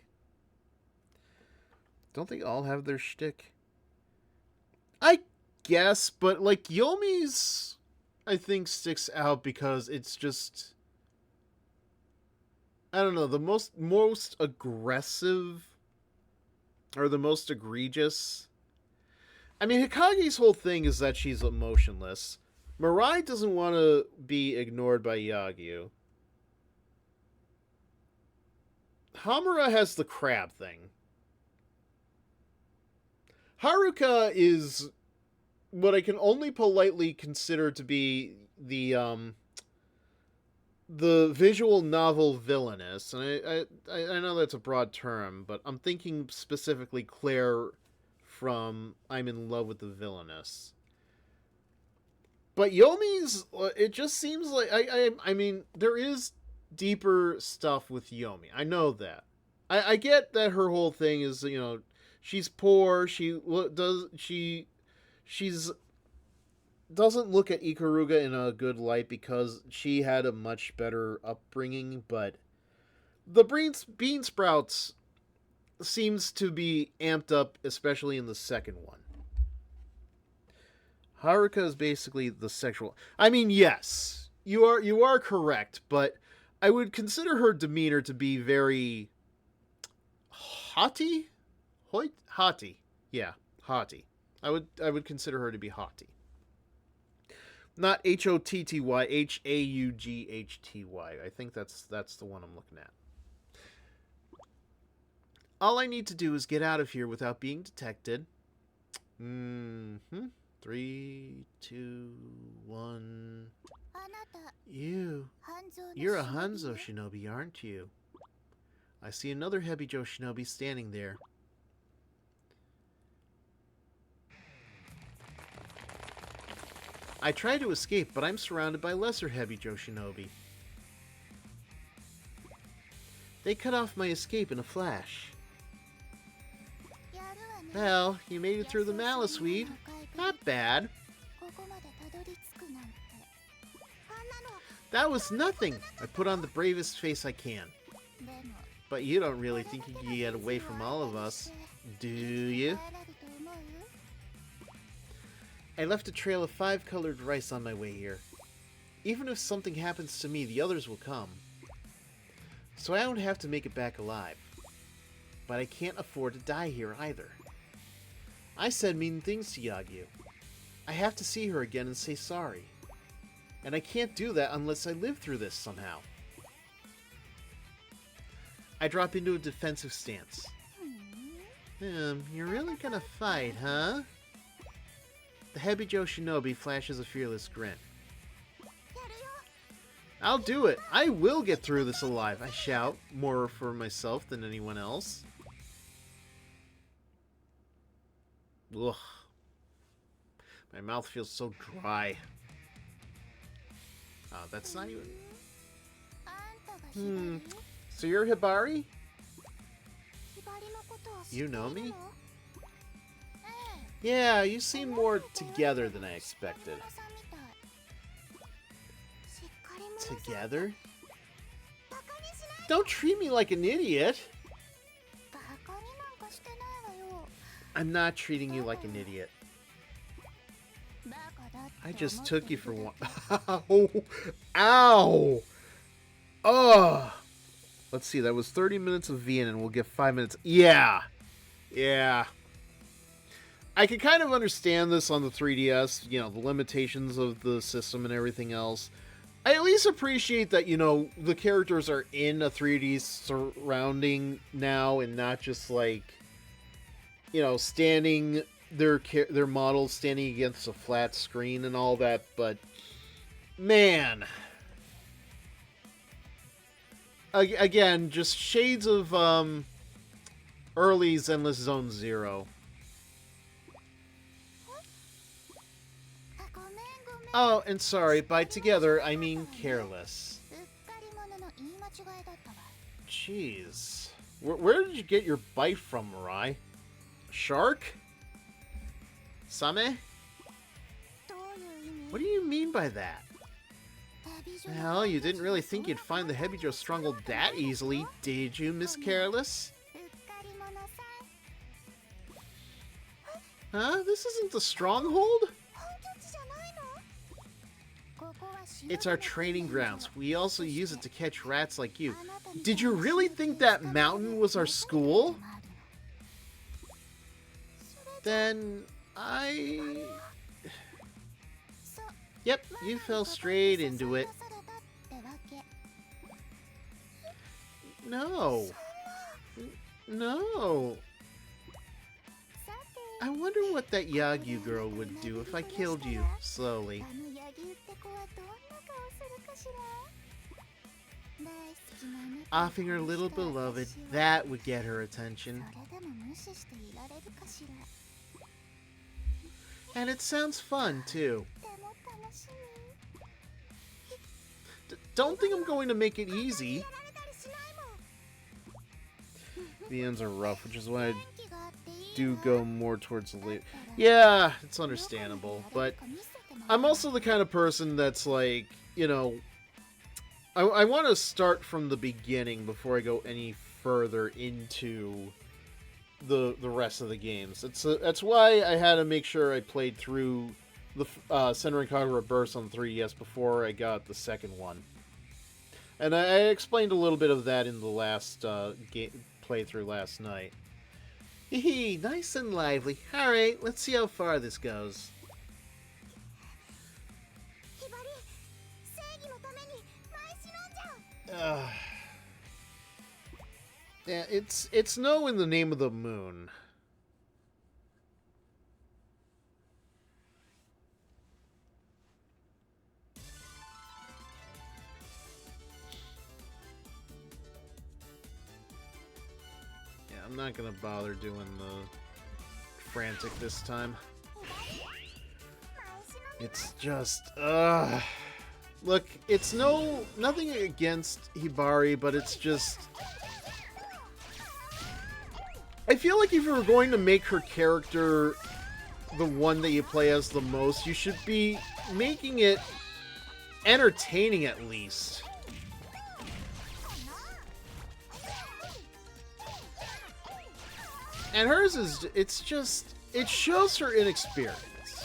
S1: Don't they all have their shtick? I guess, but like Yomi's, I think sticks out because it's just, I don't know, the most aggressive or the most egregious. I mean, Hikage's whole thing is that she's emotionless. Mirai doesn't want to be ignored by Yagyu. Hamura has the crab thing. Haruka is what I can only politely consider to be the visual novel villainess. And I know that's a broad term, but I'm thinking specifically Claire from I'm in Love with the Villainess. But Yomi's, it just seems like, I mean, there is deeper stuff with Yomi. I know that. I get that her whole thing is, you know, she's poor, she's doesn't look at Ikaruga in a good light because she had a much better upbringing, but the bean sprouts seems to be amped up, especially in the second one. Haruka is basically the sexual. I mean, yes, you are correct, but I would consider her demeanor to be very haughty. Haughty, yeah, haughty. I would consider her to be haughty. Not Hotty, Haughty. I think that's the one I'm looking at. All I need to do is get out of here without being detected. 3, 2, 1. You're a Hanzo shinobi, aren't you? I see another Hebijo shinobi standing there. I try to escape, but I'm surrounded by lesser Hebijo shinobi. They cut off my escape in a flash. Well, you made it through the malice weed. Not bad. That was nothing. I put on the bravest face I can. But you don't really think you can get away from all of us, do you? I left a trail of 5 colored rice on my way here. Even if something happens to me, the others will come. So I don't have to make it back alive. But I can't afford to die here either. I said mean things to Yagyu. I have to see her again and say sorry. And I can't do that unless I live through this somehow. I drop into a defensive stance. You're really gonna fight, huh? The Hebijo shinobi flashes a fearless grin. I'll do it! I will get through this alive, I shout, more for myself than anyone else. Ugh. My mouth feels so dry. Oh, that's not even... So you're Hibari? You know me? Yeah, you seem more together than I expected. Together? Don't treat me like an idiot! I'm not treating you like an idiot. I just took you for one. Ow! Oh! Let's see, that was 30 minutes of Vian, and we'll get 5 minutes. Yeah! Yeah. I can kind of understand this on the 3DS, you know, the limitations of the system and everything else. I at least appreciate that, you know, the characters are in a 3D surrounding now and not just like, you know, standing, their models standing against a flat screen and all that, but man, again, just shades of early Zenless Zone Zero. Oh, and sorry, by together, I mean careless. Jeez. Where did you get your bite from, Mirai? Shark? Same? What do you mean by that? Well, you didn't really think you'd find the Hebijo stronghold that easily, did you, Miss Careless? Huh? This isn't the stronghold? It's our training grounds. We also use it to catch rats like you. Did you really think that mountain was our school? Then Yep, you fell straight into it. No. No. I wonder what that Yagyu girl would do if I killed you slowly. Offing her little beloved, that would get her attention. And it sounds fun, too. Don't think I'm going to make it easy. The ends are rough, which is why I do go more towards the late. Yeah, it's understandable, but I'm also the kind of person that's like, you know, I want to start from the beginning before I go any further into the rest of the games. That's why I had to make sure I played through the Senran Kagura Burst on 3DS before I got the second one. And I explained a little bit of that in the last playthrough last night. Hee, nice and lively. Alright, let's see how far this goes. Yeah, it's no in the name of the moon. Yeah, I'm not gonna bother doing the frantic this time. It's just, look, it's nothing against Hibari, but it's just... I feel like if you were going to make her character the one that you play as the most, you should be making it entertaining at least. And hers is, it's just, it shows her inexperience.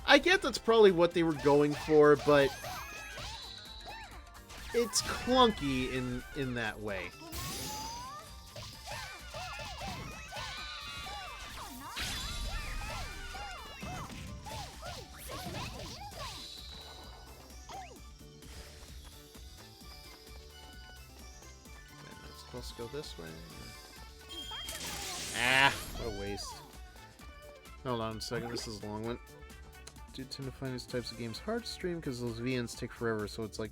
S1: I get that's probably what they were going for, but it's clunky in that way. Let's go this way. Ah, what a waste. Hold on a second, this is a long one. Do tend to find these types of games hard to stream because those VNs take forever, so it's like,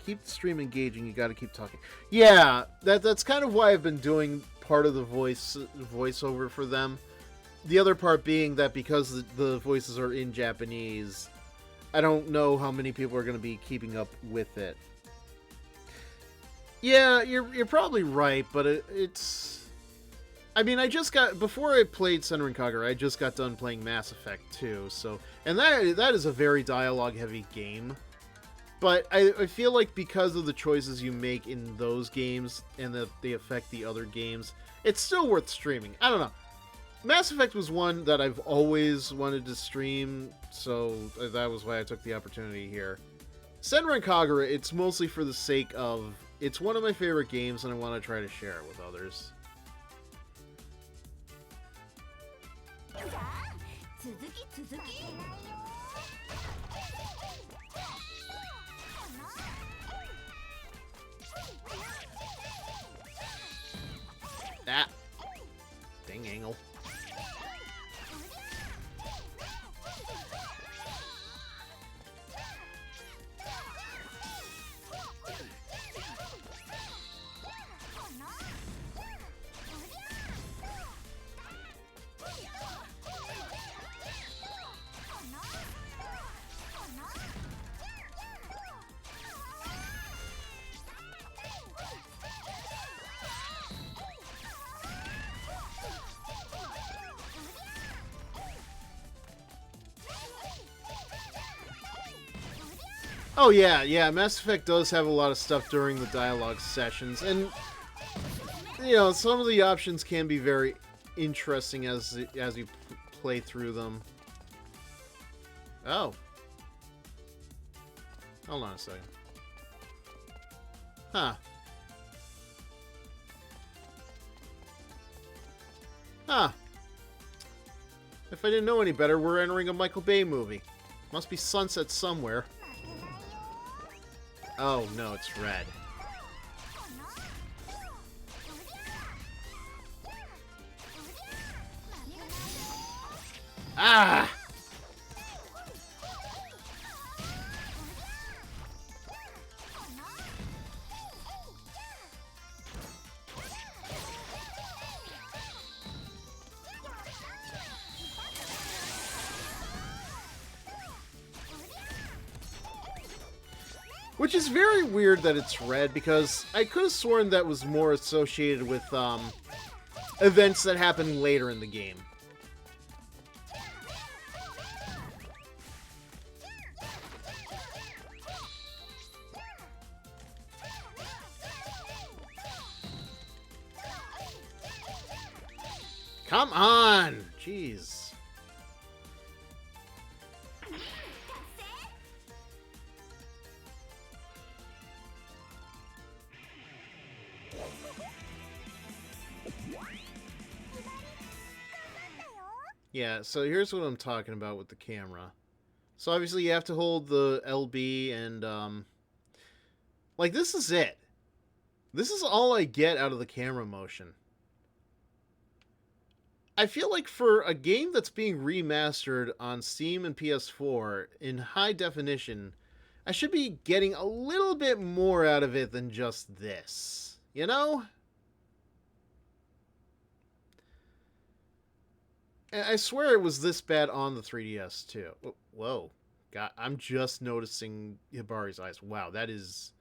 S1: keep the stream engaging, you gotta keep talking. Yeah, that's kind of why I've been doing part of the voiceover for them. The other part being that because the voices are in Japanese, I don't know how many people are going to be keeping up with it. Yeah, you're probably right, but it's... I mean, before I played Senran Kagura, I just got done playing Mass Effect 2, so... And that is a very dialogue-heavy game. But I feel like because of the choices you make in those games, and that they affect the other games, it's still worth streaming. I don't know. Mass Effect was one that I've always wanted to stream, so that was why I took the opportunity here. Senran Kagura, it's mostly for the sake of... It's one of my favorite games, and I want to try to share it with others. Ah! Dang angle. Oh yeah, Mass Effect does have a lot of stuff during the dialogue sessions, and you know, some of the options can be very interesting as you play through them. Oh. Hold on a second. Huh. Huh. If I didn't know any better, we're entering a Michael Bay movie. Must be sunset somewhere. Oh, no, it's red. Ah! Which is very weird that it's red, because I could have sworn that was more associated with, events that happen later in the game. Come on! Jeez. Yeah, so here's what I'm talking about with the camera. So obviously you have to hold the LB and, like, this is it. This is all I get out of the camera motion. I feel like for a game that's being remastered on Steam and PS4 in high definition, I should be getting a little bit more out of it than just this. You know? And I swear it was this bad on the 3DS too. Whoa. God, I'm just noticing Hibari's eyes. Wow, that is...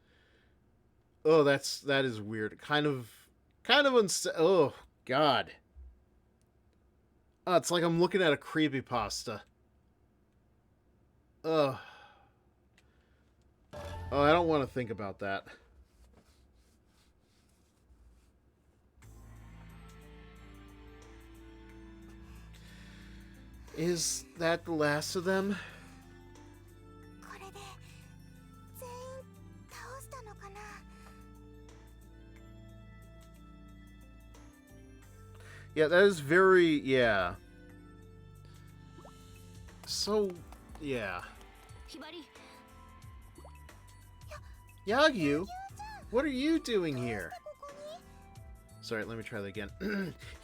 S1: Oh, that is weird. Kind of oh, God. Oh, it's like I'm looking at a creepypasta. Ugh. Oh, I don't want to think about that. Is that the last of them? Yeah, that is very... yeah. So, yeah. Yagyu? What are you doing here? Sorry, let me try that again.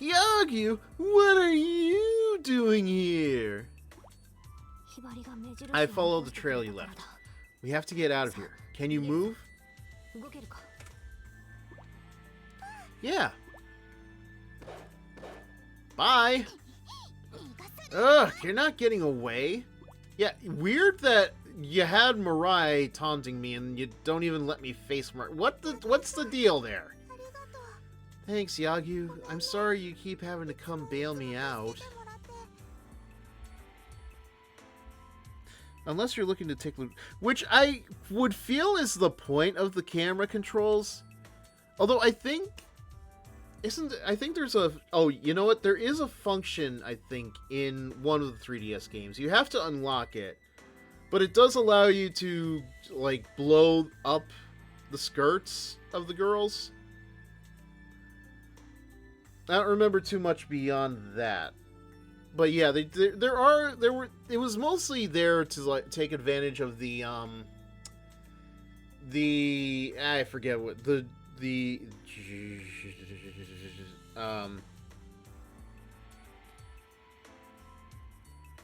S1: Yagyu, what are you doing here? I followed the trail you left. We have to get out of here. Can you move? Yeah. Bye. Ugh, you're not getting away. Yeah, weird that you had Mirai taunting me and you don't even let me face Mirai. What's the deal there? Thanks, Yagyu. I'm sorry you keep having to come bail me out. Unless you're looking to take loot, which I would feel is the point of the camera controls. Although I think there's a... Oh, you know what? There is a function, I think, in one of the 3DS games. You have to unlock it. But it does allow you to, like, blow up the skirts of the girls. I don't remember too much beyond that. But yeah, it was mostly there to, like, take advantage of the, I forget what,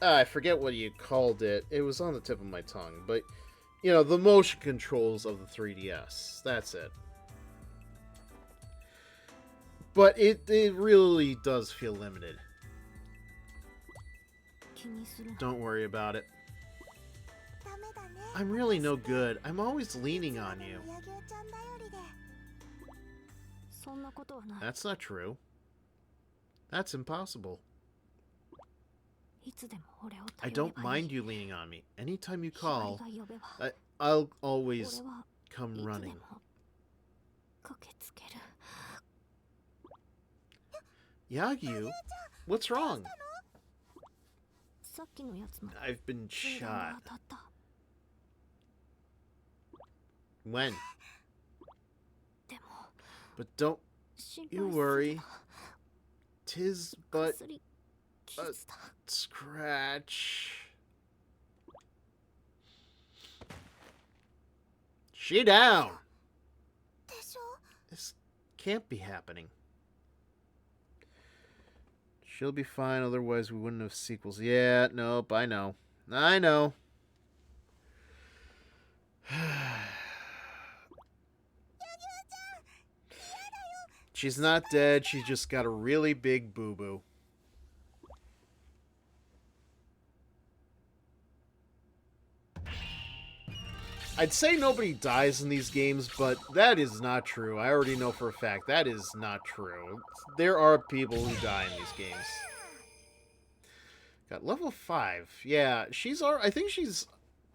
S1: I forget what you called it. It was on the tip of my tongue. But, you know, the motion controls of the 3DS. That's it. But it really does feel limited. Don't worry about it. I'm really no good. I'm always leaning on you. That's not true. That's impossible. I don't mind you leaning on me. Anytime you call, I'll always come running. Yagyu, what's wrong? I've been shot. When? But don't you worry. 'Tis but a scratch. She down. This can't be happening. She'll be fine, otherwise we wouldn't have sequels. Yeah, nope, I know. I know. She's not dead, she just got a really big boo-boo. I'd say nobody dies in these games, but that is not true. I already know for a fact that is not true. There are people who die in these games. Got level 5. Yeah, I think she's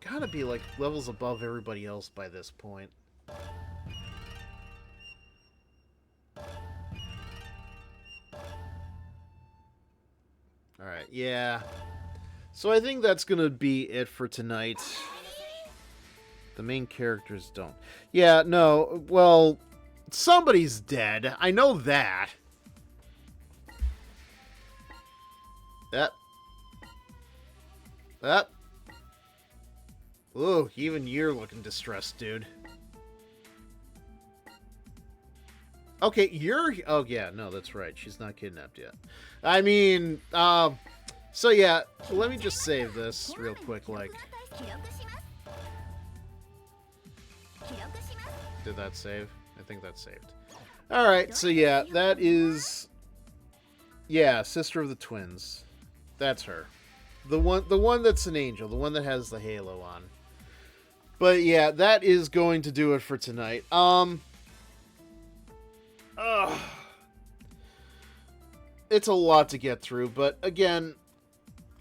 S1: gotta be like levels above everybody else by this point. Alright, yeah. So I think that's gonna be it for tonight. The main characters don't. Yeah, no, well, somebody's dead. I know that. Yep. That. Ooh, even you're looking distressed, dude. Okay, you're... Oh, yeah, no, that's right. She's not kidnapped yet. I mean, so yeah, let me just save this real quick, like... Did that save? I think that saved. Alright, so yeah, that is... Yeah, Sister of the Twins. That's her. The one that's an angel, the one that has the halo on. But yeah, that is going to do it for tonight. It's a lot to get through, but again,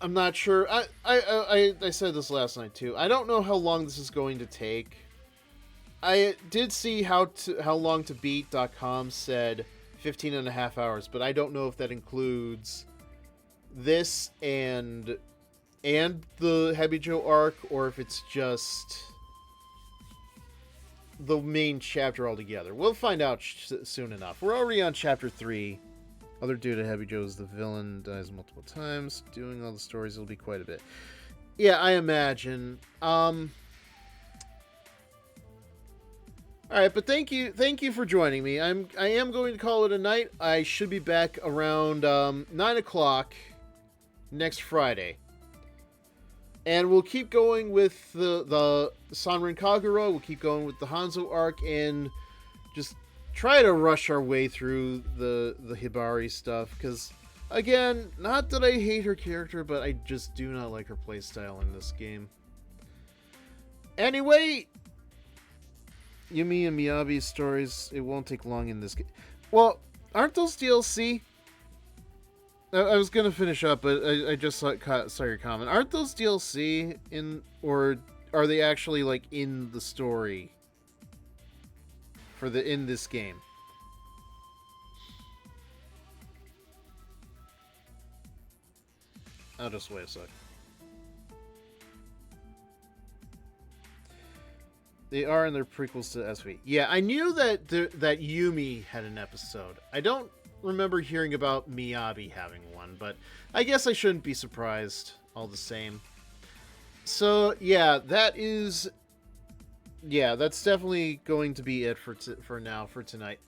S1: I'm not sure. I said this last night too. I don't know how long this is going to take. I did see how long to beat.com said 15 and a half hours, but I don't know if that includes this and the Hebijo arc, or if it's just the main chapter altogether. We'll find out soon enough. We're already on chapter 3. Other dude at Hebijo is the villain, dies multiple times. Doing all the stories will be quite a bit. Yeah, I imagine. Alright, but thank you for joining me. I am going to call it a night. I should be back around 9 o'clock next Friday. And we'll keep going with the Senran Kagura, we'll keep going with the Hanzo arc, and just try to rush our way through the Hibari stuff, because, again, not that I hate her character, but I just do not like her playstyle in this game. Anyway, Yumi and Miyabi's stories, it won't take long in this game. Well, aren't those DLC? I was gonna finish up, but I just saw your comment. Aren't those DLC in, or are they actually like in the story in this game? I'll just wait a sec. They are in their prequels to SV. Yeah, I knew that that Yumi had an episode. I don't remember hearing about Miyabi having one, but I guess I shouldn't be surprised all the same. So yeah, that's definitely going to be it for now, for tonight.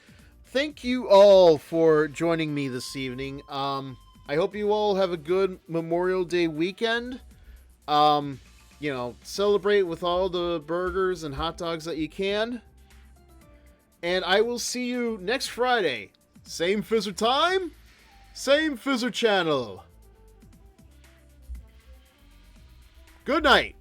S1: Thank you all for joining me this evening. I hope you all have a good Memorial Day weekend. Celebrate with all the burgers and hot dogs that you can. And I will see you next Friday. Same Fizzer time, same Fizzer channel. Good night.